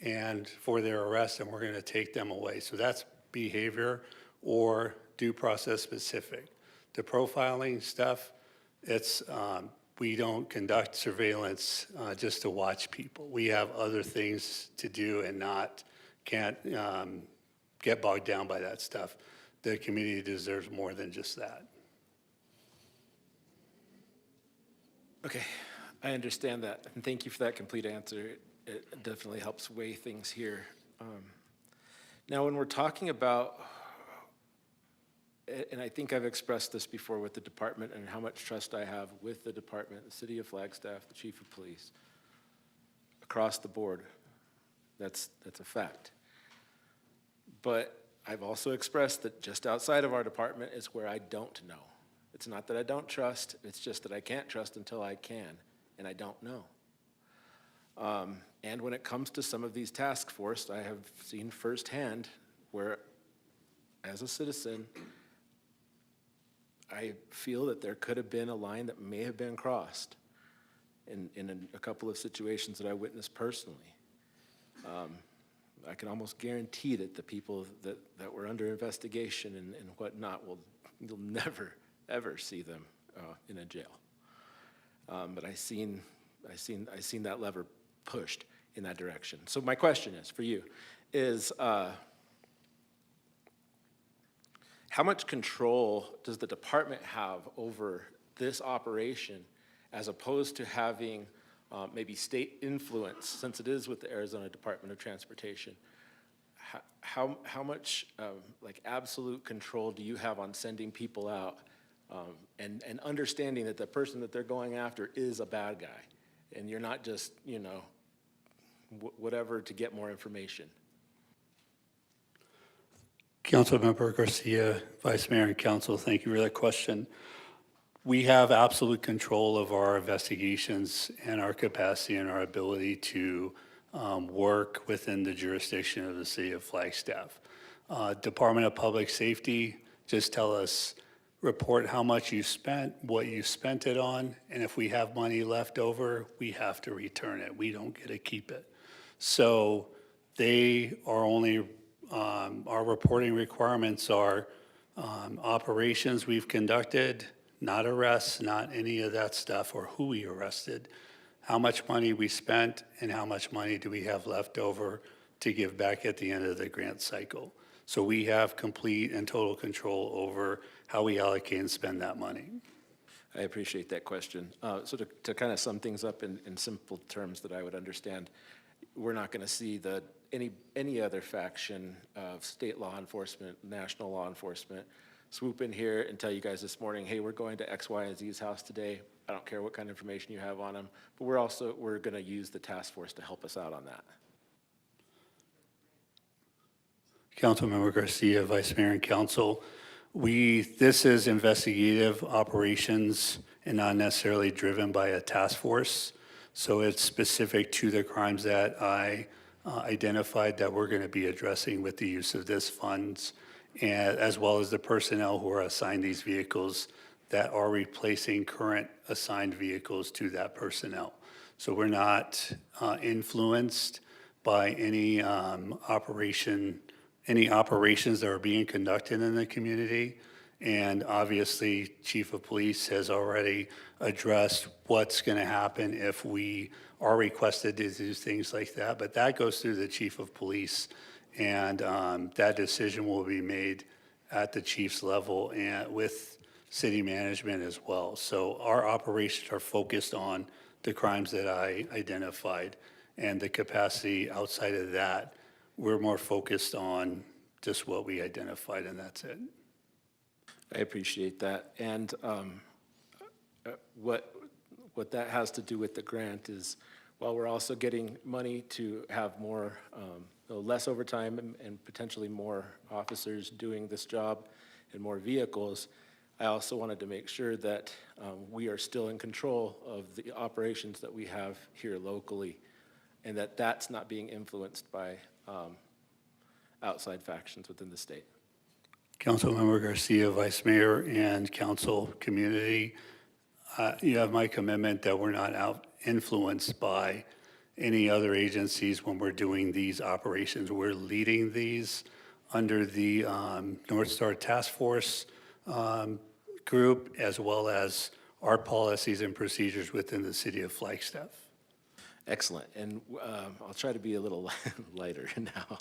and for their arrest and we're going to take them away. So that's behavior or due process specific. The profiling stuff, it's we don't conduct surveillance just to watch people. We have other things to do and can't get bogged down by that stuff. The community deserves more than just that. Okay, I understand that, and thank you for that complete answer. It definitely helps weigh things here. Now, when we're talking about, and I think I've expressed this before with the department and how much trust I have with the department, the city of Flagstaff, the chief of police, across the board, that's a fact. But I've also expressed that just outside of our department is where I don't know. It's not that I don't trust, it's just that I can't trust until I can, and I don't know. And when it comes to some of these task force, I have seen firsthand where, as a citizen, I feel that there could have been a line that may have been crossed in a couple of situations that I witnessed personally. I can almost guarantee that the people that were under investigation and whatnot you'll never, ever see them in a jail. But I seen that lever pushed in that direction. So my question is for you is how much control does the department have over this operation as opposed to having maybe state influence, since it is with the Arizona Department of Transportation? How much like absolute control do you have on sending people out and understanding that the person that they're going after is a bad guy, and you're not just, whatever to get more information? Councilmember Garcia, Vice Mayor and Council, thank you for that question. We have absolute control of our investigations and our capacity and our ability to work within the jurisdiction of the city of Flagstaff. Department of Public Safety, just tell us, report how much you spent, what you spent it on, and if we have money left over, we have to return it. We don't get to keep it. So they are only, our reporting requirements are operations we've conducted, not arrests, not any of that stuff, or who we arrested, how much money we spent, and how much money do we have left over to give back at the end of the grant cycle. So we have complete and total control over how we allocate and spend that money. I appreciate that question. So to kind of sum things up in simple terms that I would understand, we're not going to see any other faction of state law enforcement, national law enforcement, swoop in here and tell you guys this morning, hey, we're going to X, Y, and Z's house today. I don't care what kind of information you have on them, but we're going to use the task force to help us out on that. Councilmember Garcia, Vice Mayor and Council, this is investigative operations and not necessarily driven by a task force. So it's specific to the crimes that I identified that we're going to be addressing with the use of this funds, and as well as the personnel who are assigned these vehicles that are replacing current assigned vehicles to that personnel. So we're not influenced by any operations that are being conducted in the community. And obviously, Chief of Police has already addressed what's going to happen if we are requested to do things like that. But that goes through the Chief of Police, and that decision will be made at the chief's level and with city management as well. So our operations are focused on the crimes that I identified, and the capacity outside of that, we're more focused on just what we identified, and that's it. I appreciate that. And what that has to do with the grant is, while we're also getting money to have more, less overtime and potentially more officers doing this job and more vehicles, I also wanted to make sure that we are still in control of the operations that we have here locally, and that that's not being influenced by outside factions within the state. Councilmember Garcia, Vice Mayor, and Council community, you have my commitment that we're not influenced by any other agencies when we're doing these operations. We're leading these under the North Star Task Force group, as well as our policies and procedures within the city of Flagstaff. Excellent, and I'll try to be a little lighter now,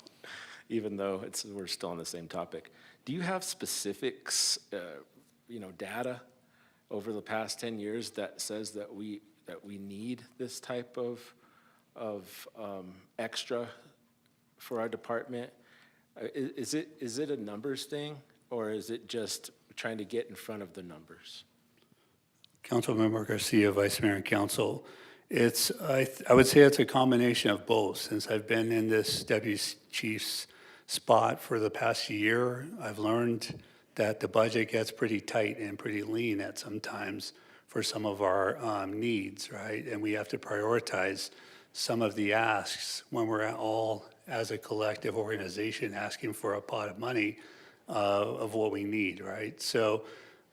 even though we're still on the same topic. Do you have specifics, data over the past 10 years that says that we need this type of extra for our department? Is it a numbers thing, or is it just trying to get in front of the numbers? Councilmember Garcia, Vice Mayor and Council, I would say it's a combination of both. Since I've been in this deputy chief's spot for the past year, I've learned that the budget gets pretty tight and pretty lean at some times for some of our needs, right? And we have to prioritize some of the asks when we're all, as a collective organization, asking for a pot of money of what we need, right? So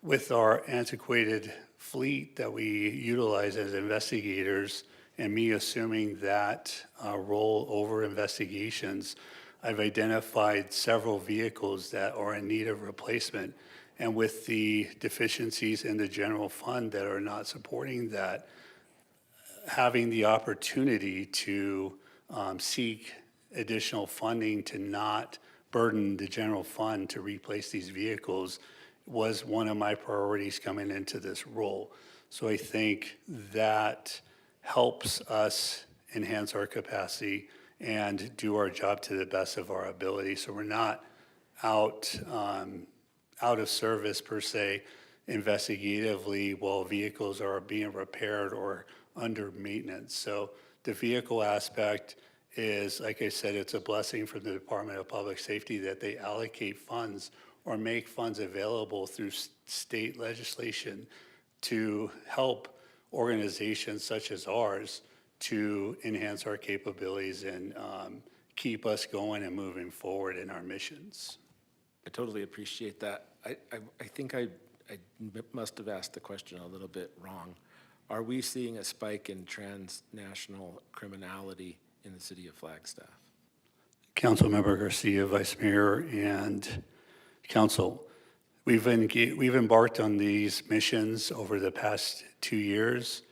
with our antiquated fleet that we utilize as investigators, and me assuming that role over investigations, I've identified several vehicles that are in need of replacement. And with the deficiencies in the general fund that are not supporting that, having the opportunity to seek additional funding to not burden the general fund to replace these vehicles was one of my priorities coming into this role. So I think that helps us enhance our capacity and do our job to the best of our ability. So we're not out of service per se investigatively while vehicles are being repaired or under maintenance. So the vehicle aspect is, like I said, it's a blessing from the Department of Public Safety that they allocate funds or make funds available through state legislation to help organizations such as ours to enhance our capabilities and keep us going and moving forward in our missions. I totally appreciate that. I think I must have asked the question a little bit wrong. Are we seeing a spike in transnational criminality in the city of Flagstaff? Councilmember Garcia, Vice Mayor, and Council, we've embarked on these missions over the past 2 years.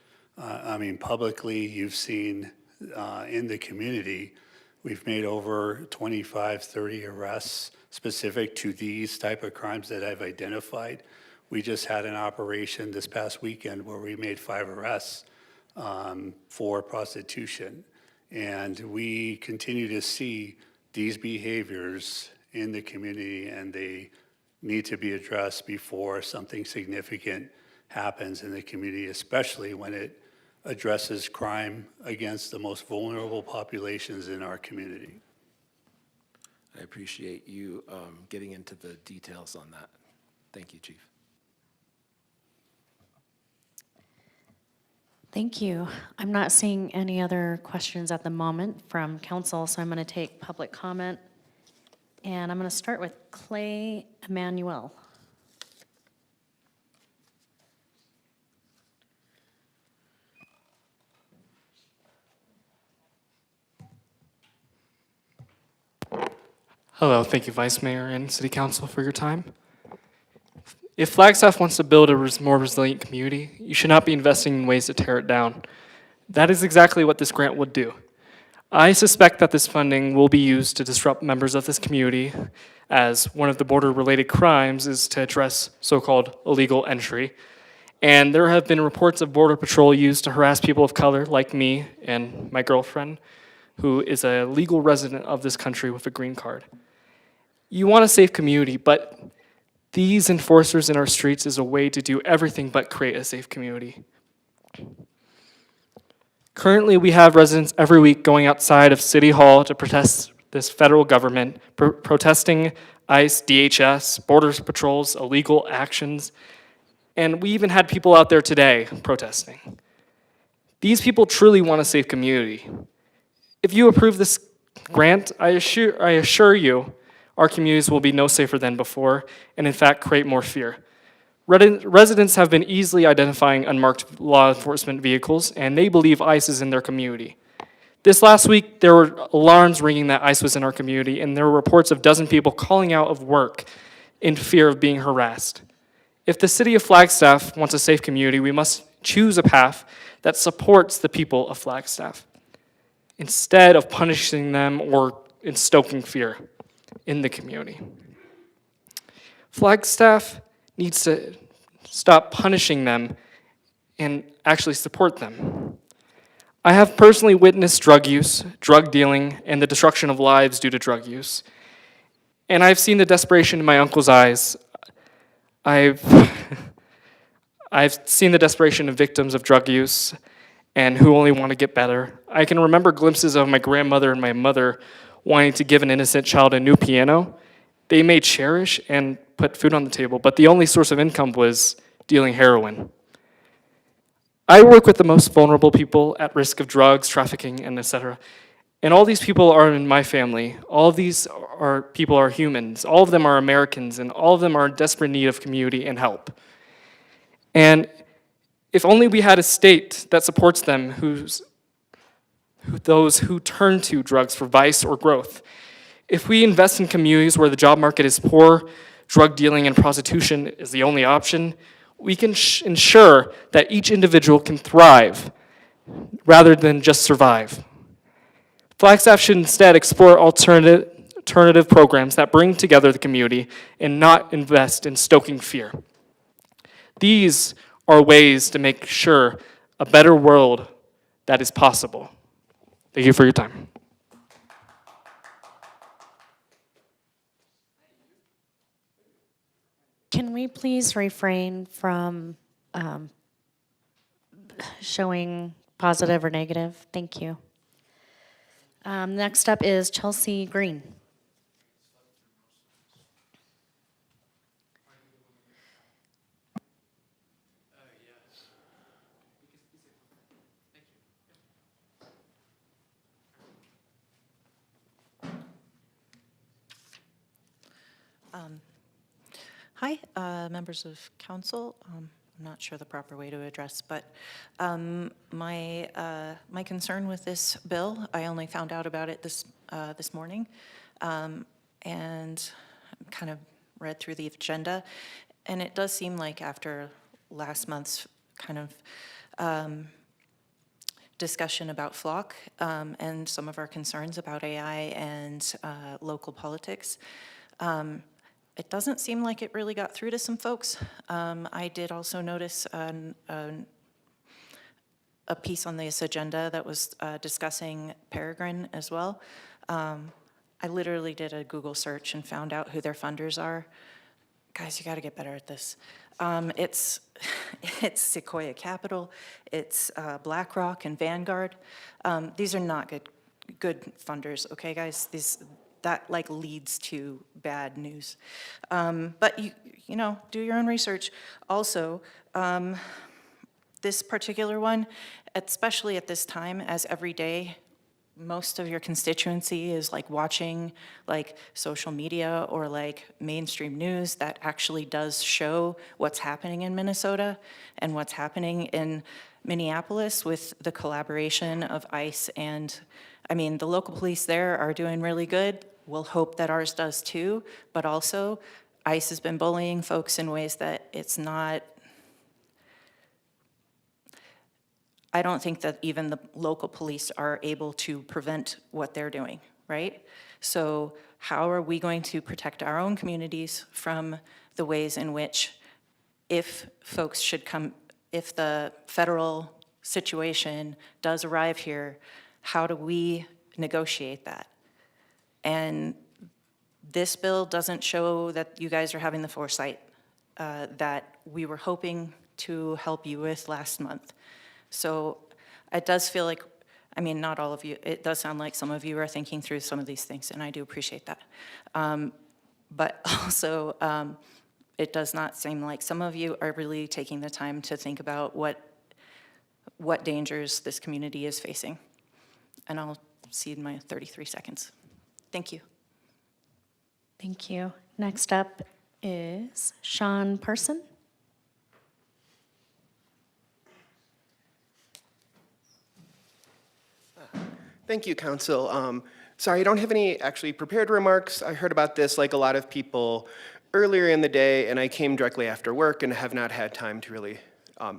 Publicly, you've seen in the community, we've made over 25, 30 arrests specific to these type of crimes that I've identified. We just had an operation this past weekend where we made 5 arrests for prostitution. And we continue to see these behaviors in the community, and they need to be addressed before something significant happens in the community, especially when it addresses crime against the most vulnerable populations in our community. I appreciate you getting into the details on that. Thank you, Chief. Thank you. I'm not seeing any other questions at the moment from council, so I'm going to take public comment. And I'm going to start with Clay Emmanuel. Hello, thank you, Vice Mayor and City Council, for your time. If Flagstaff wants to build a more resilient community, you should not be investing in ways to tear it down. That is exactly what this grant would do. I suspect that this funding will be used to disrupt members of this community, as one of the border-related crimes is to address so-called illegal entry. And there have been reports of Border Patrol used to harass people of color like me and my girlfriend, who is a legal resident of this country with a green card. You want a safe community, but these enforcers in our streets is a way to do everything but create a safe community. Currently, we have residents every week going outside of City Hall to protest this federal government, protesting ICE, DHS, Border Patrol's illegal actions, and we even had people out there today protesting. These people truly want a safe community. If you approve this grant, I assure you, our communities will be no safer than before, and in fact create more fear. Residents have been easily identifying unmarked law enforcement vehicles, and they believe ICE is in their community. This last week, there were alarms ringing that ICE was in our community, and there were reports of a dozen people calling out of work in fear of being harassed. If the city of Flagstaff wants a safe community, we must choose a path that supports the people of Flagstaff instead of punishing them or stoking fear in the community. Flagstaff needs to stop punishing them and actually support them. I have personally witnessed drug use, drug dealing, and the destruction of lives due to drug use. And I've seen the desperation in my uncle's eyes. I've seen the desperation of victims of drug use and who only want to get better. I can remember glimpses of my grandmother and my mother wanting to give an innocent child a new piano they may cherish and put food on the table, but the only source of income was dealing heroin. I work with the most vulnerable people at risk of drugs, trafficking, and etc. And all these people are in my family. All of these people are humans. All of them are Americans, and all of them are in desperate need of community and help. And if only we had a state that supports them, those who turn to drugs for vice or growth. If we invest in communities where the job market is poor, drug dealing and prostitution is the only option, we can ensure that each individual can thrive rather than just survive. Flagstaff should instead explore alternative programs that bring together the community and not invest in stoking fear. These are ways to make sure a better world that is possible. Thank you for your time. Can we please refrain from showing positive or negative? Thank you. Next up is Chelsea Green. Hi, members of council. I'm not sure the proper way to address, but my concern with this bill, I only found out about it this morning, and kind of read through the agenda, and it does seem like after last month's kind of discussion about Flock and some of our concerns about AI and local politics, it doesn't seem like it really got through to some folks. I did also notice a piece on this agenda that was discussing Peregrine as well. I literally did a Google search and found out who their funders are. Guys, you got to get better at this. It's Sequoia Capital, it's BlackRock and Vanguard. These are not good funders, okay, guys? That like leads to bad news. But you know, do your own research. Also, this particular one, especially at this time, as every day, most of your constituency is like watching like social media or like mainstream news that actually does show what's happening in Minnesota and what's happening in Minneapolis with the collaboration of ICE and, I mean, the local police there are doing really good. We'll hope that ours does too, but also ICE has been bullying folks in ways that it's not, I don't think that even the local police are able to prevent what they're doing, right? So how are we going to protect our own communities from the ways in which if folks should come, if the federal situation does arrive here, how do we negotiate that? And this bill doesn't show that you guys are having the foresight that we were hoping to help you with last month. So it does feel like, I mean, not all of you, it does sound like some of you are thinking through some of these things, and I do appreciate that. But also, it does not seem like some of you are really taking the time to think about what dangers this community is facing. And I'll cede my 33 seconds. Thank you. Thank you. Next up is Sean Person. Thank you, Council. Sorry, I don't have any actually prepared remarks. I heard about this like a lot of people earlier in the day, and I came directly after work and have not had time to really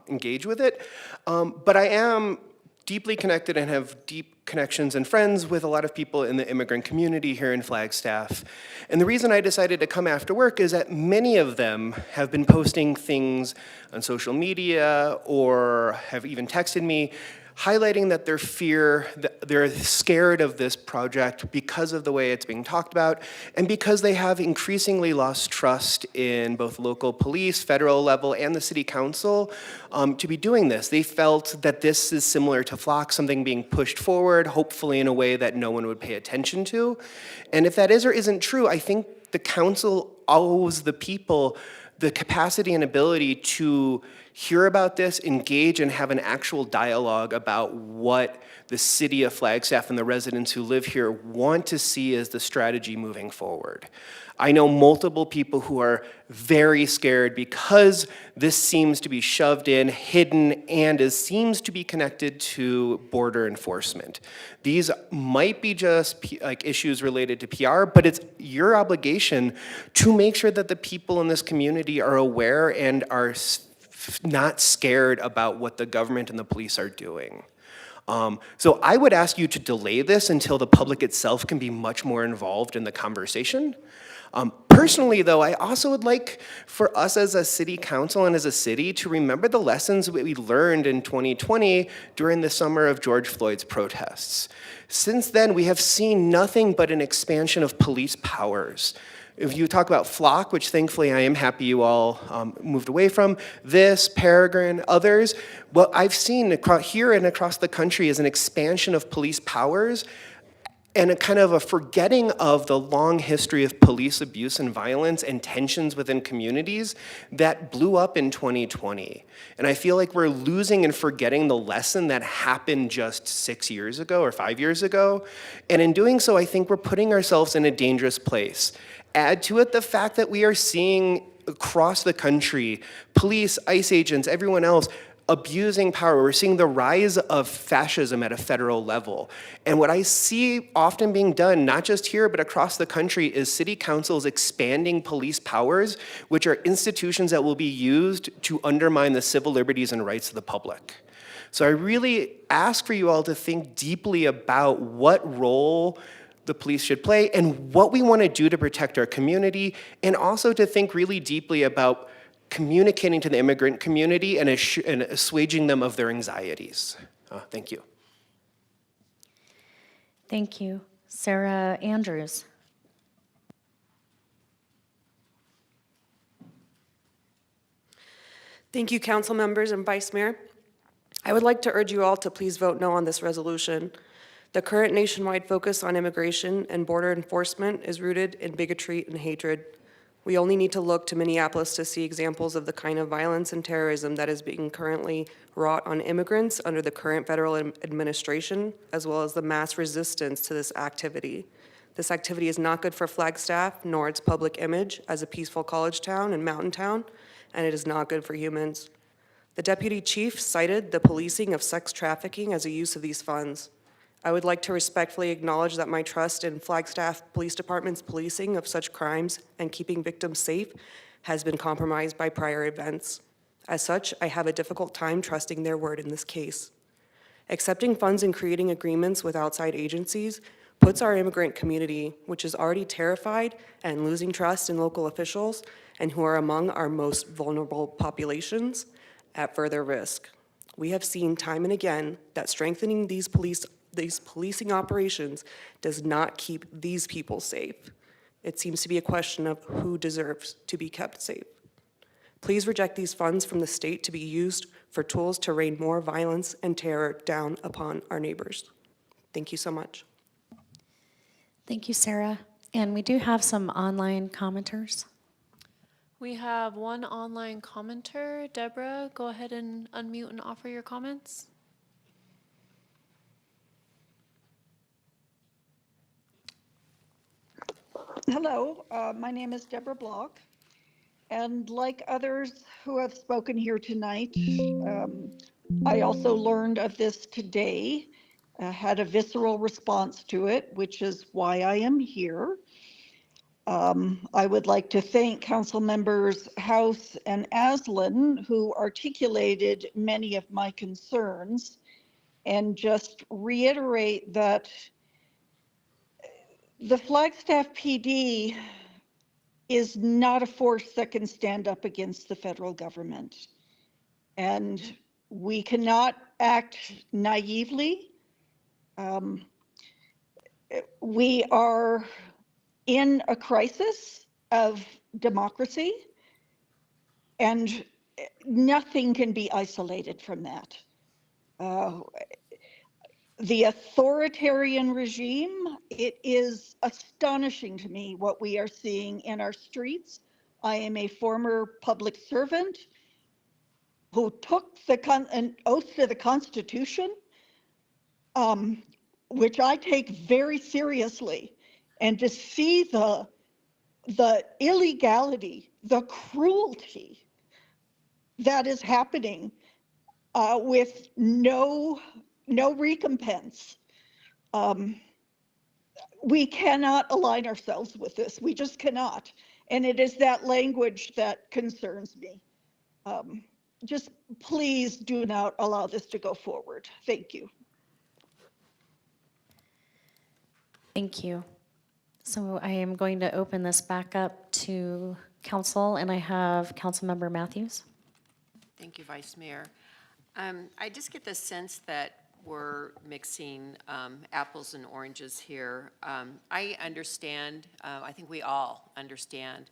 engage with it. But I am deeply connected and have deep connections and friends with a lot of people in the immigrant community here in Flagstaff. And the reason I decided to come after work is that many of them have been posting things on social media or have even texted me highlighting that they're scared of this project because of the way it's being talked about and because they have increasingly lost trust in both local police, federal level, and the city council to be doing this. They felt that this is similar to Flock, something being pushed forward, hopefully in a way that no one would pay attention to. And if that is or isn't true, I think the council owes the people the capacity and ability to hear about this, engage, and have an actual dialogue about what the city of Flagstaff and the residents who live here want to see as the strategy moving forward. I know multiple people who are very scared because this seems to be shoved in, hidden, and seems to be connected to border enforcement. These might be just like issues related to PR, but it's your obligation to make sure that the people in this community are aware and are not scared about what the government and the police are doing. So I would ask you to delay this until the public itself can be much more involved in the conversation. Personally, though, I also would like for us as a city council and as a city to remember the lessons that we learned in 2020 during the summer of George Floyd's protests. Since then, we have seen nothing but an expansion of police powers. If you talk about Flock, which thankfully I am happy you all moved away from, this, Peregrine, others, what I've seen here and across the country is an expansion of police powers and a kind of a forgetting of the long history of police abuse and violence and tensions within communities that blew up in 2020. And I feel like we're losing and forgetting the lesson that happened just 6 years ago or 5 years ago. And in doing so, I think we're putting ourselves in a dangerous place. Add to it the fact that we are seeing across the country, police, ICE agents, everyone else, abusing power. We're seeing the rise of fascism at a federal level. And what I see often being done, not just here, but across the country, is city councils expanding police powers, which are institutions that will be used to undermine the civil liberties and rights of the public. So I really ask for you all to think deeply about what role the police should play and what we want to do to protect our community, and also to think really deeply about communicating to the immigrant community and assuaging them of their anxieties. Thank you. Thank you. Sarah Andrews. Thank you, council members and Vice Mayor. I would like to urge you all to please vote no on this resolution. The current nationwide focus on immigration and border enforcement is rooted in bigotry and hatred. We only need to look to Minneapolis to see examples of the kind of violence and terrorism that is being currently wrought on immigrants under the current federal administration, as well as the mass resistance to this activity. This activity is not good for Flagstaff, nor its public image as a peaceful college town and mountain town, and it is not good for humans. The deputy chief cited the policing of sex trafficking as a use of these funds. I would like to respectfully acknowledge that my trust in Flagstaff Police Department's policing of such crimes and keeping victims safe has been compromised by prior events. As such, I have a difficult time trusting their word in this case. Accepting funds and creating agreements with outside agencies puts our immigrant community, which is already terrified and losing trust in local officials and who are among our most vulnerable populations, at further risk. We have seen time and again that strengthening these policing operations does not keep these people safe. It seems to be a question of who deserves to be kept safe. Please reject these funds from the state to be used for tools to rain more violence and terror down upon our neighbors. Thank you so much. Thank you, Sarah. And we do have some online commenters. We have one online commenter. Deborah, go ahead and unmute and offer your comments. Hello, my name is Deborah Block, and like others who have spoken here tonight, I also learned of this today, had a visceral response to it, which is why I am here. I would like to thank Council Members House and Aslan, who articulated many of my concerns, and just reiterate that the Flagstaff PD is not a force that can stand up against the federal government. And we cannot act naively. We are in a crisis of democracy, and nothing can be isolated from that. The authoritarian regime, it is astonishing to me what we are seeing in our streets. I am a former public servant who took an oath to the Constitution, which I take very seriously. And to see the illegality, the cruelty that is happening with no recompense. We cannot align ourselves with this. We just cannot. And it is that language that concerns me. Just please do not allow this to go forward. Thank you. Thank you. So I am going to open this back up to council, and I have Councilmember Matthews. Thank you, Vice Mayor. I just get the sense that we're mixing apples and oranges here. I understand, I think we all understand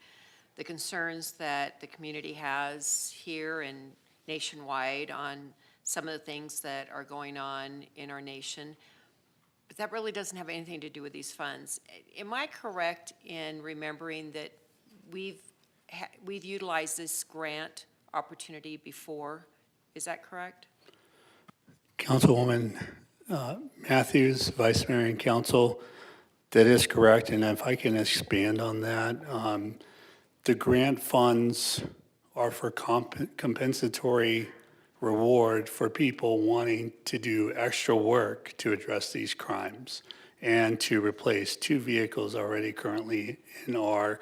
the concerns that the community has here and nationwide on some of the things that are going on in our nation. But that really doesn't have anything to do with these funds. Am I correct in remembering that we've utilized this grant opportunity before? Is that correct? Councilwoman Matthews, Vice Mayor and Council, that is correct, and if I can expand on that, the grant funds are for compensatory reward for people wanting to do extra work to address these crimes and to replace 2 vehicles already currently in our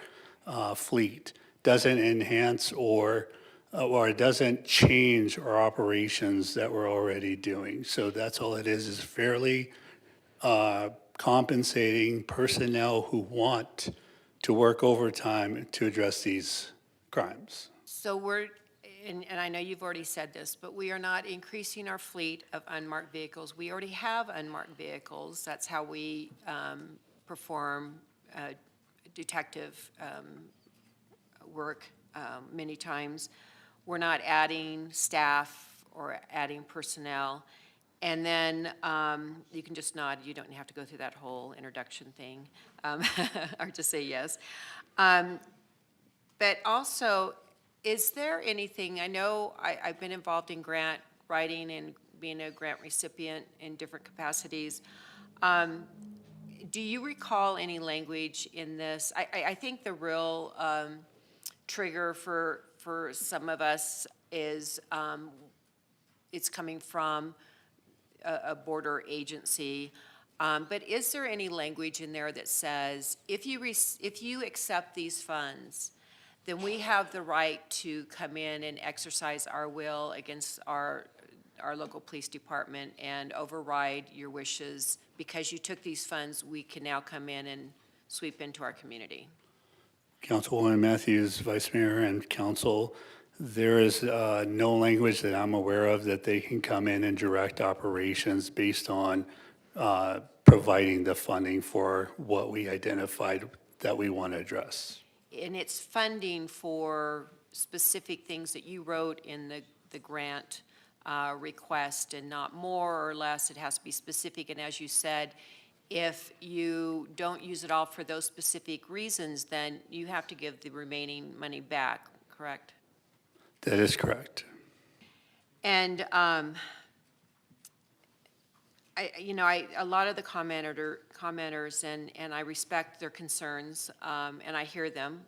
fleet. Doesn't enhance or it doesn't change our operations that we're already doing. So that's all it is fairly compensating personnel who want to work overtime to address these crimes. So we're, and I know you've already said this, but we are not increasing our fleet of unmarked vehicles. We already have unmarked vehicles. That's how we perform detective work many times. We're not adding staff or adding personnel. And then you can just nod. You don't have to go through that whole introduction thing or just say yes. But also, is there anything, I know I've been involved in grant writing and being a grant recipient in different capacities. Do you recall any language in this? I think the real trigger for some of us is it's coming from a border agency. But is there any language in there that says if you accept these funds, then we have the right to come in and exercise our will against our local police department and override your wishes? Because you took these funds, we can now come in and sweep into our community. Councilwoman Matthews, Vice Mayor and Council, there is no language that I'm aware of that they can come in and direct operations based on providing the funding for what we identified that we want to address. And it's funding for specific things that you wrote in the grant request, and not more or less. It has to be specific. And as you said, if you don't use it all for those specific reasons, then you have to give the remaining money back, correct? That is correct. And a lot of the commenters, and I respect their concerns, and I hear them.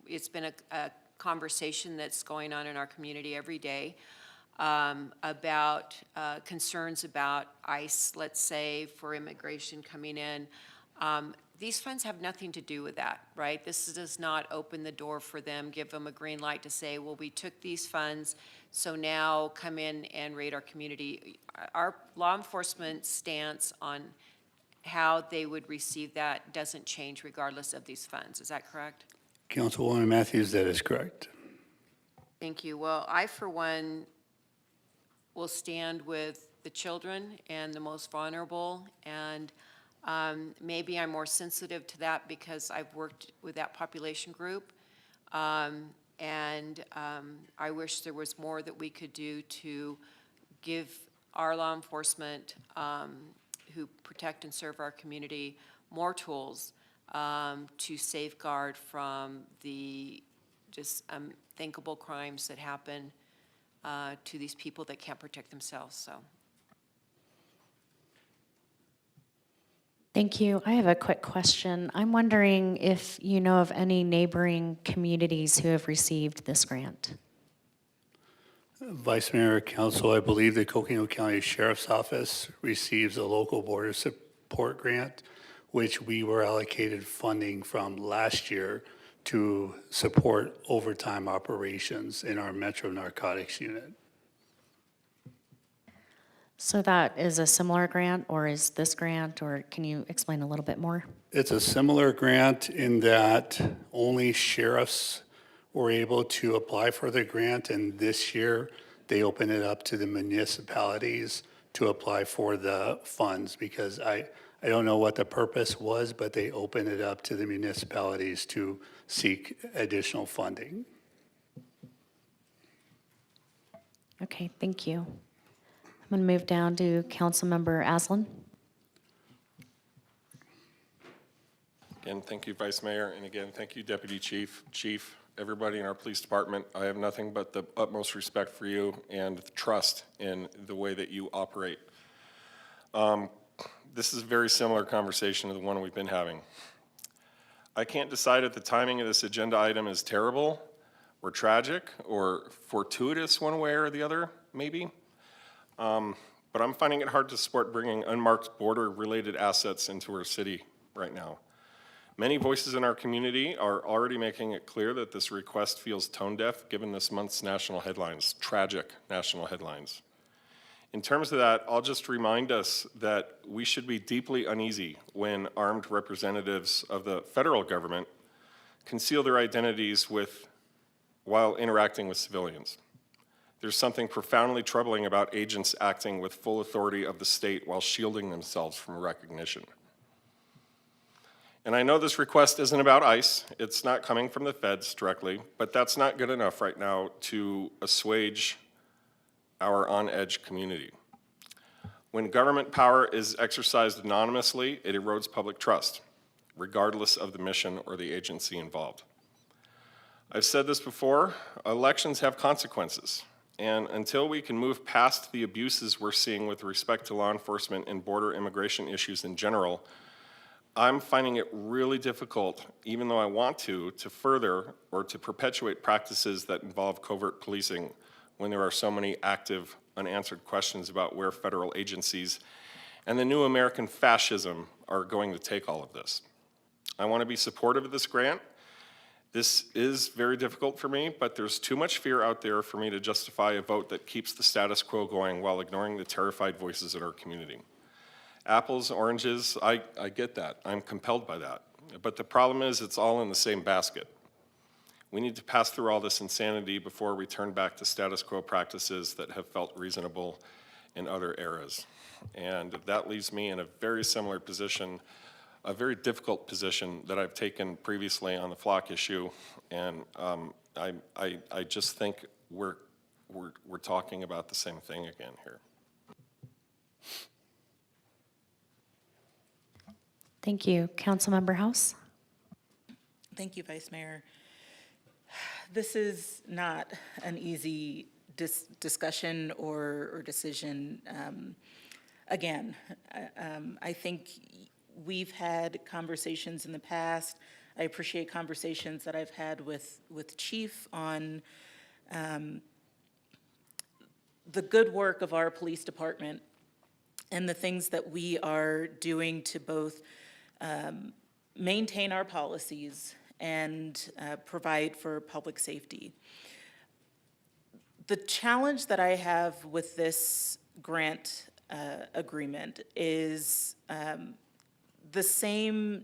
It's been a conversation that's going on in our community every day about concerns about ICE, let's say, for immigration coming in. These funds have nothing to do with that, right? This does not open the door for them, give them a green light to say, well, we took these funds, so now come in and raid our community. Our law enforcement stance on how they would receive that doesn't change regardless of these funds. Is that correct? Councilwoman Matthews, that is correct. Thank you. Well, I, for one, will stand with the children and the most vulnerable, and maybe I'm more sensitive to that because I've worked with that population group. I wish there was more that we could do to give our law enforcement who protect and serve our community more tools to safeguard from the just unthinkable crimes that happen to these people that can't protect themselves. So. Thank you. I have a quick question. I'm wondering if you know of any neighboring communities who have received this grant. Vice Mayor, Council, I believe the Coconino County Sheriff's Office receives a local border support grant, which we were allocated funding from last year to support overtime operations in our Metro Narcotics Unit. So that is a similar grant, or is this grant, or can you explain a little bit more? It's a similar grant in that only sheriffs were able to apply for the grant, and this year they opened it up to the municipalities to apply for the funds, because I don't know what the purpose was, but they opened it up to the municipalities to seek additional funding. Okay, thank you. I'm going to move down to Councilmember Aslan. Again, thank you, Vice Mayor, and again, thank you, Deputy Chief, everybody in our police department. I have nothing but the utmost respect for you and trust in the way that you operate. This is a very similar conversation to the one we've been having. I can't decide if the timing of this agenda item is terrible or tragic or fortuitous one way or the other, maybe. But I'm finding it hard to support bringing unmarked border-related assets into our city right now. Many voices in our community are already making it clear that this request feels tone-deaf given this month's national headlines, tragic national headlines. In terms of that, I'll just remind us that we should be deeply uneasy when armed representatives of the federal government conceal their identities while interacting with civilians. There's something profoundly troubling about agents acting with full authority of the state while shielding themselves from recognition. And I know this request isn't about ICE, it's not coming from the feds directly, but that's not good enough right now to assuage our on-edge community. When government power is exercised anonymously, it erodes public trust, regardless of the mission or the agency involved. I've said this before, elections have consequences. And until we can move past the abuses we're seeing with respect to law enforcement and border immigration issues in general, I'm finding it really difficult, even though I want to further or to perpetuate practices that involve covert policing when there are so many active, unanswered questions about where federal agencies and the new American fascism are going to take all of this. I want to be supportive of this grant. This is very difficult for me, but there's too much fear out there for me to justify a vote that keeps the status quo going while ignoring the terrified voices in our community. Apples, oranges, I get that. I'm compelled by that. But the problem is it's all in the same basket. We need to pass through all this insanity before we turn back to status quo practices that have felt reasonable in other eras. And that leaves me in a very similar position, a very difficult position that I've taken previously on the flock issue, and I just think we're talking about the same thing again here. Thank you. Councilmember House. Thank you, Vice Mayor. This is not an easy discussion or decision. Again, I think we've had conversations in the past. I appreciate conversations that I've had with Chief on the good work of our police department and the things that we are doing to both maintain our policies, and provide for public safety. The challenge that I have with this grant agreement is the same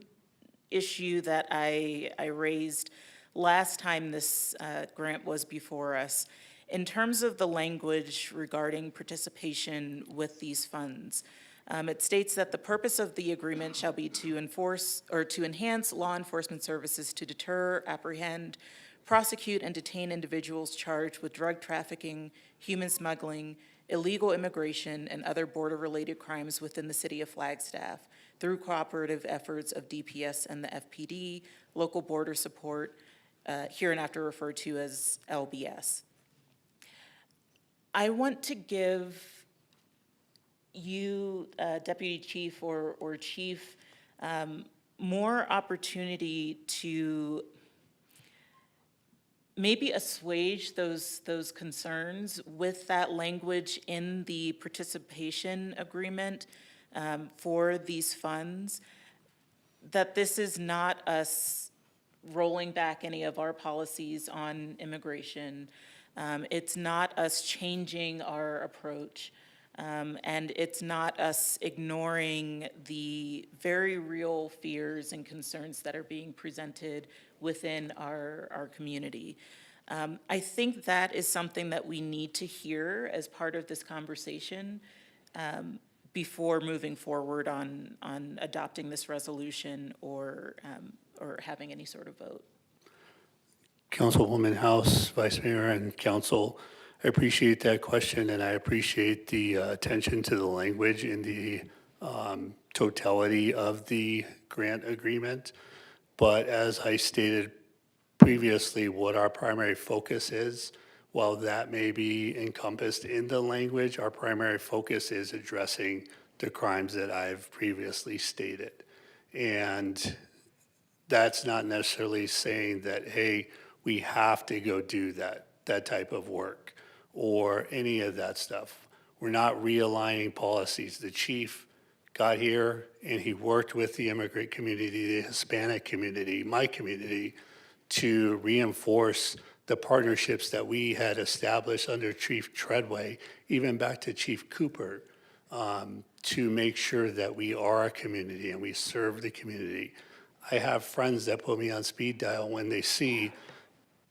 issue that I raised last time this grant was before us. In terms of the language regarding participation with these funds, it states that the purpose of the agreement shall be to enforce or to enhance law enforcement services to deter, apprehend, prosecute, and detain individuals charged with drug trafficking, human smuggling, illegal immigration, and other border-related crimes within the city of Flagstaff through cooperative efforts of DPS and the FPD, local border support, hereinafter referred to as LBS. I want to give you, Deputy Chief or Chief, more opportunity to maybe assuage those concerns with that language in the participation agreement for these funds, that this is not us rolling back any of our policies on immigration. It's not us changing our approach. And it's not us ignoring the very real fears and concerns that are being presented within our community. I think that is something that we need to hear as part of this conversation before moving forward on adopting this resolution or having any sort of vote. Councilwoman House, Vice Mayor, and Council, I appreciate that question, and I appreciate the attention to the language in the totality of the grant agreement. But as I stated previously, what our primary focus is, while that may be encompassed in the language, our primary focus is addressing the crimes that I've previously stated. And that's not necessarily saying that, hey, we have to go do that type of work or any of that stuff. We're not realigning policies. The chief got here and he worked with the immigrant community, the Hispanic community, my community, to reinforce the partnerships that we had established under Chief Treadway, even back to Chief Cooper, to make sure that we are a community and we serve the community. I have friends that put me on speed dial when they see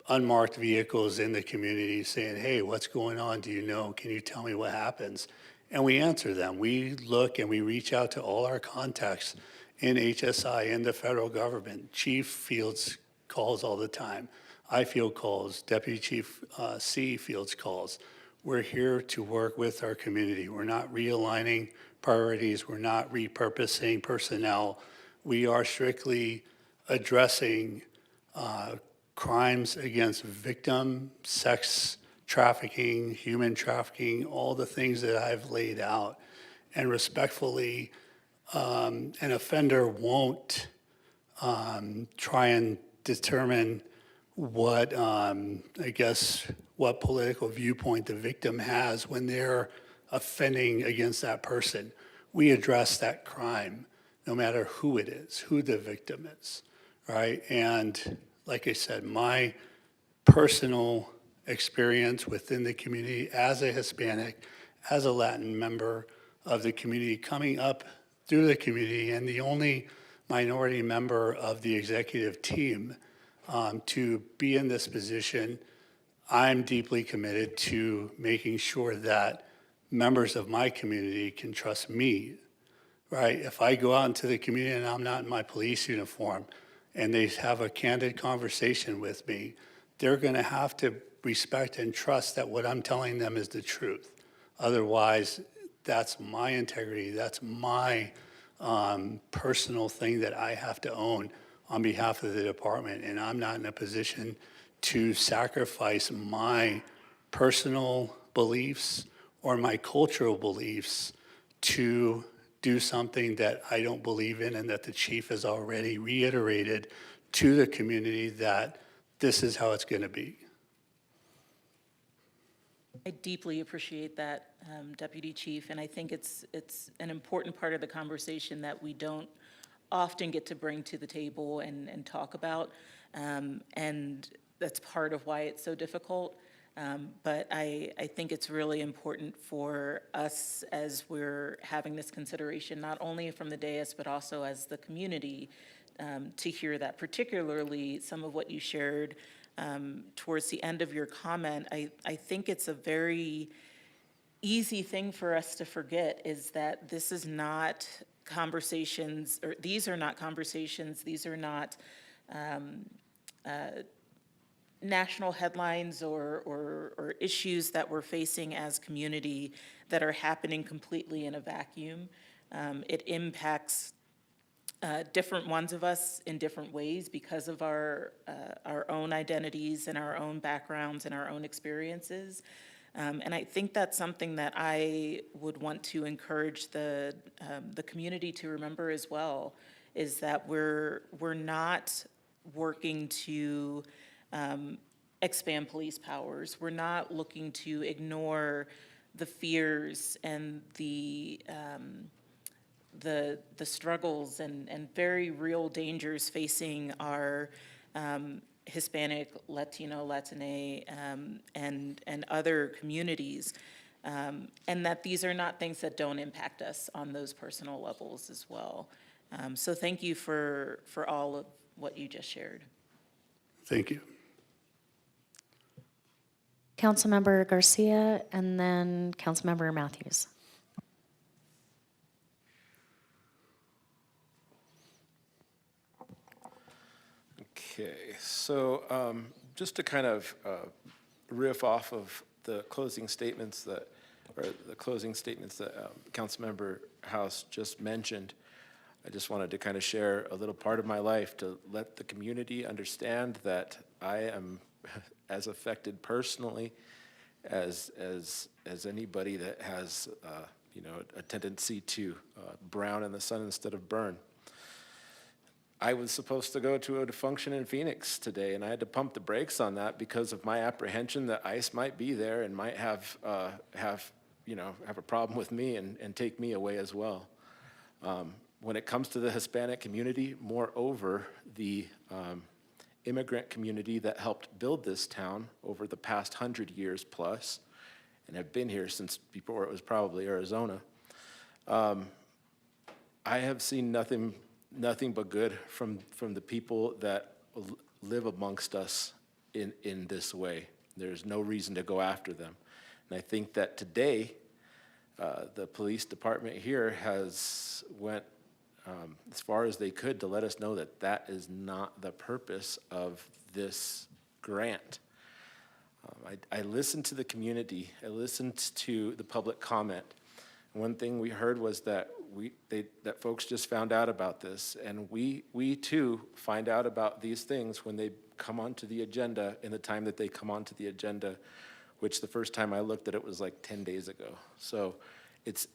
unmarked vehicles in the community saying, hey, what's going on? Do you know? Can you tell me what happens? And we answer them. We look and we reach out to all our contacts in HSI, in the federal government. Chief fields calls all the time. I field calls. Deputy Chief C fields calls. We're here to work with our community. We're not realigning priorities. We're not repurposing personnel. We are strictly addressing crimes against victim, sex trafficking, human trafficking, all the things that I've laid out. And respectfully, an offender won't try and determine what, what political viewpoint the victim has when they're offending against that person. We address that crime, no matter who it is, who the victim is, right? And like I said, my personal experience within the community as a Hispanic, as a Latin member of the community, coming up through the community, and the only minority member of the executive team to be in this position, I'm deeply committed to making sure that members of my community can trust me, right? If I go out into the community and I'm not in my police uniform and they have a candid conversation with me, they're going to have to respect and trust that what I'm telling them is the truth. Otherwise, that's my integrity, that's my personal thing that I have to own on behalf of the department, and I'm not in a position to sacrifice my personal beliefs or my cultural beliefs to do something that I don't believe in, and that the chief has already reiterated to the community that this is how it's going to be. I deeply appreciate that, Deputy Chief, and I think it's an important part of the conversation that we don't often get to bring to the table and talk about. And that's part of why it's so difficult. But I think it's really important for us as we're having this consideration, not only from the dais, but also as the community, to hear that, particularly some of what you shared towards the end of your comment. I think it's a very easy thing for us to forget is that this is not conversations, or these are not conversations, these are not national headlines or issues that we're facing as community that are happening completely in a vacuum. It impacts different ones of us in different ways because of our own identities and our own backgrounds and our own experiences. And I think that's something that I would want to encourage the community to remember as well, is that we're not working to expand police powers. We're not looking to ignore the fears and the struggles and very real dangers facing our Hispanic, Latino, Latine, and other communities, and that these are not things that don't impact us on those personal levels as well. So thank you for all of what you just shared. Thank you. Councilmember Garcia and then Councilmember Matthews. Okay, so just to kind of riff off of the closing statements that Councilmember House just mentioned, I just wanted to kind of share a little part of my life to let the community understand that I am as affected personally as anybody that has a tendency to brown in the sun instead of burn. I was supposed to go to a function in Phoenix today, and I had to pump the brakes on that because of my apprehension that ICE might be there and might have a problem with me and take me away as well. When it comes to the Hispanic community, moreover, the immigrant community that helped build this town over the past 100 years plus, and have been here since before it was probably Arizona, I have seen nothing but good from the people that live amongst us in this way. There's no reason to go after them. And I think that today, the police department here has went as far as they could to let us know that that is not the purpose of this grant. I listened to the community. I listened to the public comment. One thing we heard was that that folks just found out about this, and we too find out about these things when they come onto the agenda in the time that they come onto the agenda, which the first time I looked at it was like 10 days ago. So it's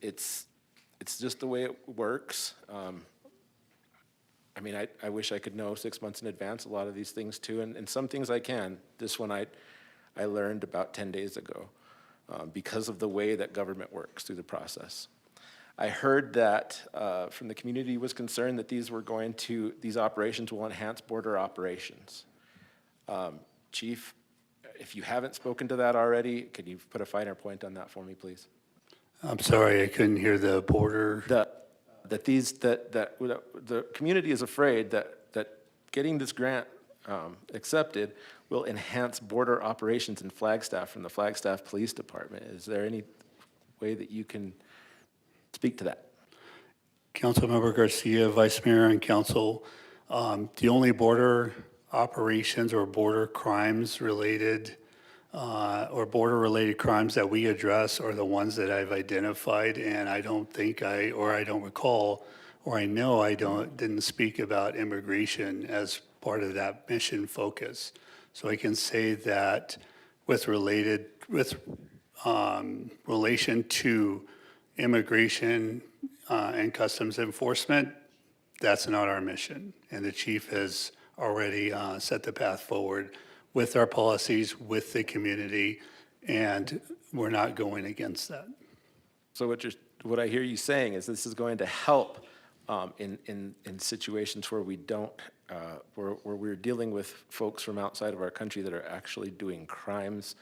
just the way it works. I mean, I wish I could know 6 months in advance a lot of these things too, and some things I can. This one I learned about 10 days ago because of the way that government works through the process. I heard that from the community was concerned that these operations will enhance border operations. Chief, if you haven't spoken to that already, could you put a finer point on that for me, please? I'm sorry, I couldn't hear the border. That the community is afraid that getting this grant accepted will enhance border operations in Flagstaff from the Flagstaff Police Department. Is there any way that you can speak to that? Councilmember Garcia, Vice Mayor and Council, the only border operations or border crimes related or border-related crimes that we address are the ones that I've identified, and I don't think I don't recall, or I know I didn't speak about immigration as part of that mission focus. So I can say that with relation to immigration and customs enforcement, that's not our mission, and the chief has already set the path forward with our policies, with the community, and we're not going against that. So what I hear you saying is this is going to help in situations where we don't, where we're dealing with folks from outside of our country that are actually doing crimes,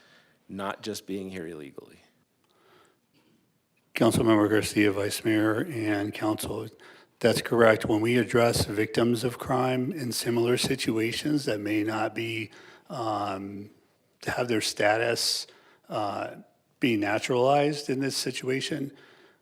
not just being here illegally. Councilmember Garcia, Vice Mayor, and Council, that's correct. When we address victims of crime in similar situations that may not be, have their status be naturalized in this situation,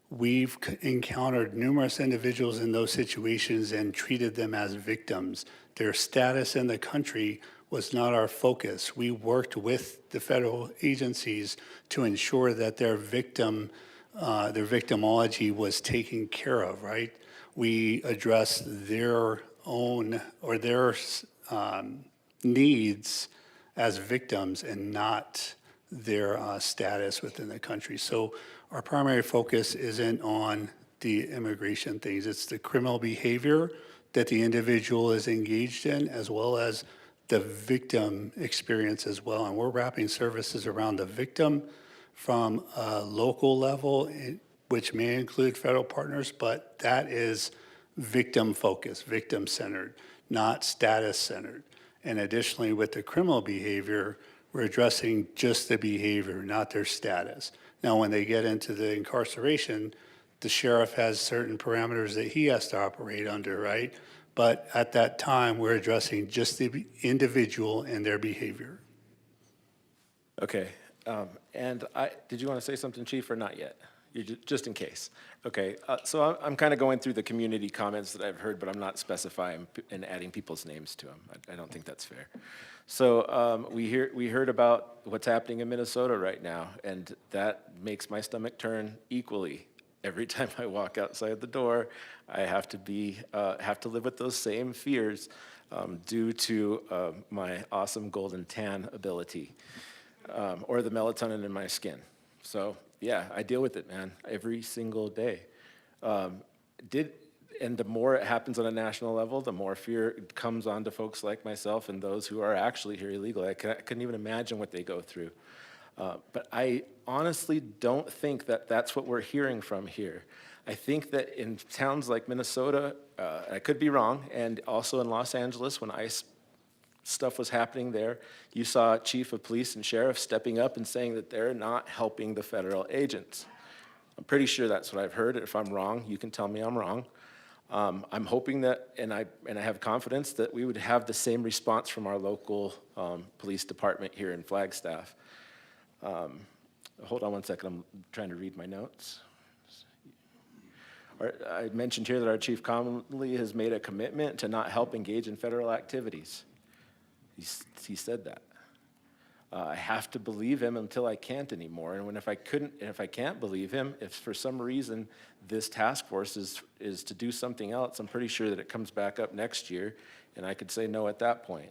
we've encountered numerous individuals in those situations and treated them as victims. Their status in the country was not our focus. We worked with the federal agencies to ensure that their victimology was taken care of, right? We addressed their own or their needs as victims and not their status within the country. So our primary focus isn't on the immigration things. It's the criminal behavior that the individual is engaged in, as well as the victim experience as well. And we're wrapping services around the victim from a local level, which may include federal partners, but that is victim-focused, victim-centered, not status-centered. And additionally, with the criminal behavior, we're addressing just the behavior, not their status. Now, when they get into the incarceration, the sheriff has certain parameters that he has to operate under, right? But at that time, we're addressing just the individual and their behavior. Okay, and did you want to say something, Chief, or not yet? Just in case. Okay, so I'm kind of going through the community comments that I've heard, but I'm not specifying and adding people's names to them. I don't think that's fair. So we heard about what's happening in Minnesota right now, and that makes my stomach turn equally. Every time I walk outside the door, I have to live with those same fears due to my awesome golden tan ability or the melatonin in my skin. So yeah, I deal with it, man, every single day. And the more it happens on a national level, the more fear comes onto folks like myself and those who are actually here illegally. I couldn't even imagine what they go through. But I honestly don't think that that's what we're hearing from here. I think that in towns like Minnesota, I could be wrong, and also in Los Angeles when ICE stuff was happening there, you saw chief of police and sheriff stepping up and saying that they're not helping the federal agents. I'm pretty sure that's what I've heard. If I'm wrong, you can tell me I'm wrong. I'm hoping that, and I have confidence that we would have the same response from our local police department here in Flagstaff. Hold on one second, I'm trying to read my notes. I mentioned here that our Chief Connolly has made a commitment to not help engage in federal activities. He said that. I have to believe him until I can't anymore. And if I can't believe him, if for some reason this task force is to do something else, I'm pretty sure that it comes back up next year, and I could say no at that point.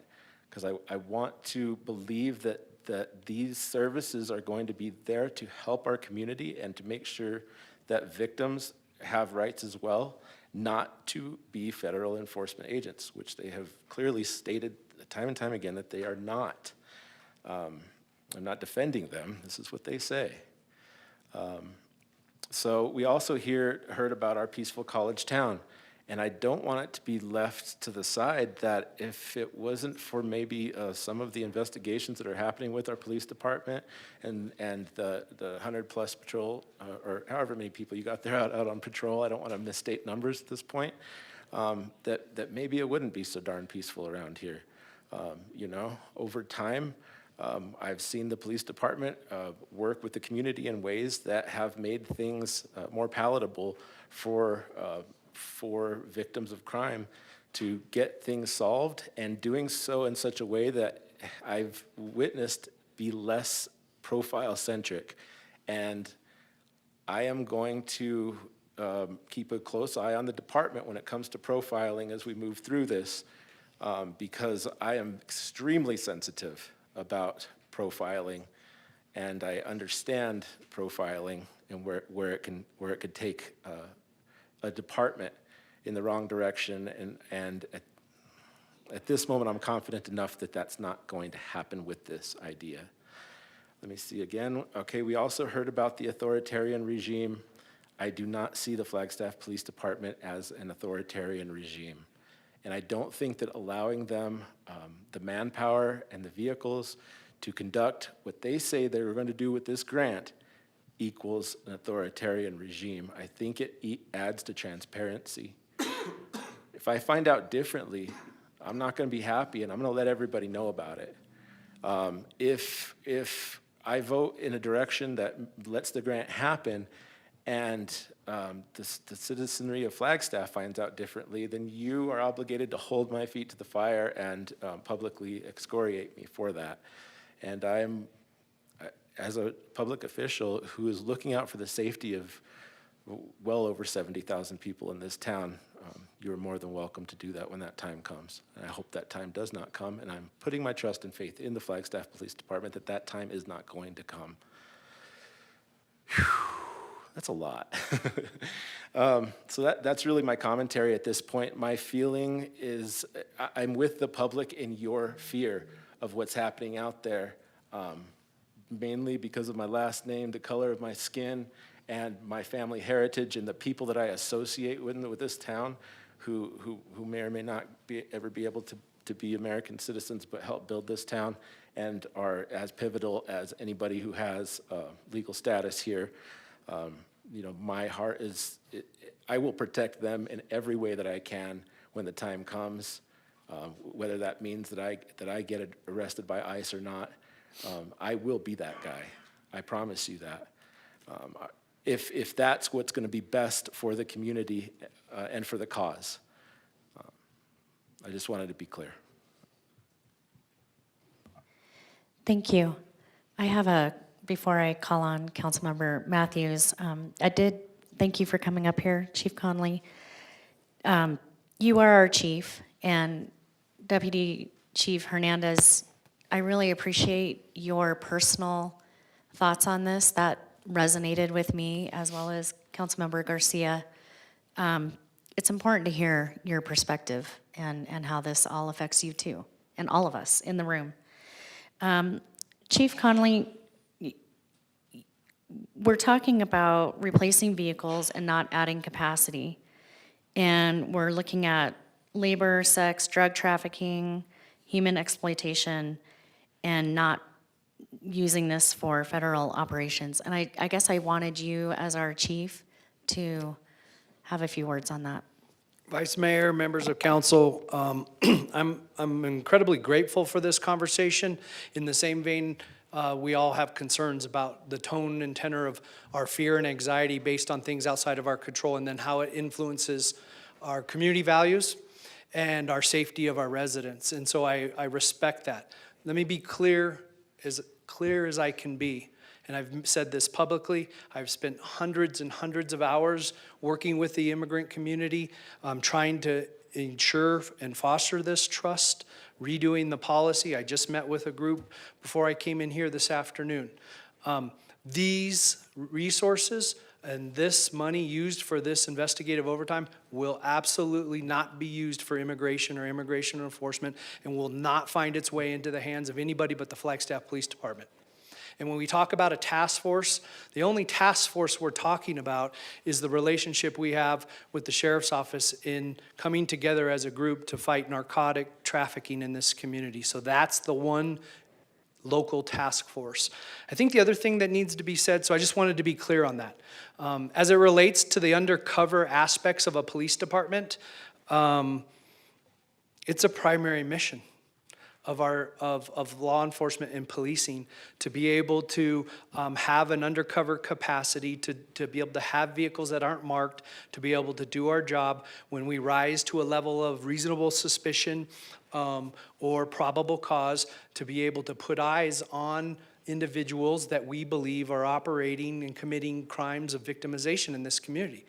Because I want to believe that these services are going to be there to help our community and to make sure that victims have rights as well, not to be federal enforcement agents, which they have clearly stated time and time again that they are not. I'm not defending them. This is what they say. So we also heard about our peaceful college town, and I don't want it to be left to the side that if it wasn't for maybe some of the investigations that are happening with our police department and the 100+ patrol, or however many people you got there out on patrol, I don't want to misstate numbers at this point, that maybe it wouldn't be so darn peaceful around here. Over time, I've seen the police department work with the community in ways that have made things more palatable for victims of crime to get things solved, and doing so in such a way that I've witnessed be less profile-centric. And I am going to keep a close eye on the department when it comes to profiling as we move through this, because I am extremely sensitive about profiling, and I understand profiling and where it could take a department in the wrong direction, and at this moment I'm confident enough that that's not going to happen with this idea. Let me see again. Okay, we also heard about the authoritarian regime. I do not see the Flagstaff Police Department as an authoritarian regime. And I don't think that allowing them the manpower and the vehicles to conduct what they say they were going to do with this grant equals an authoritarian regime. I think it adds to transparency. If I find out differently, I'm not going to be happy, and I'm going to let everybody know about it. If I vote in a direction that lets the grant happen, and the citizenry of Flagstaff finds out differently, then you are obligated to hold my feet to the fire and publicly excoriate me for that. And as a public official who is looking out for the safety of well over 70,000 people in this town, you're more than welcome to do that when that time comes. And I hope that time does not come, and I'm putting my trust and faith in the Flagstaff Police Department that that time is not going to come. Whew. That's a lot. So that's really my commentary at this point. My feeling is I'm with the public in your fear of what's happening out there, mainly because of my last name, the color of my skin, and my family heritage, and the people that I associate with this town who may or may not ever be able to be American citizens but help build this town and are as pivotal as anybody who has legal status here. You know, my heart is, I will protect them in every way that I can when the time comes, whether that means that I get arrested by ICE or not. I will be that guy. I promise you that. If that's what's going to be best for the community and for the cause. I just wanted to be clear. Thank you. I have before I call on Councilmember Matthews, I did thank you for coming up here, Chief Conley. You are our chief, and Deputy Chief Hernandez, I really appreciate your personal thoughts on this. That resonated with me, as well as Councilmember Garcia. It's important to hear your perspective and how this all affects you too, and all of us in the room. Chief Conley, we're talking about replacing vehicles and not adding capacity. And we're looking at labor, sex, drug trafficking, human exploitation, and not using this for federal operations. And I guess I wanted you as our chief to have a few words on that. Vice Mayor, members of council, I'm incredibly grateful for this conversation. In the same vein, we all have concerns about the tone and tenor of our fear and anxiety based on things outside of our control, and then how it influences our community values and our safety of our residents. And so I respect that. Let me be clear as I can be. And I've said this publicly. I've spent hundreds and hundreds of hours working with the immigrant community, trying to ensure and foster this trust, redoing the policy. I just met with a group before I came in here this afternoon. These resources and this money used for this investigative overtime will absolutely not be used for immigration or immigration enforcement, and will not find its way into the hands of anybody but the Flagstaff Police Department. And when we talk about a task force, the only task force we're talking about is the relationship we have with the Sheriff's Office in coming together as a group to fight narcotic trafficking in this community. So that's the one local task force. I think the other thing that needs to be said, so I just wanted to be clear on that. As it relates to the undercover aspects of a police department, it's a primary mission of law enforcement and policing to be able to have an undercover capacity, to be able to have vehicles that aren't marked, to be able to do our job when we rise to a level of reasonable suspicion or probable cause, to be able to put eyes on individuals that we believe are operating and committing crimes of victimization in this community.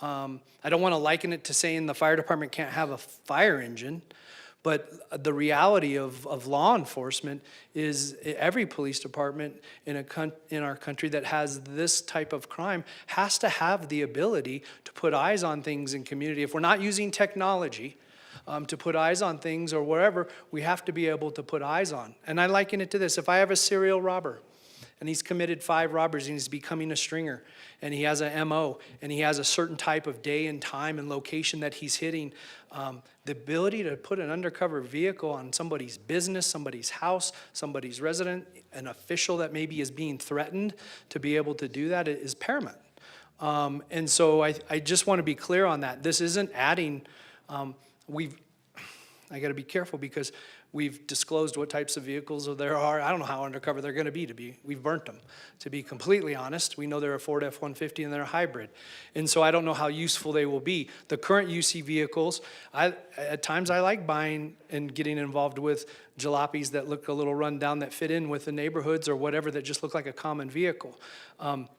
I don't want to liken it to saying the fire department can't have a fire engine, but the reality of law enforcement is every police department in our country that has this type of crime has to have the ability to put eyes on things in community. If we're not using technology to put eyes on things or wherever, we have to be able to put eyes on. And I liken it to this. If I have a serial robber and he's committed 5 robberies, and he's becoming a stringer, and he has a MO, and he has a certain type of day and time and location that he's hitting, the ability to put an undercover vehicle on somebody's business, somebody's house, somebody's resident, an official that maybe is being threatened, to be able to do that is paramount. And so I just want to be clear on that. This isn't adding, I got to be careful because we've disclosed what types of vehicles there are. I don't know how undercover they're going to be. We've burnt them. To be completely honest, we know they're a Ford F-150 and they're a hybrid. And so I don't know how useful they will be. The current UC vehicles, at times I like buying and getting involved with jalopies that look a little run down, that fit in with the neighborhoods or whatever, that just look like a common vehicle.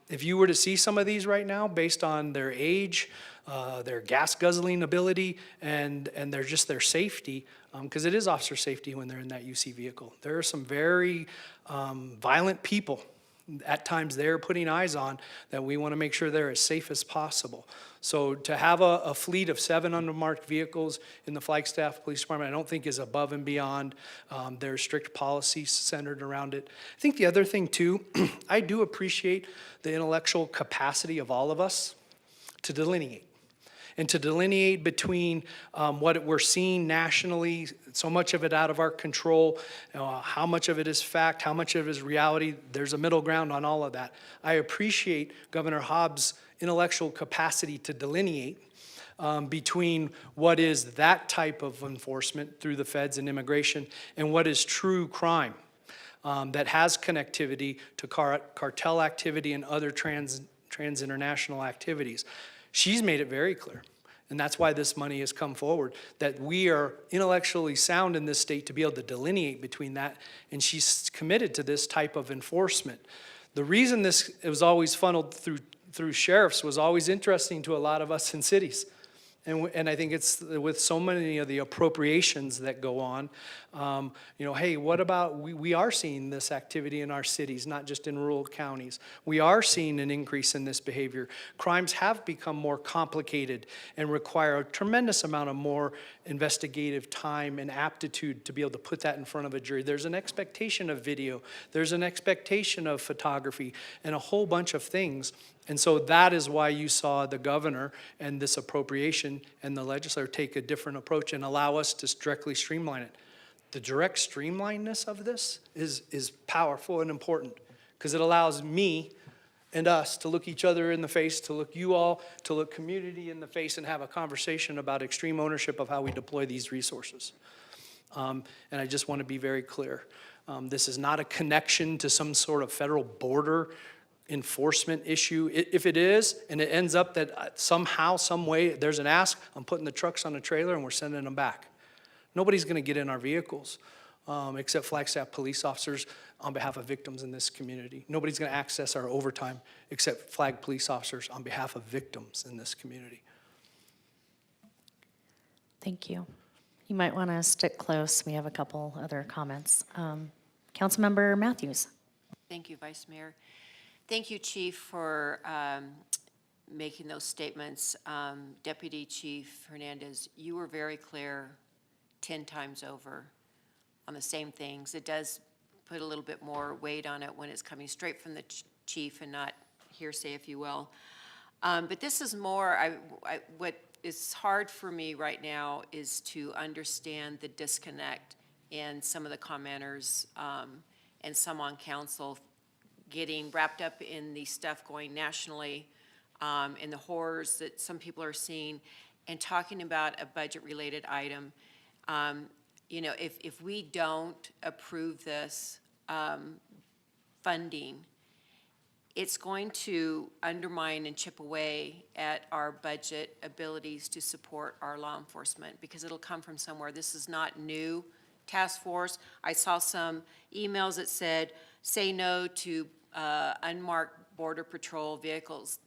If you were to see some of these right now based on their age, their gas guzzling ability, and their safety, because it is officer safety when they're in that UC vehicle. There are some very violent people at times they're putting eyes on that we want to make sure they're as safe as possible. So to have a fleet of 7 unmarked vehicles in the Flagstaff Police Department, I don't think is above and beyond. There's strict policies centered around it. I think the other thing too, I do appreciate the intellectual capacity of all of us to delineate. And to delineate between what we're seeing nationally, so much of it out of our control, how much of it is fact, how much of it is reality. There's a middle ground on all of that. I appreciate Governor Hobbs' intellectual capacity to delineate between what is that type of enforcement through the feds and immigration and what is true crime that has connectivity to cartel activity and other trans-international activities. She's made it very clear, and that's why this money has come forward, that we are intellectually sound in this state to be able to delineate between that, and she's committed to this type of enforcement. The reason it was always funneled through sheriffs was always interesting to a lot of us in cities. And I think it's with so many of the appropriations that go on, hey, what about, we are seeing this activity in our cities, not just in rural counties. We are seeing an increase in this behavior. Crimes have become more complicated and require a tremendous amount of more investigative time and aptitude to be able to put that in front of a jury. There's an expectation of video. There's an expectation of photography and a whole bunch of things. And so that is why you saw the governor and this appropriation and the legislature take a different approach and allow us to directly streamline it. The direct streamlinedness of this is powerful and important because it allows me and us to look each other in the face, to look you all, to look community in the face and have a conversation about extreme ownership of how we deploy these resources. And I just want to be very clear. This is not a connection to some sort of federal border enforcement issue. If it is, and it ends up that somehow, some way, there's an ask, I'm putting the trucks on a trailer and we're sending them back. Nobody's going to get in our vehicles except Flagstaff police officers on behalf of victims in this community. Nobody's going to access our overtime except Flag police officers on behalf of victims in this community. Thank you. You might want to stick close. We have a couple other comments. Councilmember Matthews. Thank you, Vice Mayor. Thank you, Chief, for making those statements. Deputy Chief Hernandez, you were very clear 10 times over on the same things. It does put a little bit more weight on it when it's coming straight from the chief and not hearsay, if you will. But this is more, what is hard for me right now is to understand the disconnect in some of the commenters and some on council getting wrapped up in the stuff going nationally, in the horrors that some people are seeing, and talking about a budget-related item. If we don't approve this funding, it's going to undermine and chip away at our budget abilities to support our law enforcement because it'll come from somewhere. This is not new task force. I saw some emails that said, say no to unmarked Border Patrol vehicles.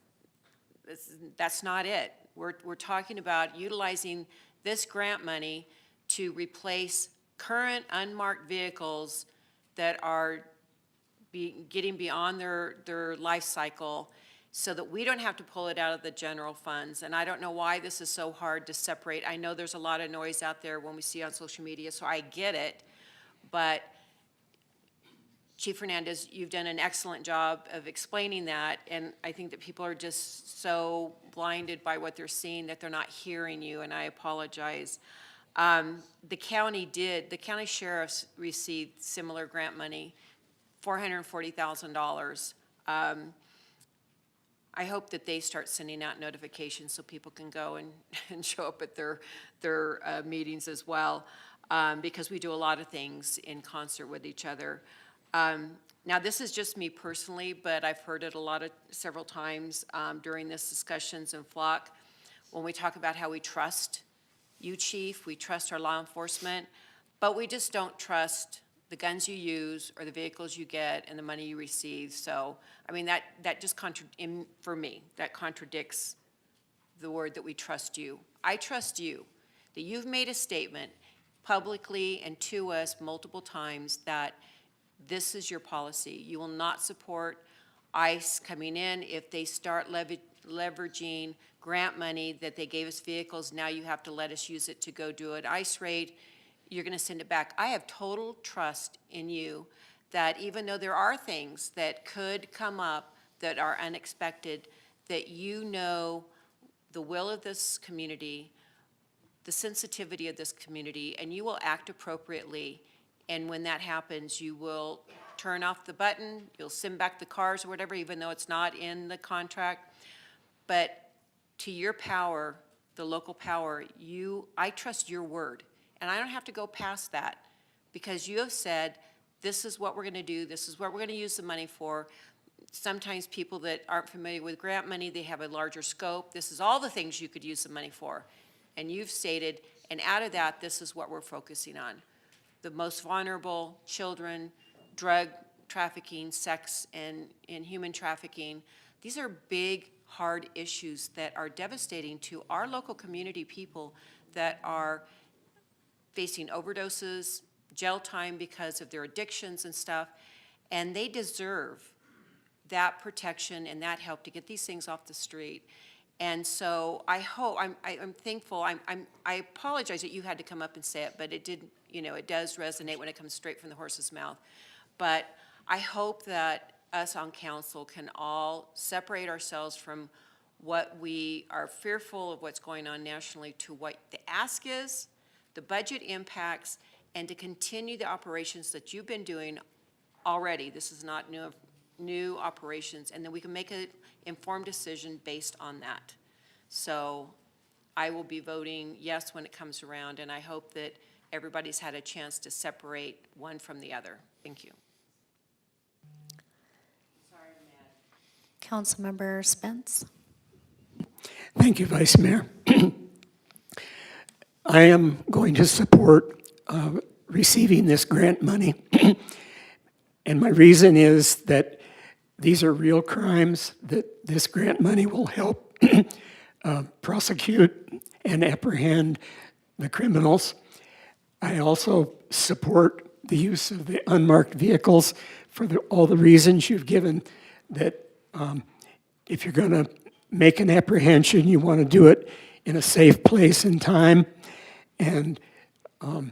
That's not it. We're talking about utilizing this grant money to replace current unmarked vehicles that are getting beyond their life cycle so that we don't have to pull it out of the general funds. And I don't know why this is so hard to separate. I know there's a lot of noise out there when we see on social media, so I get it. But Chief Hernandez, you've done an excellent job of explaining that, and I think that people are just so blinded by what they're seeing that they're not hearing you, and I apologize. The county sheriffs received similar grant money, $440,000. I hope that they start sending out notifications so people can go and show up at their meetings as well, because we do a lot of things in concert with each other. Now, this is just me personally, but I've heard it several times during this discussions in Flock, when we talk about how we trust you, Chief, we trust our law enforcement, but we just don't trust the guns you use or the vehicles you get and the money you receive. So, I mean, that just for me, that contradicts the word that we trust you. I trust you, that you've made a statement publicly and to us multiple times that this is your policy. You will not support ICE coming in. If they start leveraging grant money that they gave us vehicles, now you have to let us use it to go do an ICE raid. You're going to send it back. I have total trust in you that even though there are things that could come up that are unexpected, that you know the will of this community, the sensitivity of this community, and you will act appropriately. And when that happens, you will turn off the button, you'll send back the cars or whatever, even though it's not in the contract. But to your power, the local power, I trust your word. And I don't have to go past that, because you have said, this is what we're going to do, this is what we're going to use the money for. Sometimes people that aren't familiar with grant money, they have a larger scope. This is all the things you could use the money for. And you've stated, and out of that, this is what we're focusing on. The most vulnerable, children, drug trafficking, sex, and human trafficking. These are big, hard issues that are devastating to our local community people that are facing overdoses, jail time because of their addictions and stuff, and they deserve that protection and that help to get these things off the street. And so I hope, I'm thankful, I apologize that you had to come up and say it, but it did, it does resonate when it comes straight from the horse's mouth. But I hope that us on council can all separate ourselves from what we are fearful of what's going on nationally to what the ask is, the budget impacts, and to continue the operations that you've been doing already. This is not new operations, and then we can make an informed decision based on that. So I will be voting yes when it comes around, and I hope that everybody's had a chance to separate one from the other. Thank you. Councilmember Spence. Thank you, Vice Mayor. I am going to support receiving this grant money. And my reason is that these are real crimes that this grant money will help prosecute and apprehend the criminals. I also support the use of the unmarked vehicles for all the reasons you've given, that if you're going to make an apprehension, you want to do it in a safe place and time. And I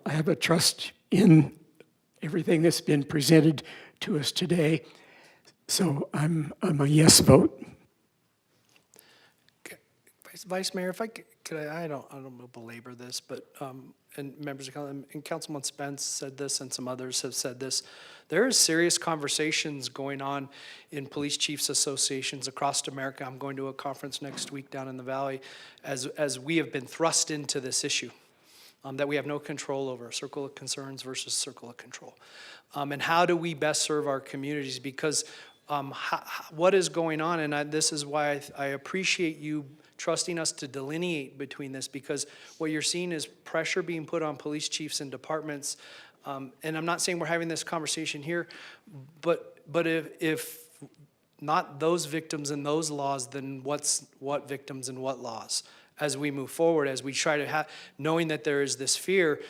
have a trust in everything that's been presented to us today. So I'm a yes vote. Vice Mayor, if I could, I don't belabor this, but, and members of council, and Councilman Spence said this, and some others have said this, there is serious conversations going on in police chiefs associations across America. I'm going to a conference next week down in the Valley, as we have been thrust into this issue that we have no control over, circle of concerns versus circle of control. And how do we best serve our communities? Because what is going on, and this is why I appreciate you trusting us to delineate between this, because what you're seeing is pressure being put on police chiefs and departments. And I'm not saying we're having this conversation here, but if not those victims and those laws, then what victims and what laws? As we move forward, as we try to have, knowing that there is this fear,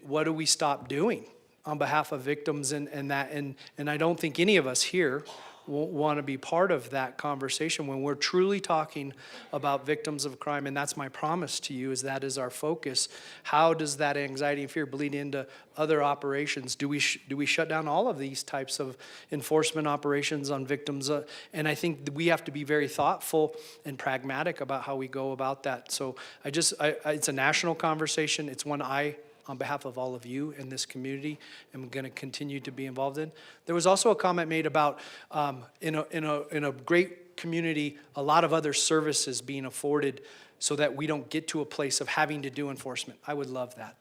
what do we stop doing on behalf of victims and I don't think any of us here want to be part of that conversation when we're truly talking about victims of crime. And that's my promise to you, is that is our focus. How does that anxiety and fear bleed into other operations? Do we shut down all of these types of enforcement operations on victims? And I think that we have to be very thoughtful and pragmatic about how we go about that. So it's a national conversation. It's one on behalf of all of you in this community, am going to continue to be involved in. There was also a comment made about in a great community, a lot of other services being afforded so that we don't get to a place of having to do enforcement. I would love that.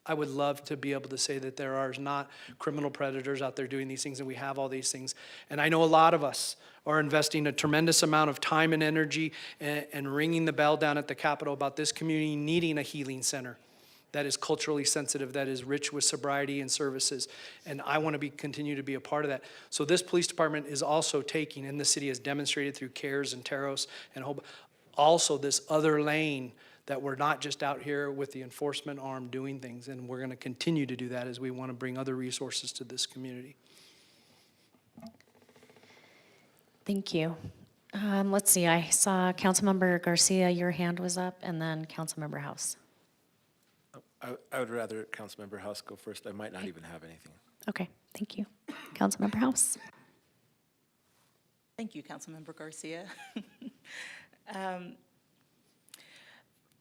I would love to be able to say that there are not criminal predators out there doing these things, and we have all these things. And I know a lot of us are investing a tremendous amount of time and energy and ringing the bell down at the Capitol about this community needing a healing center that is culturally sensitive, that is rich with sobriety and services. And I want to continue to be a part of that. So this police department is also taking, and the city has demonstrated through CARES and Taros and also this other lane, that we're not just out here with the enforcement arm doing things. And we're going to continue to do that as we want to bring other resources to this community. Thank you. Let's see, I saw Councilmember Garcia, your hand was up, and then Councilmember House. I would rather Councilmember House go first. I might not even have anything. Okay, thank you. Councilmember House. Thank you, Councilmember Garcia.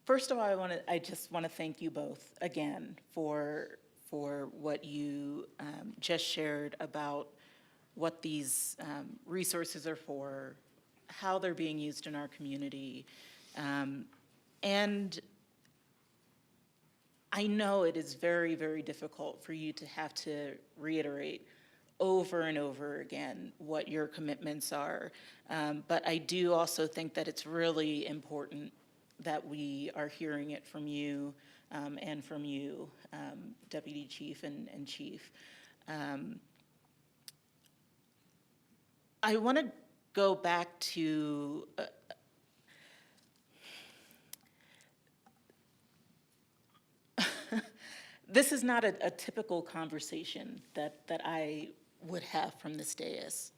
First of all, I just want to thank you both again for what you just shared about what these resources are for, how they're being used in our community. And I know it is very, very difficult for you to have to reiterate over and over again what your commitments are. But I do also think that it's really important that we are hearing it from you and from you, Deputy Chief and Chief. I want to go back to this is not a typical conversation that I would have from this dais.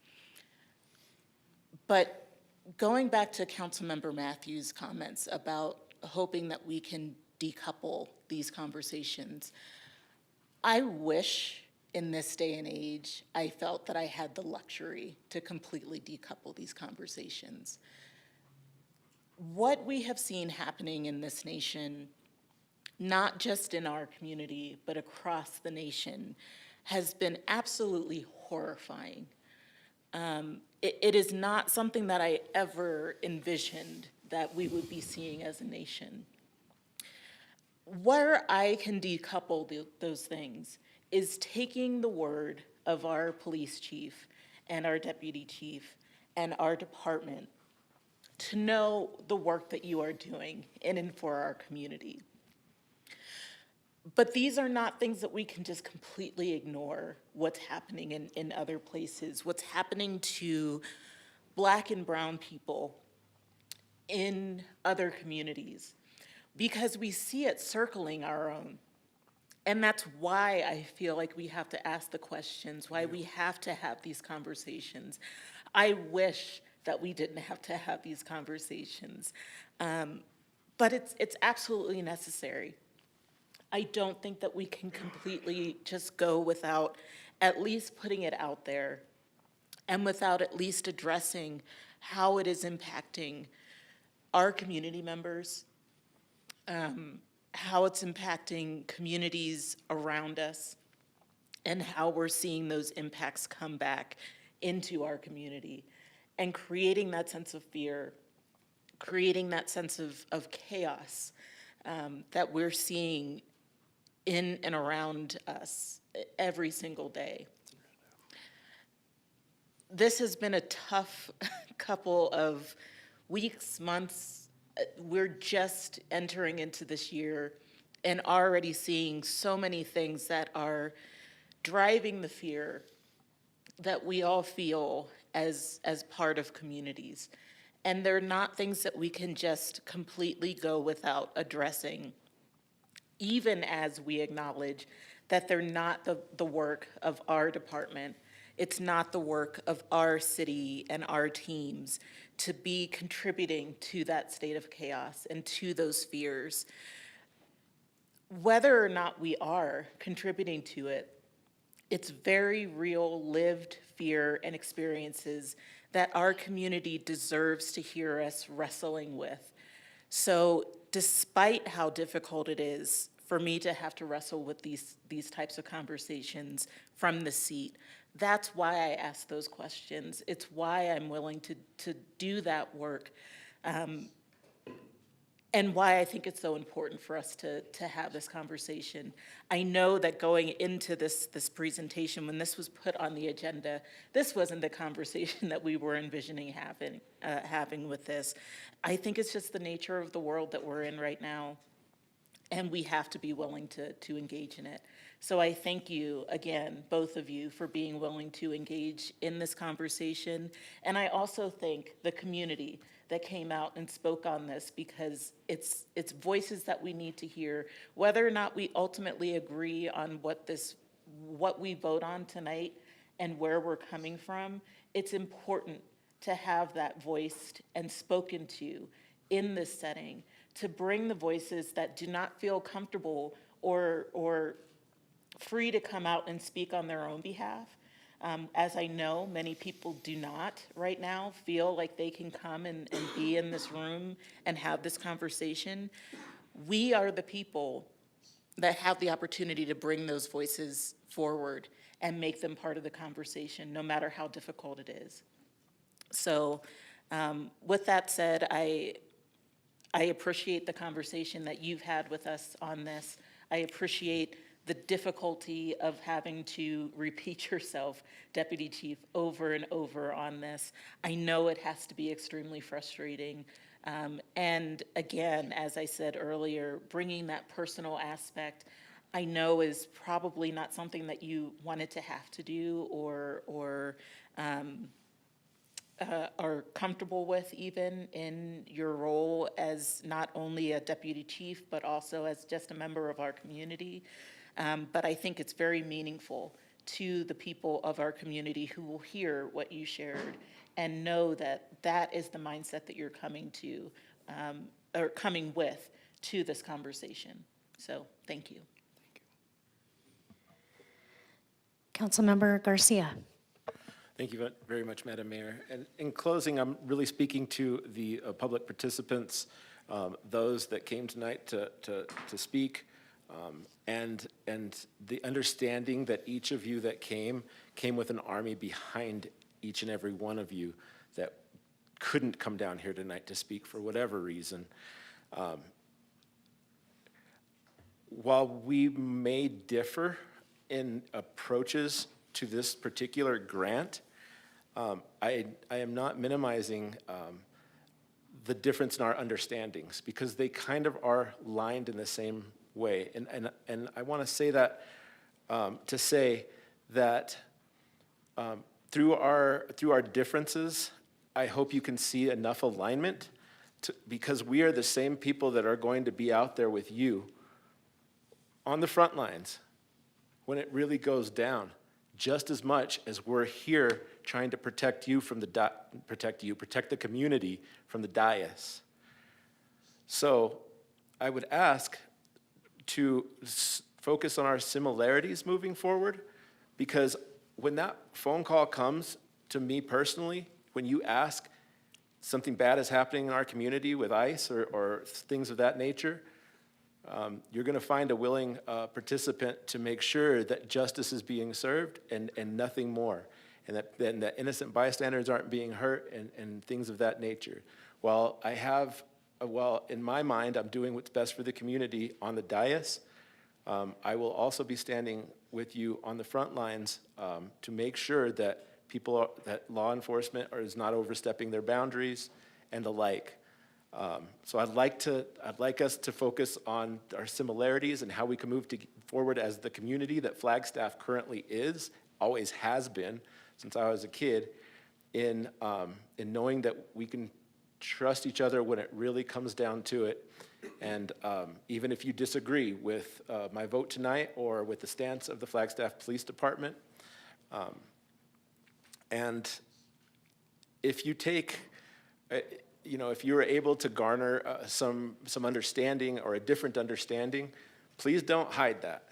But going back to Councilmember Matthews' comments about hoping that we can decouple these conversations, I wish in this day and age I felt that I had the luxury to completely decouple these conversations. What we have seen happening in this nation, not just in our community, but across the nation, has been absolutely horrifying. It is not something that I ever envisioned that we would be seeing as a nation. Where I can decouple those things is taking the word of our police chief and our deputy chief and our department to know the work that you are doing in and for our community. But these are not things that we can just completely ignore what's happening in other places, what's happening to Black and brown people in other communities, because we see it circling our own. And that's why I feel like we have to ask the questions, why we have to have these conversations. I wish that we didn't have to have these conversations, but it's absolutely necessary. I don't think that we can completely just go without at least putting it out there and without at least addressing how it is impacting our community members, how it's impacting communities around us, and how we're seeing those impacts come back into our community, and creating that sense of fear, creating that sense of chaos that we're seeing in and around us every single day. This has been a tough couple of weeks, months. We're just entering into this year and already seeing so many things that are driving the fear that we all feel as part of communities. And they're not things that we can just completely go without addressing, even as we acknowledge that they're not the work of our department. It's not the work of our city and our teams to be contributing to that state of chaos and to those fears. Whether or not we are contributing to it, it's very real lived fear and experiences that our community deserves to hear us wrestling with. So despite how difficult it is for me to have to wrestle with these types of conversations from the seat, that's why I ask those questions. It's why I'm willing to do that work. And why I think it's so important for us to have this conversation. I know that going into this presentation, when this was put on the agenda, this wasn't the conversation that we were envisioning having with this. I think it's just the nature of the world that we're in right now, and we have to be willing to engage in it. So I thank you again, both of you, for being willing to engage in this conversation. And I also thank the community that came out and spoke on this, because it's voices that we need to hear. Whether or not we ultimately agree on what we vote on tonight and where we're coming from, it's important to have that voiced and spoken to in this setting, to bring the voices that do not feel comfortable or free to come out and speak on their own behalf. As I know, many people do not right now feel like they can come and be in this room and have this conversation. We are the people that have the opportunity to bring those voices forward and make them part of the conversation, no matter how difficult it is. So with that said, I appreciate the conversation that you've had with us on this. I appreciate the difficulty of having to repeat yourself, Deputy Chief, over and over on this. I know it has to be extremely frustrating. And again, as I said earlier, bringing that personal aspect, I know is probably not something that you wanted to have to do or are comfortable with, even in your role as not only a deputy chief, but also as just a member of our community. But I think it's very meaningful to the people of our community who will hear what you shared and know that that is the mindset that you're coming to, or coming with, to this conversation. So thank you. Councilmember Garcia. Thank you very much, Madam Mayor. And in closing, I'm really speaking to the public participants, those that came tonight to speak, and the understanding that each of you that came with an army behind each and every one of you that couldn't come down here tonight to speak for whatever reason. While we may differ in approaches to this particular grant, I am not minimizing the difference in our understandings, because they kind of are lined in the same way. And I want to say that through our differences, I hope you can see enough alignment because we are the same people that are going to be out there with you on the front lines when it really goes down, just as much as we're here trying to protect you from protect the community from the dais. So I would ask to focus on our similarities moving forward, because when that phone call comes to me personally, when you ask something bad is happening in our community with ICE or things of that nature, you're going to find a willing participant to make sure that justice is being served and nothing more, and that innocent bystanders aren't being hurt and things of that nature. While in my mind, I'm doing what's best for the community on the dais, I will also be standing with you on the front lines to make sure that that law enforcement is not overstepping their boundaries and the like. So I'd like us to focus on our similarities and how we can move forward as the community that Flagstaff currently is, always has been since I was a kid, in knowing that we can trust each other when it really comes down to it. And even if you disagree with my vote tonight or with the stance of the Flagstaff Police Department, And if you take, if you're able to garner some understanding or a different understanding, please don't hide that.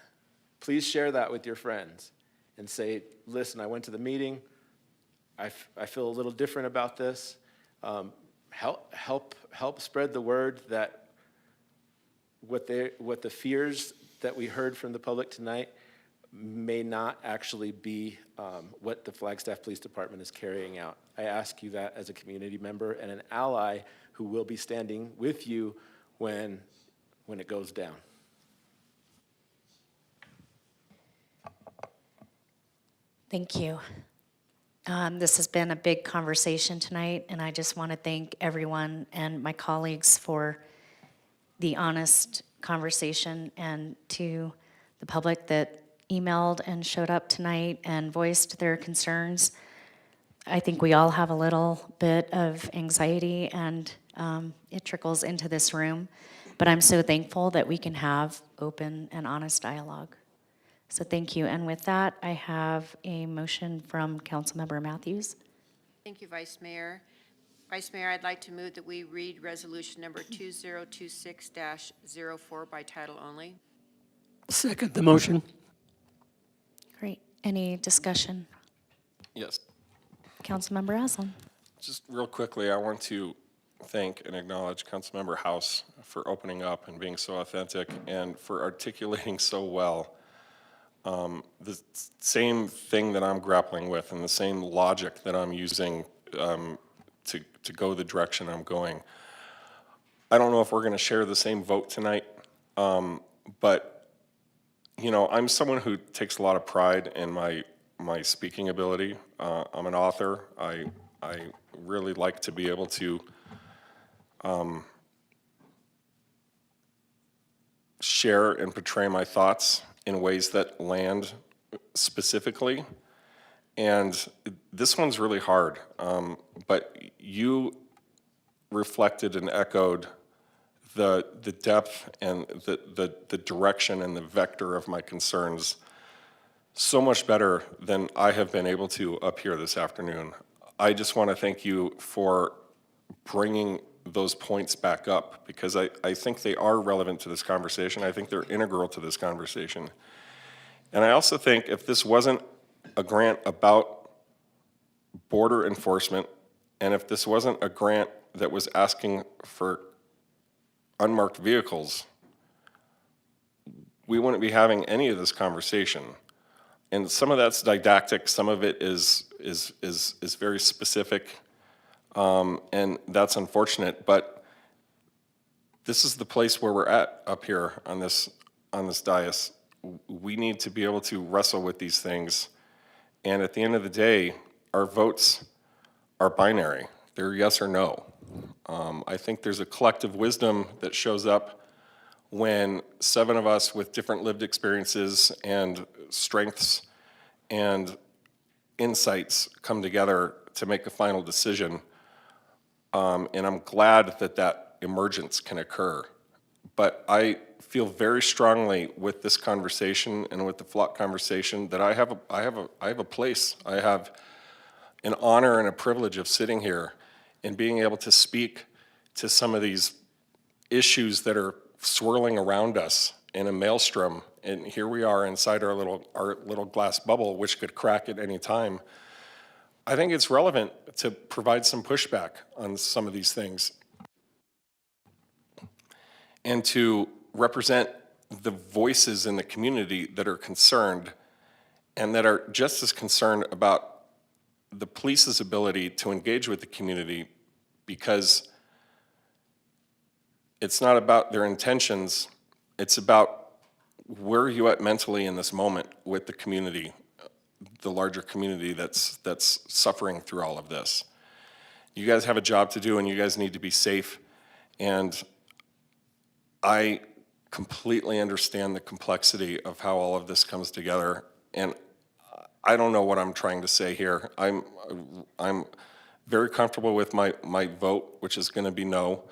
Please share that with your friends and say, listen, I went to the meeting. I feel a little different about this. Help spread the word that what the fears that we heard from the public tonight may not actually be what the Flagstaff Police Department is carrying out. I ask you that as a community member and an ally who will be standing with you when it goes down. Thank you. This has been a big conversation tonight, and I just want to thank everyone and my colleagues for the honest conversation, and to the public that emailed and showed up tonight and voiced their concerns. I think we all have a little bit of anxiety, and it trickles into this room, but I'm so thankful that we can have open and honest dialogue. So thank you. And with that, I have a motion from Councilmember Matthews. Thank you, Vice Mayor. Vice Mayor, I'd like to move that we read resolution number 2026-04 by title only. Second the motion. Great. Any discussion? Yes. Councilmember Aslan. Just real quickly, I want to thank and acknowledge Councilmember House for opening up and being so authentic and for articulating so well the same thing that I'm grappling with and the same logic that I'm using to go the direction I'm going. I don't know if we're going to share the same vote tonight, but I'm someone who takes a lot of pride in my speaking ability. I'm an author. I really like to be able to share and portray my thoughts in ways that land specifically. And this one's really hard, but you reflected and echoed the depth and the direction and the vector of my concerns so much better than I have been able to up here this afternoon. I just want to thank you for bringing those points back up, because I think they are relevant to this conversation. I think they're integral to this conversation. And I also think if this wasn't a grant about border enforcement, and if this wasn't a grant that was asking for unmarked vehicles, we wouldn't be having any of this conversation. And some of that's didactic, some of it is very specific, and that's unfortunate. But this is the place where we're at up here on this dais. We need to be able to wrestle with these things, and at the end of the day, our votes are binary. They're yes or no. I think there's a collective wisdom that shows up when 7 of us with different lived experiences and strengths and insights come together to make a final decision. And I'm glad that emergence can occur. But I feel very strongly with this conversation and with the flock conversation that I have a place. I have an honor and a privilege of sitting here and being able to speak to some of these issues that are swirling around us in a maelstrom. And here we are inside our little glass bubble, which could crack at any time. I think it's relevant to provide some pushback on some of these things and to represent the voices in the community that are concerned and that are just as concerned about the police's ability to engage with the community, because it's not about their intentions, it's about where are you at mentally in this moment with the community, the larger community that's suffering through all of this. You guys have a job to do and you guys need to be safe, and I completely understand the complexity of how all of this comes together, and I don't know what I'm trying to say here. I'm very comfortable with my vote, which is going to be no,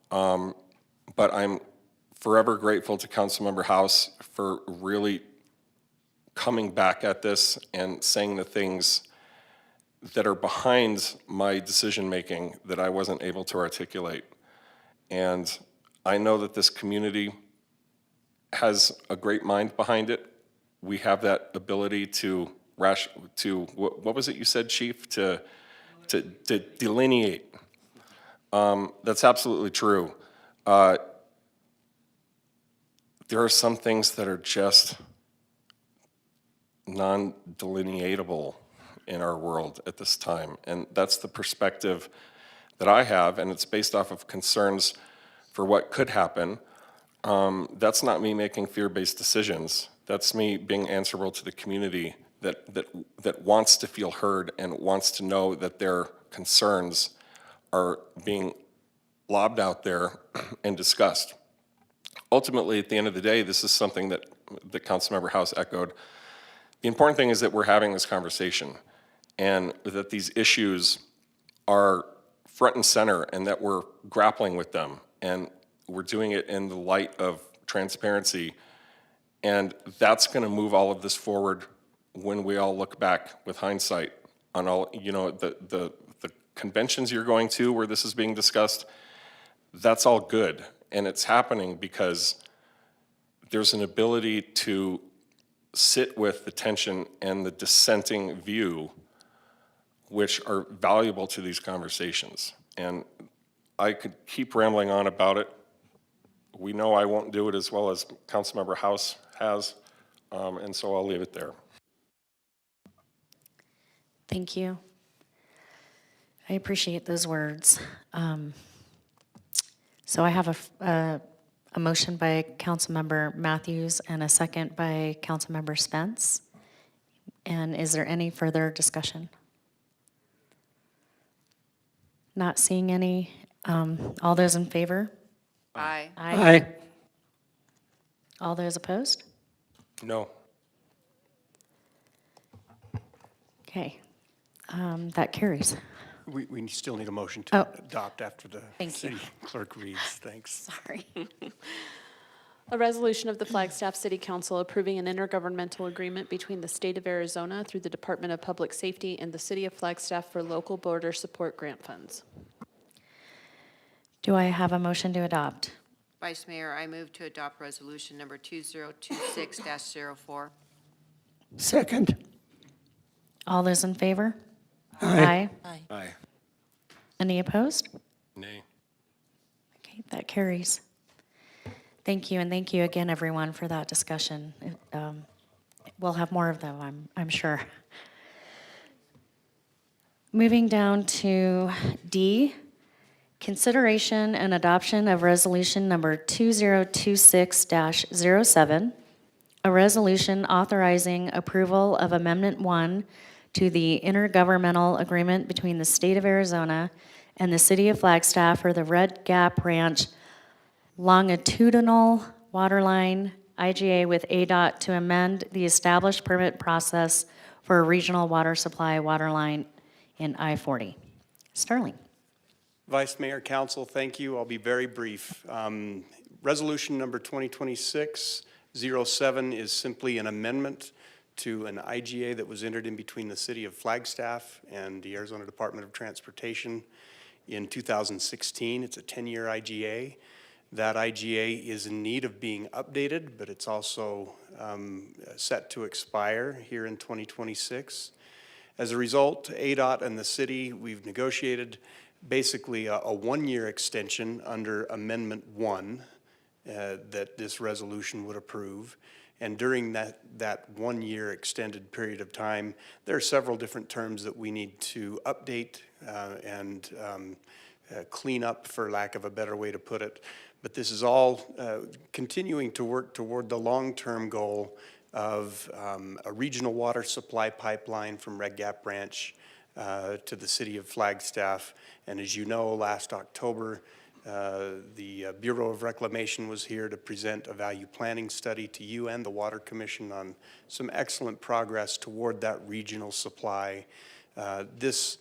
but I'm forever grateful to Councilmember House for really coming back at this and saying the things that are behind my decision-making that I wasn't able to articulate. And I know that this community has a great mind behind it. We have that ability to what was it you said, Chief? To delineate. That's absolutely true. There are some things that are just non-delineatable in our world at this time. And that's the perspective that I have, and it's based off of concerns for what could happen. That's not me making fear-based decisions. That's me being answerable to the community that wants to feel heard and wants to know that their concerns are being lobbed out there and discussed. Ultimately, at the end of the day, this is something that Councilmember House echoed. The important thing is that we're having this conversation and that these issues are front and center and that we're grappling with them and we're doing it in the light of transparency. And that's going to move all of this forward when we all look back with hindsight on all, the conventions you're going to where this is being discussed. That's all good. And it's happening because there's an ability to sit with the tension and the dissenting view, which are valuable to these conversations. And I could keep rambling on about it. We know I won't do it as well as Councilmember House has, and so I'll leave it there. Thank you. I appreciate those words. So I have a motion by Councilmember Matthews and a second by Councilmember Spence. And is there any further discussion? Not seeing any. All those in favor? Aye. Aye. All those opposed? No. Okay, that carries. We still need a motion Oh. to adopt after the Thank you. city clerk reads. Thanks. Sorry. A resolution of the Flagstaff City Council approving an intergovernmental agreement between the state of Arizona through the Department of Public Safety and the city of Flagstaff for local border support grant funds. Do I have a motion to adopt? Vice Mayor, I move to adopt resolution number 2026-04. Second. All those in favor? Aye. Aye. Any opposed? Nay. Okay, that carries. Thank you, and thank you again, everyone, for that discussion. We'll have more of them, I'm sure. Moving down to D, consideration and adoption of resolution number 2026-07, a resolution authorizing approval of Amendment 1 to the intergovernmental agreement between the state of Arizona and the city of Flagstaff for the Red Gap Ranch longitudinal waterline IGA with ADOT to amend the established permit process for a regional water supply waterline in I-40. Sterling. Vice Mayor, Council, thank you. I'll be very brief. Resolution number 2026-07 is simply an amendment to an IGA that was entered in between the city of Flagstaff and the Arizona Department of Transportation in 2016. It's a 10-year IGA. That IGA is in need of being updated, but it's also set to expire here in 2026. As a result, ADOT and the city, we've negotiated basically a one-year extension under Amendment 1 that this resolution would approve. And during that one-year extended period of time, there are several different terms that we need to update and clean up, for lack of a better way to put it. But this is all continuing to work toward the long-term goal of a regional water supply pipeline from Red Gap Ranch to the city of Flagstaff. And as you know, last October, the Bureau of Reclamation was here to present a value planning study to you and the Water Commission on some excellent progress toward that regional supply. This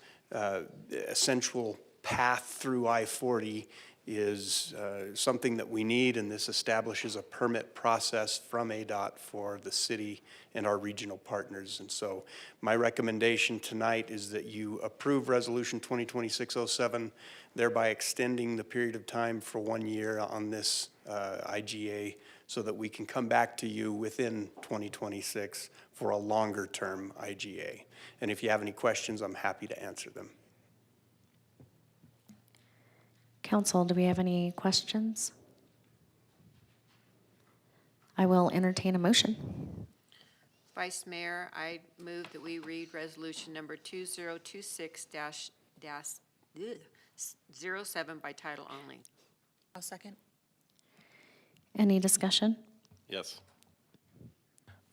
essential path through I-40 is something that we need, and this establishes a permit process from ADOT for the city and our regional partners. And so my recommendation tonight is that you approve Resolution 2026-07, thereby extending the period of time for 1 year on this IGA so that we can come back to you within 2026 for a longer-term IGA. And if you have any questions, I'm happy to answer them. Council, do we have any questions? I will entertain a motion. Vice Mayor, I move that we read resolution number 2026-07 by title only. I'll second. Any discussion? Yes.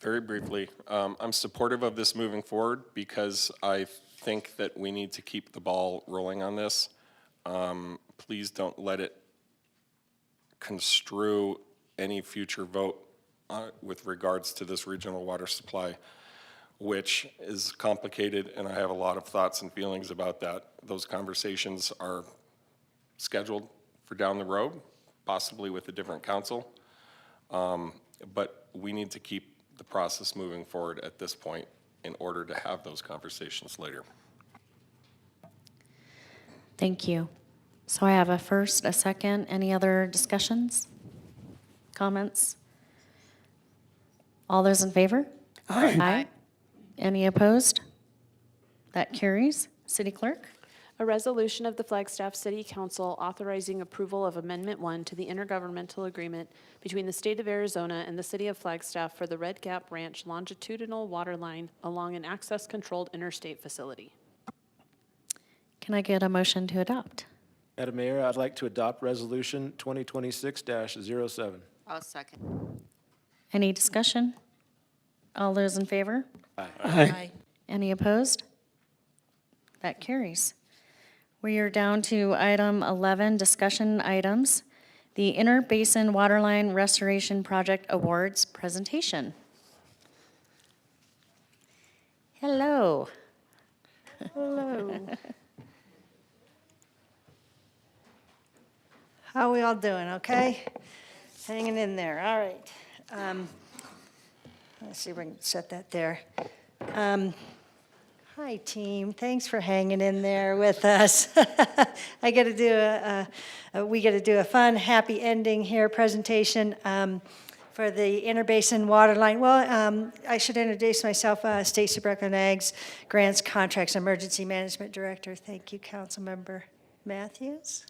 Very briefly, I'm supportive of this moving forward because I think that we need to keep the ball rolling on this. Please don't let it construe any future vote with regards to this regional water supply, which is complicated, and I have a lot of thoughts and feelings about that. Those conversations are scheduled for down the road, possibly with a different council, but we need to keep the process moving forward at this point in order to have those conversations later. Thank you. So I have a first, a second. Any other discussions? Comments? All those in favor? Aye. Aye. Any opposed? That carries. City Clerk? A resolution of the Flagstaff City Council authorizing approval of Amendment 1 to the intergovernmental agreement between the State of Arizona and the City of Flagstaff for the Red Gap Ranch longitudinal water line along an access-controlled interstate facility. Can I get a motion to adopt? Madam Mayor, I'd like to adopt Resolution 2026-07. I'll second. Any discussion? All those in favor? Aye. Any opposed? That carries. We are down to item 11, discussion items. The Interbasin Waterline Restoration Project Awards presentation. Hello. Hello. How are we all doing, okay? Hanging in there, all right. Let's see if we can set that there. Hi, team, thanks for hanging in there with us. We get to do a fun, happy ending here presentation for the Interbasin Waterline. Well, I should introduce myself, Stacy Brecklin-Eggs, Grants, Contracts, Emergency Management Director. Thank you, Councilmember Matthews.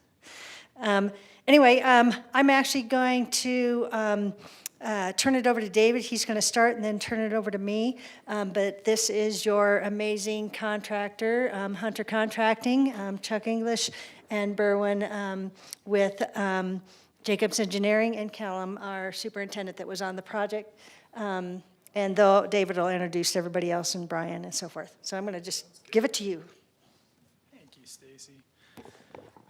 Anyway, I'm actually going to turn it over to David. He's going to start and then turn it over to me. But this is your amazing contractor, Hunter Contracting, Chuck English and Berwin with Jacobs Engineering, and Callum, our superintendent that was on the project. And though David will introduce everybody else and Brian and so forth. So I'm going to just give it to you. Thank you, Stacy.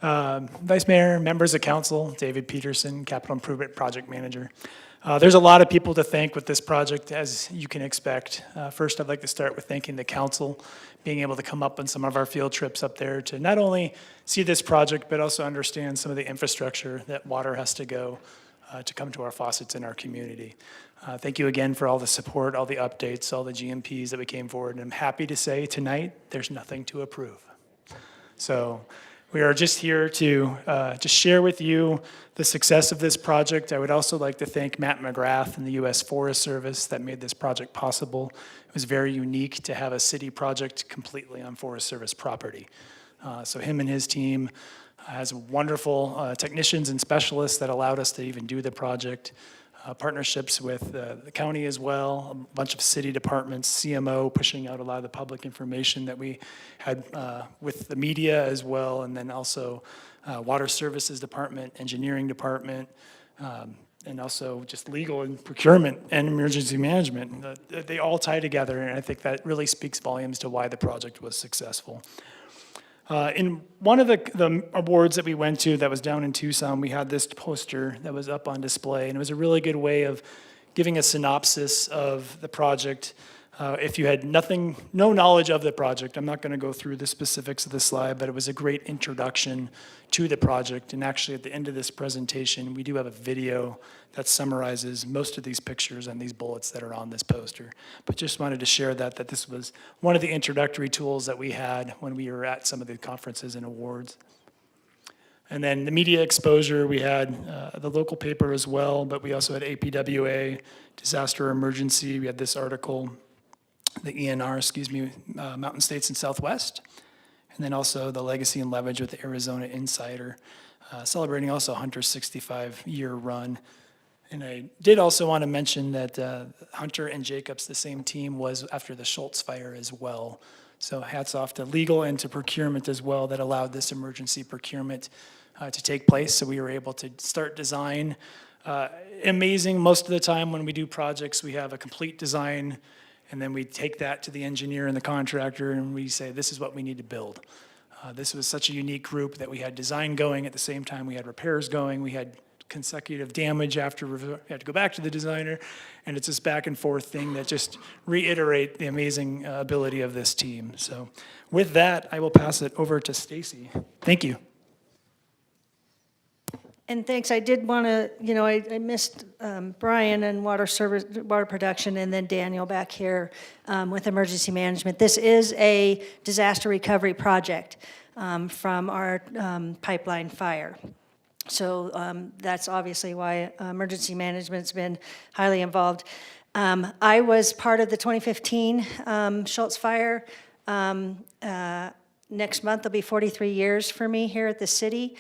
Vice Mayor, members of council, David Peterson, Capital Improvement Project Manager. There's a lot of people to thank with this project, as you can expect. First, I'd like to start with thanking the council, being able to come up on some of our field trips up there to not only see this project, but also understand some of the infrastructure that water has to go to come to our faucets in our community. Thank you again for all the support, all the updates, all the GMPs that we came forward. And I'm happy to say tonight, there's nothing to approve. So we are just here to just share with you the success of this project. I would also like to thank Matt McGrath and the U.S. Forest Service that made this project possible. It was very unique to have a city project completely on Forest Service property. So him and his team has wonderful technicians and specialists that allowed us to even do the project. Partnerships with the county as well, a bunch of city departments, CMO pushing out a lot of the public information that we had with the media as well, and then also Water Services Department, Engineering Department, and also just legal and procurement and emergency management. They all tie together, and I think that really speaks volumes to why the project was successful. In one of the awards that we went to that was down in Tucson, we had this poster that was up on display, and it was a really good way of giving a synopsis of the project. If you had no knowledge of the project, I'm not going to go through the specifics of the slide, but it was a great introduction to the project. And actually, at the end of this presentation, we do have a video that summarizes most of these pictures and these bullets that are on this poster. But just wanted to share that this was one of the introductory tools that we had when we were at some of the conferences and awards. And then the media exposure, we had the local paper as well, but we also had APWA, Disaster Emergency. We had this article, the ENR, Mountain States and Southwest. And then also the Legacy and Leverage with the Arizona Insider, celebrating also Hunter's 65-year run. And I did also want to mention that Hunter and Jacobs, the same team, was after the Schultz fire as well. So hats off to legal and to procurement as well that allowed this emergency procurement to take place. So we were able to start design. Amazing, most of the time when we do projects, we have a complete design, and then we take that to the engineer and the contractor, and we say, this is what we need to build. This was such a unique group that we had design going at the same time we had repairs going. We had consecutive damage after we had to go back to the designer, and it's this back and forth thing that just reiterate the amazing ability of this team. So with that, I will pass it over to Stacy. Thank you. And thanks, I did want to, I missed Brian and water production, and then Daniel back here with emergency management. This is a disaster recovery project from our pipeline fire. So that's obviously why emergency management's been highly involved. I was part of the 2015 Schultz fire. Next month will be 43 years for me here at the city.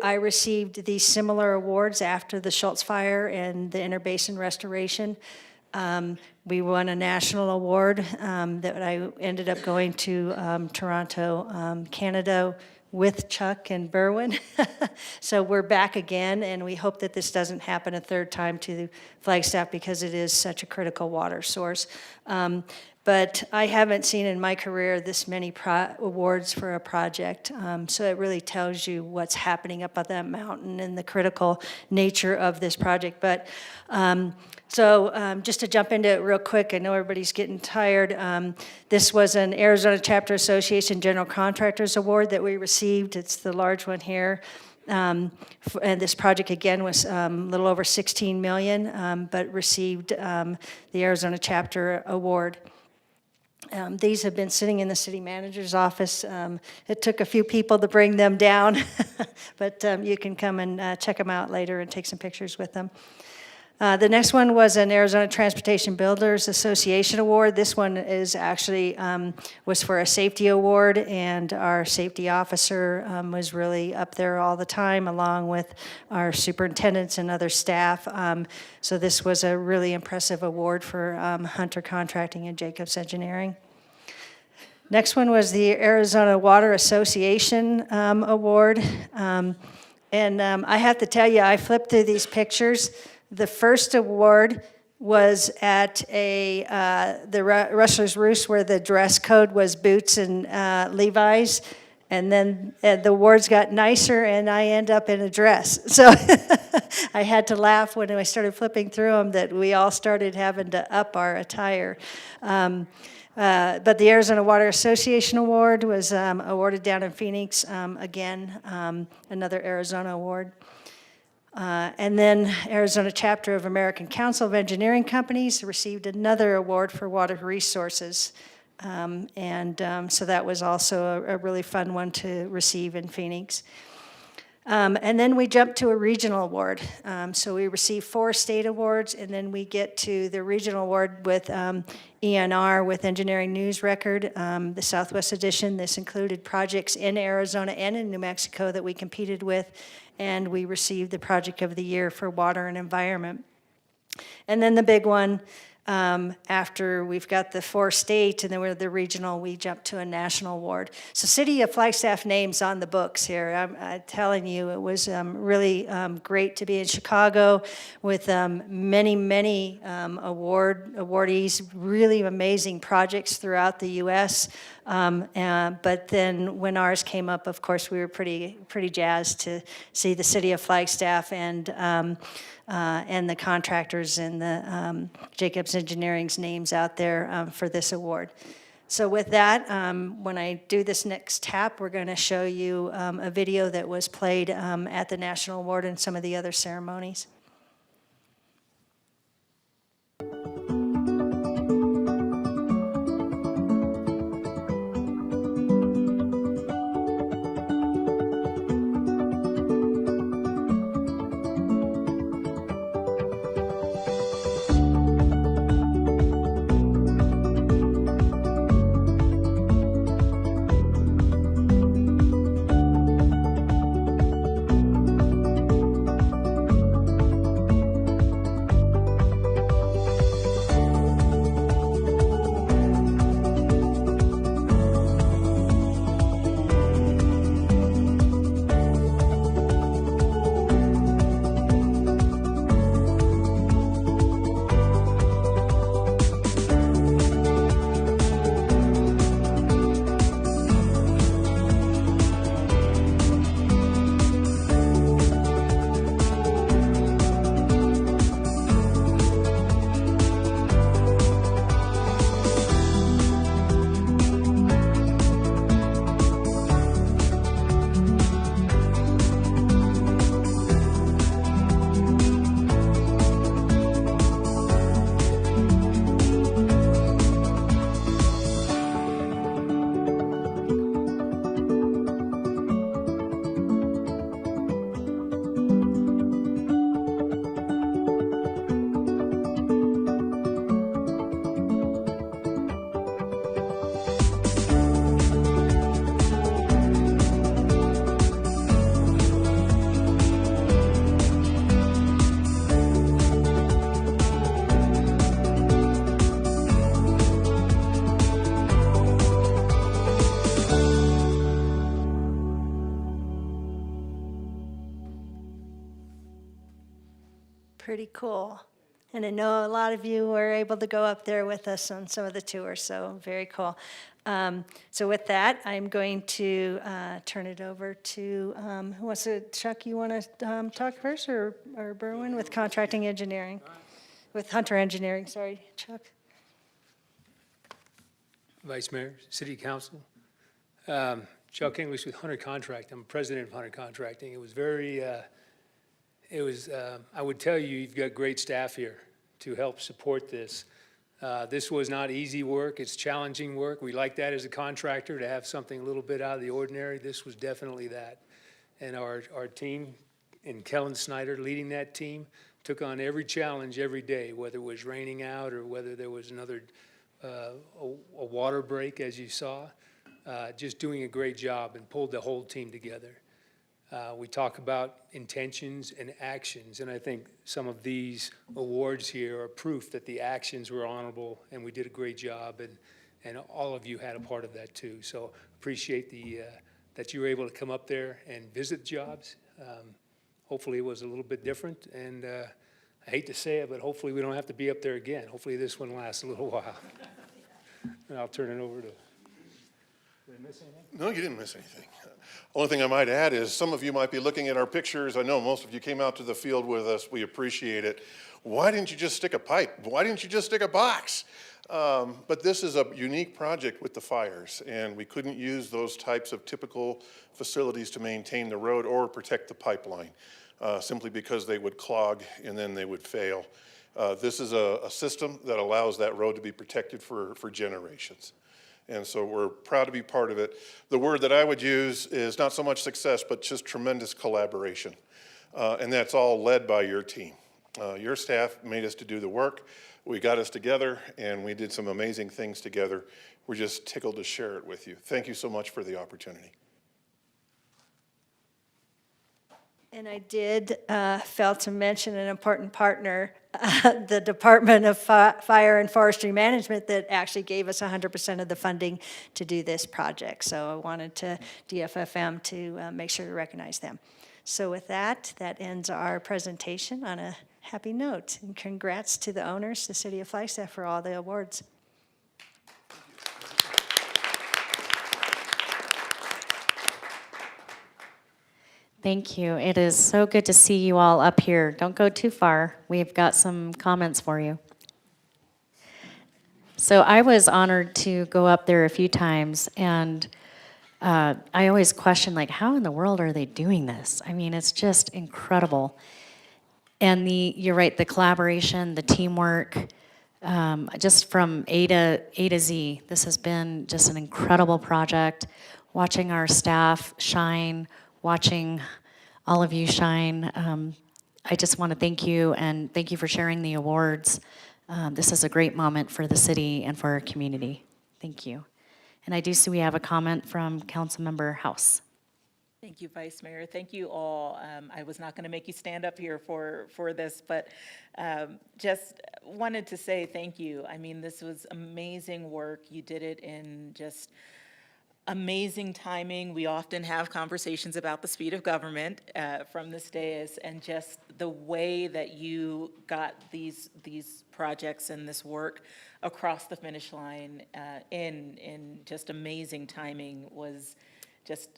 I received these similar awards after the Schultz fire and the Interbasin restoration. We won a national award that I ended up going to Toronto, Canada, with Chuck and Berwin. So we're back again, and we hope that this doesn't happen a third time to Flagstaff because it is such a critical water source. But I haven't seen in my career this many awards for a project. So it really tells you what's happening up on that mountain and the critical nature of this project. But just to jump into it real quick, I know everybody's getting tired. This was an Arizona Chapter Association General Contractors Award that we received. It's the large one here. And this project, again, was a little over $16 million, but received the Arizona Chapter Award. These have been sitting in the city manager's office. It took a few people to bring them down, but you can come and check them out later and take some pictures with them. The next one was an Arizona Transportation Builders Association Award. This one is actually was for a safety award, and our safety officer was really up there all the time, along with our superintendents and other staff. So this was a really impressive award for Hunter Contracting and Jacobs Engineering. Next one was the Arizona Water Association Award. And I have to tell you, I flipped through these pictures. The first award was at the Rustler's Roost, where the dress code was boots and Levi's. And then the awards got nicer, and I end up in a dress. So I had to laugh when I started flipping through them that we all started having to up our attire. But the Arizona Water Association Award was awarded down in Phoenix. Again, another Arizona award. And then Arizona Chapter of American Council of Engineering Companies received another award for water resources. So that was also a really fun one to receive in Phoenix. And then we jumped to a regional award. So we received 4 state awards, and then we get to the regional award with ENR, with Engineering News Record, the Southwest Edition. This included projects in Arizona and in New Mexico that we competed with, and we received the Project of the Year for Water and Environment. And then the big one, after we've got the 4 state and then we're the regional, we jump to a national award. So City of Flagstaff names on the books here. I'm telling you, it was really great to be in Chicago with many awardees, really amazing projects throughout the U.S. But then when ours came up, of course, we were pretty jazzed to see the City of Flagstaff and and the contractors and the Jacobs Engineering's names out there for this award. So with that, when I do this next tap, we're going to show you a video that was played at the National Award and some of the other ceremonies. Pretty cool. And I know a lot of you were able to go up there with us on some of the tours, so very cool. So with that, I'm going to turn it over to, who wants to, Chuck, you want to talk first, or Berwin with contracting engineering? With Hunter Engineering, sorry, Chuck. Vice Mayor, City Council. Chuck English with Hunter Contract. I'm president of Hunter Contracting. It was very, I would tell you, you've got great staff here to help support this. This was not easy work. It's challenging work. We like that as a contractor, to have something a little bit out of the ordinary. This was definitely that. And our team, and Kellen Snyder leading that team, took on every challenge every day, whether it was raining out or whether there was another a water break, as you saw. Just doing a great job and pulled the whole team together. We talk about intentions and actions, and I think some of these awards here are proof that the actions were honorable and we did a great job, and all of you had a part of that too. So appreciate that you were able to come up there and visit jobs. Hopefully it was a little bit different, and I hate to say it, but hopefully we don't have to be up there again. Hopefully this one lasts a little while. And I'll turn it over to. Did I miss anything? No, you didn't miss anything. Only thing I might add is some of you might be looking at our pictures. I know most of you came out to the field with us. We appreciate it. Why didn't you just stick a pipe? Why didn't you just stick a box? But this is a unique project with the fires, and we couldn't use those types of typical facilities to maintain the road or protect the pipeline, simply because they would clog and then they would fail. This is a system that allows that road to be protected for generations. And so we're proud to be part of it. The word that I would use is not so much success, but just tremendous collaboration. And that's all led by your team. Your staff made us to do the work. We got us together, and we did some amazing things together. We're just tickled to share it with you. Thank you so much for the opportunity. And I did fail to mention an important partner, the Department of Fire and Forestry Management, that actually gave us 100% of the funding to do this project. So I wanted to, DFFM, to make sure to recognize them. So with that, that ends our presentation on a happy note. And congrats to the owners, the City of Flagstaff, for all the awards. Thank you. It is so good to see you all up here. Don't go too far. We've got some comments for you. So I was honored to go up there a few times, and I always question, like, how in the world are they doing this? I mean, it's just incredible. And you're right, the collaboration, the teamwork, just from A to Z, this has been just an incredible project. Watching our staff shine, watching all of you shine. I just want to thank you, and thank you for sharing the awards. This is a great moment for the city and for our community. Thank you. And I do see we have a comment from Councilmember House. Thank you, Vice Mayor. Thank you all. I was not going to make you stand up here for this, but just wanted to say thank you. I mean, this was amazing work. You did it in just amazing timing. We often have conversations about the speed of government from this dais, and just the way that you got these projects and this work across the finish line in just amazing timing was just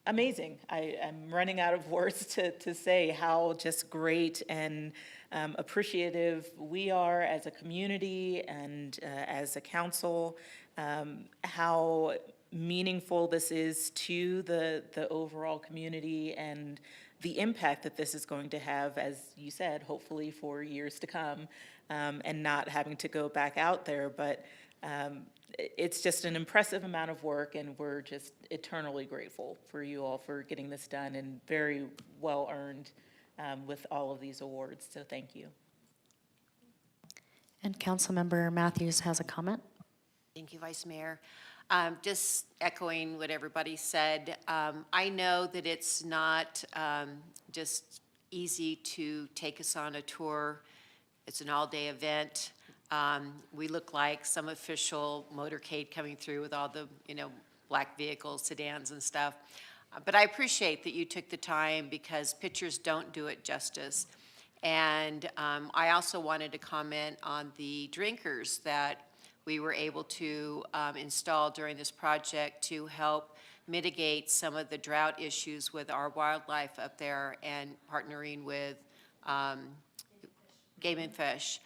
amazing. I'm running out of words to say how just great and appreciative we are as a community and as a council, how meaningful this is to the overall community and the impact that this is going to have, as you said, hopefully for years to come, and not having to go back out there. But it's just an impressive amount of work, and we're just eternally grateful for you all for getting this done, and very well earned with all of these awards. So thank you. And Councilmember Matthews has a comment. Thank you, Vice Mayor. Just echoing what everybody said, I know that it's not just easy to take us on a tour. It's an all-day event. We look like some official motorcade coming through with all the, black vehicles, sedans and stuff. But I appreciate that you took the time, because pictures don't do it justice. And I also wanted to comment on the drinkers that we were able to install during this project to help mitigate some of the drought issues with our wildlife up there, and partnering with Game and Fish.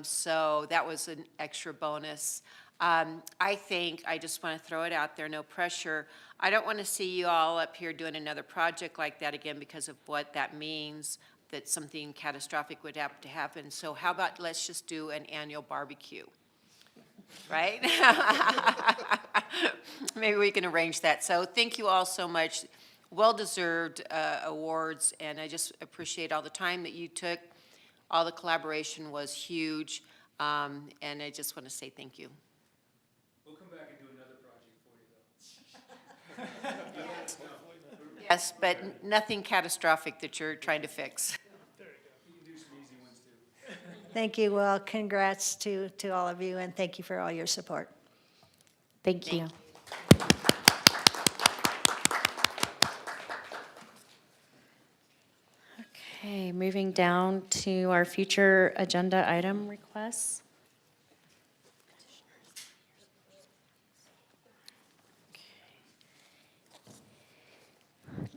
So that was an extra bonus. I think, I just want to throw it out there, no pressure. I don't want to see you all up here doing another project like that again, because of what that means, that something catastrophic would have to happen. So how about let's just do an annual barbecue? Right? Maybe we can arrange that. So thank you all so much. Well-deserved awards, and I just appreciate all the time that you took. All the collaboration was huge, and I just want to say thank you. We'll come back and do another project for you, though. Yes, but nothing catastrophic that you're trying to fix. There you go. You can do some easy ones, too. Thank you. Well, congrats to all of you, and thank you for all your support. Thank you. Okay, moving down to our future agenda item requests.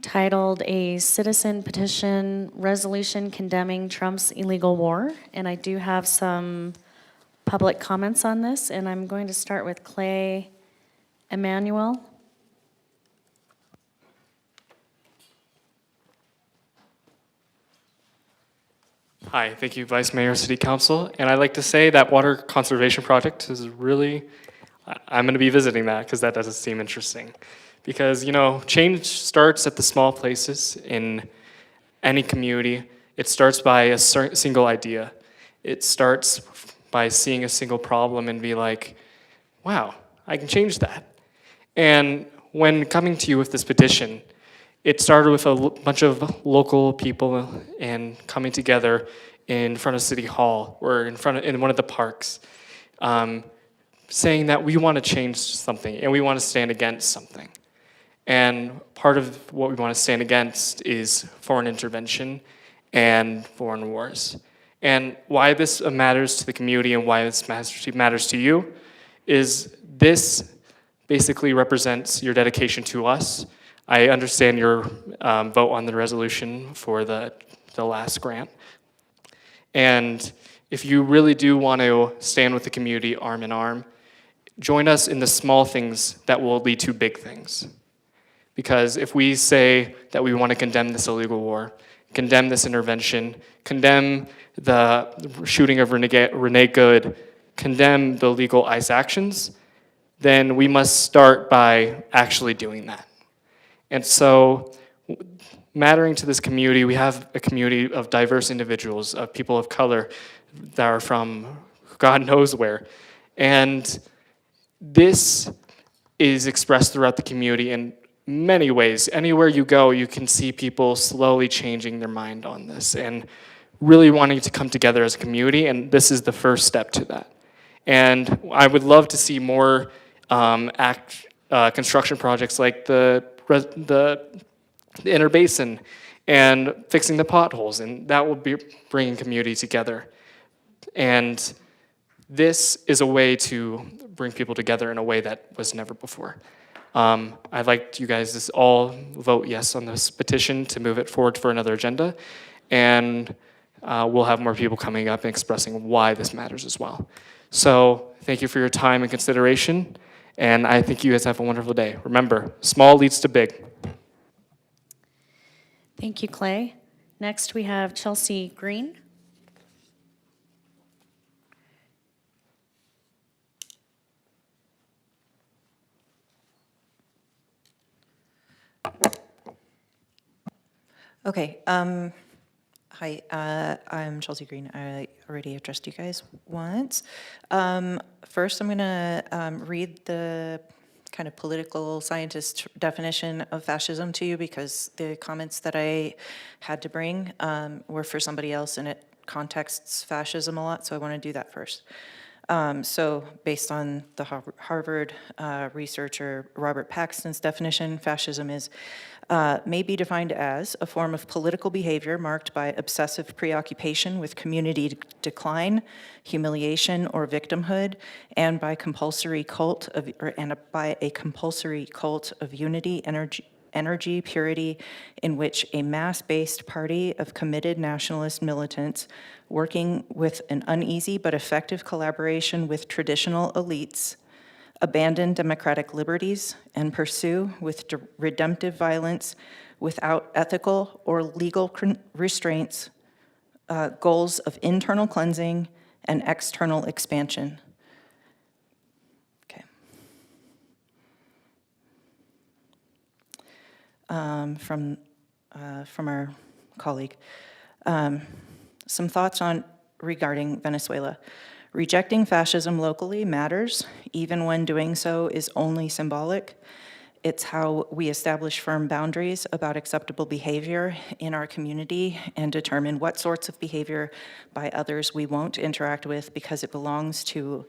Titled A Citizen Petition Resolution Condemning Trump's Illegal War. And I do have some public comments on this, and I'm going to start with Clay Emmanuel. Hi, thank you, Vice Mayor, City Council. And I'd like to say that water conservation project is really, I'm going to be visiting that because that doesn't seem interesting. Because, change starts at the small places in any community. It starts by a single idea. It starts by seeing a single problem and be like, wow, I can change that. And when coming to you with this petition, it started with a bunch of local people and coming together in front of City Hall or in one of the parks, saying that we want to change something and we want to stand against something. And part of what we want to stand against is foreign intervention and foreign wars. And why this matters to the community and why this matters to you is this basically represents your dedication to us, I understand your vote on the resolution for the last grant. And if you really do want to stand with the community arm in arm, join us in the small things that will lead to big things. Because if we say that we want to condemn this illegal war, condemn this intervention, condemn the shooting of Renee Good, condemn the illegal ICE actions, then we must start by actually doing that. And so, mattering to this community, we have a community of diverse individuals, of people of color that are from God knows where. And this is expressed throughout the community in many ways. Anywhere you go, you can see people slowly changing their mind on this and really wanting to come together as a community, and this is the first step to that. And I would love to see more construction projects like the inner basin and fixing the potholes, and that will be bringing community together. And this is a way to bring people together in a way that was never before. I'd like you guys to all vote yes on this petition to move it forward for another agenda, and we'll have more people coming up and expressing why this matters as well. So thank you for your time and consideration, and I think you guys have a wonderful day. Remember, small leads to big. Thank you, Clay. Next, we have Chelsea Green. Okay. Hi, I'm Chelsea Green. I already addressed you guys once. First, I'm going to read the kind of political scientist definition of fascism to you because the comments that I had to bring were for somebody else and it contexts fascism a lot, so I want to do that first. So based on the Harvard researcher Robert Paxton's definition, fascism may be defined as a form of political behavior marked by obsessive preoccupation with community decline, humiliation, or victimhood, and by a compulsory cult of unity, energy, purity, in which a mass-based party of committed nationalist militants working with an uneasy but effective collaboration with traditional elites abandon democratic liberties and pursue with redemptive violence without ethical or legal restraints goals of internal cleansing and external expansion. Okay. From our colleague. Some thoughts regarding Venezuela. Rejecting fascism locally matters, even when doing so is only symbolic. It's how we establish firm boundaries about acceptable behavior in our community and determine what sorts of behavior by others we won't interact with because it belongs to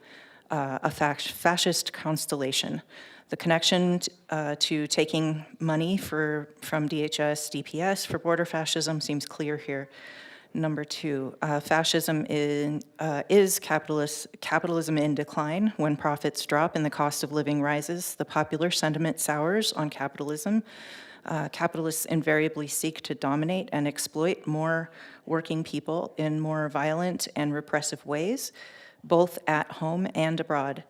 a fascist constellation. The connection to taking money from DHS, DPS for border fascism seems clear here. Number two, fascism is capitalism in decline. When profits drop and the cost of living rises, the popular sentiment sours on capitalism. Capitalists invariably seek to dominate and exploit more working people in more violent and repressive ways, both at home and abroad.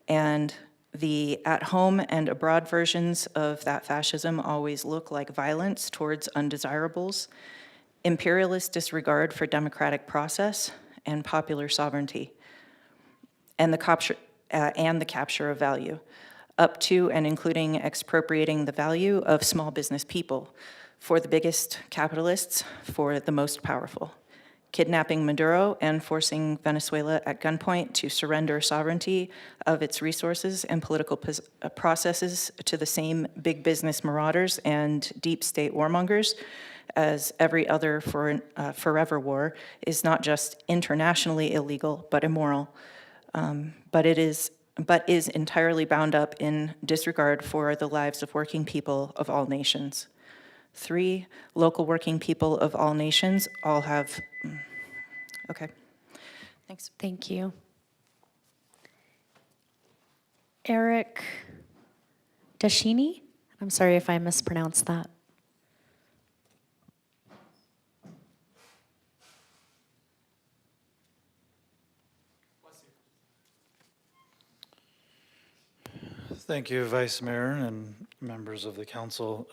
And the at-home and abroad versions of that fascism always look like violence towards undesirables, imperialist disregard for democratic process and popular sovereignty, and the capture of value, up to and including expropriating the value of small business people for the biggest capitalists, for the most powerful, kidnapping Maduro and forcing Venezuela at gunpoint to surrender sovereignty of its resources and political processes to the same big business marauders and deep state warmongers as every other forever war is not just internationally illegal, but immoral. But is entirely bound up in disregard for the lives of working people of all nations. 3, local working people of all nations all have, okay, thanks. Thank you. Eric Dashini, I'm sorry if I mispronounced that. Thank you, Vice Mayor and members of the council,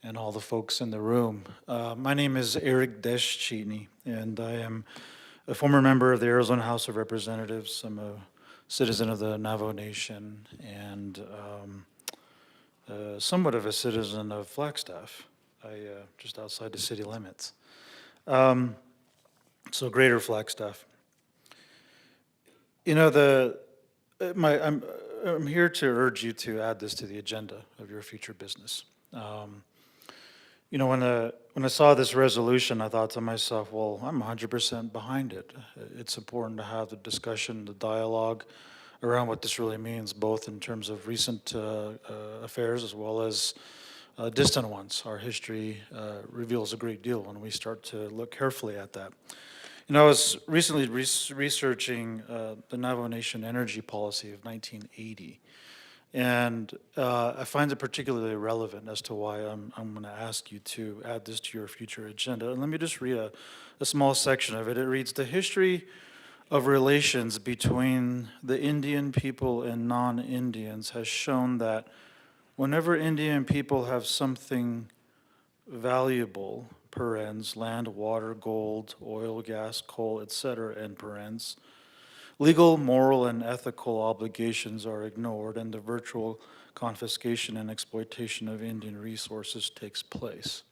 and all the folks in the room. My name is Eric Deschini, and I am a former member of the Arizona House of Representatives. I'm a citizen of the Navajo Nation and somewhat of a citizen of Flagstaff, just outside the city limits. So greater Flagstaff. You know, I'm here to urge you to add this to the agenda of your future business. You know, when I saw this resolution, I thought to myself, well, I'm 100% behind it. It's important to have the discussion, the dialogue around what this really means, both in terms of recent affairs as well as distant ones. Our history reveals a great deal when we start to look carefully at that. You know, I was recently researching the Navajo Nation energy policy of 1980, and I find it particularly relevant as to why I'm going to ask you to add this to your future agenda. And let me just read a small section of it. It reads, "The history of relations between the Indian people and non-Indians has shown that whenever Indian people have something valuable, parens, land, water, gold, oil, gas, coal, etc., end parens, legal, moral, and ethical obligations are ignored, and the virtual confiscation and exploitation of Indian resources takes place."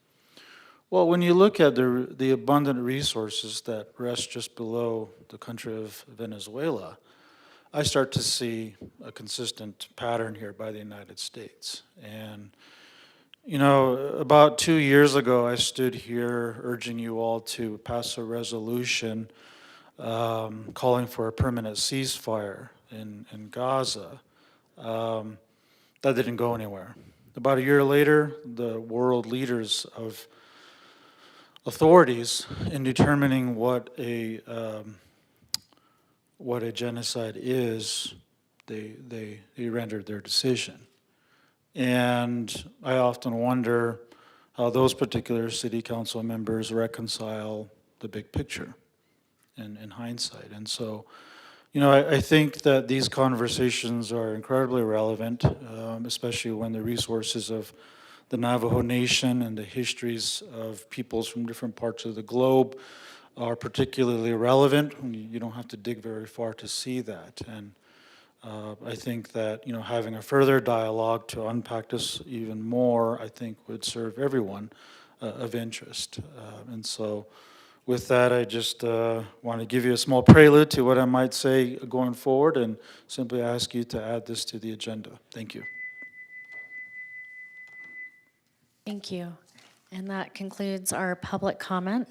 Well, when you look at the abundant resources that rest just below the country of Venezuela, I start to see a consistent pattern here by the United States. And, you know, about 2 years ago, I stood here urging you all to pass a resolution calling for a permanent ceasefire in Gaza. That didn't go anywhere. About a year later, the world leaders of authorities in determining what a genocide is, they rendered their decision. And I often wonder how those particular city council members reconcile the big picture in hindsight. And so, you know, I think that these conversations are incredibly relevant, especially when the resources of the Navajo Nation and the histories of peoples from different parts of the globe are particularly relevant. You don't have to dig very far to see that. And I think that, you know, having a further dialogue to unpack this even more, I think would serve everyone of interest. And so with that, I just want to give you a small prelude to what I might say going forward and simply ask you to add this to the agenda. Thank you. Thank you. And that concludes our public comment.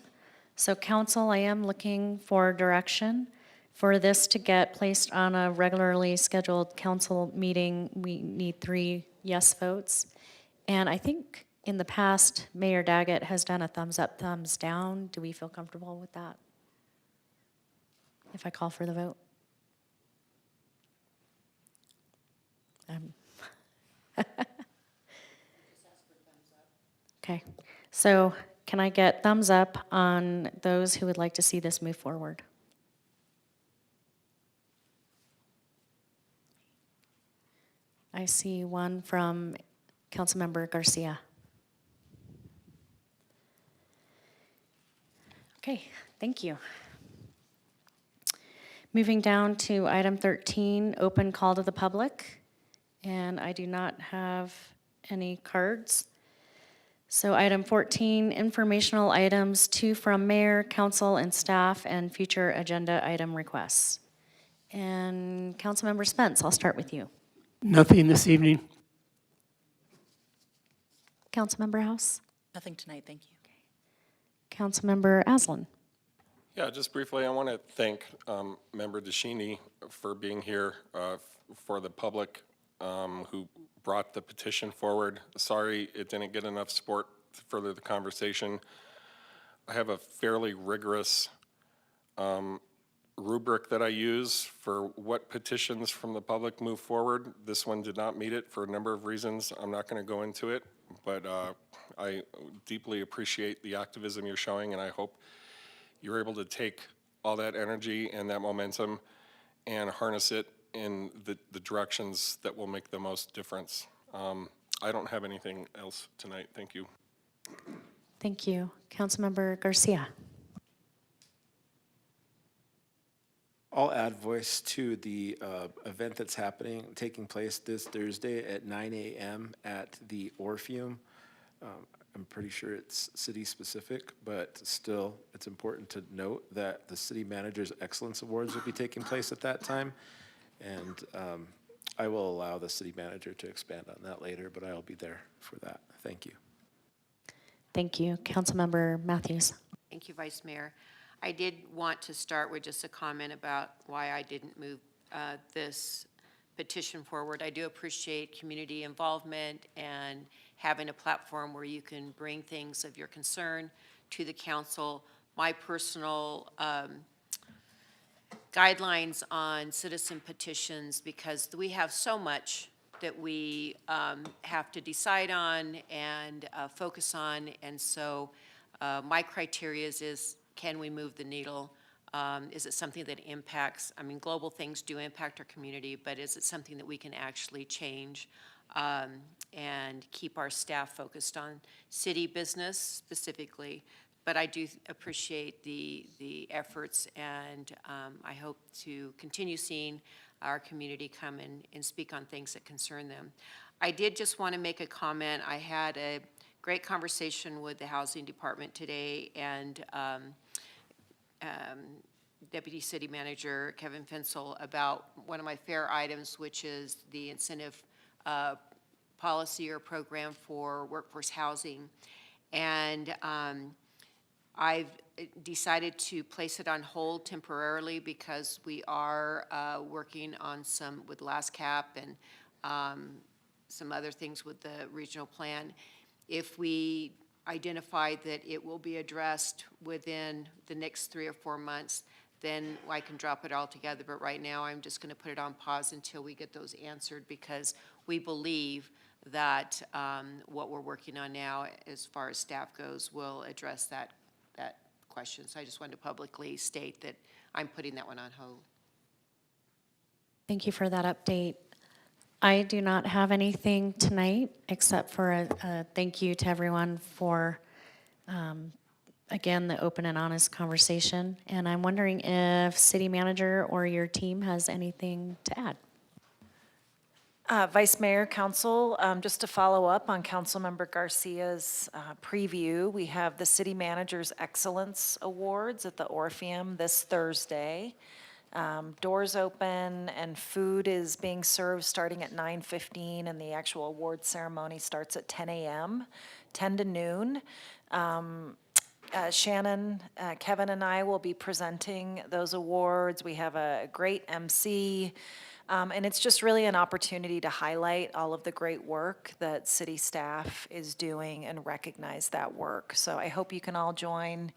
So council, I am looking for direction. For this to get placed on a regularly scheduled council meeting, we need 3 yes votes. And I think in the past, Mayor Daggett has done a thumbs up, thumbs down. Do we feel comfortable with that? If I call for the vote? Okay, so can I get thumbs up on those who would like to see this move forward? I see one from Councilmember Garcia. Okay, thank you. Moving down to item 13, open call to the public. And I do not have any cards. So item 14, informational items, 2 from mayor, council, and staff, and future agenda item requests. And Councilmember Spence, I'll start with you. Nothing this evening. Councilmember House? Nothing tonight, thank you. Councilmember Aslan? Yeah, just briefly, I want to thank Member Deschini for being here, for the public who brought the petition forward. Sorry it didn't get enough support to further the conversation. I have a fairly rigorous rubric that I use for what petitions from the public move forward. This one did not meet it for a number of reasons. I'm not going to go into it, but I deeply appreciate the activism you're showing, and I hope you're able to take all that energy and that momentum and harness it in the directions that will make the most difference. I don't have anything else tonight. Thank you. Thank you. Councilmember Garcia. I'll add voice to the event that's taking place this Thursday at 9 a.m. at the Orpheum. I'm pretty sure it's city-specific, but still, it's important to note that the City Manager's Excellence Awards will be taking place at that time. And I will allow the City Manager to expand on that later, but I'll be there for that. Thank you. Thank you. Councilmember Matthews. Thank you, Vice Mayor. I did want to start with just a comment about why I didn't move this petition forward. I do appreciate community involvement and having a platform where you can bring things of your concern to the council. My personal guidelines on citizen petitions, because we have so much that we have to decide on and focus on, and so my criteria is can we move the needle? Is it something that impacts, I mean, global things do impact our community, but is it something that we can actually change and keep our staff focused on city business specifically? But I do appreciate the efforts, and I hope to continue seeing our community come and speak on things that concern them. I did just want to make a comment. I had a great conversation with the Housing Department today, and Deputy City Manager Kevin Finsel about one of my fair items, which is the incentive policy or program for workforce housing. And I've decided to place it on hold temporarily because we are working on some with LASCAP and some other things with the regional plan. If we identify that it will be addressed within the next 3 or 4 months, then I can drop it all together. But right now, I'm just going to put it on pause until we get those answered, because we believe that what we're working on now, as far as staff goes, will address that question. So I just wanted to publicly state that I'm putting that one on hold. Thank you for that update. I do not have anything tonight except for a thank you to everyone for, again, the open and honest conversation. And I'm wondering if City Manager or your team has anything to add. Vice Mayor, Council, just to follow up on Councilmember Garcia's preview, we have the City Manager's Excellence Awards at the Orpheum this Thursday. Doors open and food is being served starting at 9:15, and the actual award ceremony starts at 10 a.m., 10 to noon. Shannon, Kevin, and I will be presenting those awards. We have a great MC, and it's just really an opportunity to highlight all of the great work that city staff is doing and recognize that work. So I hope you can all join.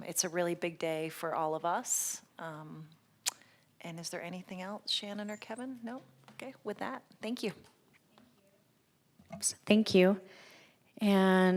It's a really big day for all of us. And is there anything else, Shannon or Kevin? No? Okay, with that, thank you. Thank you. And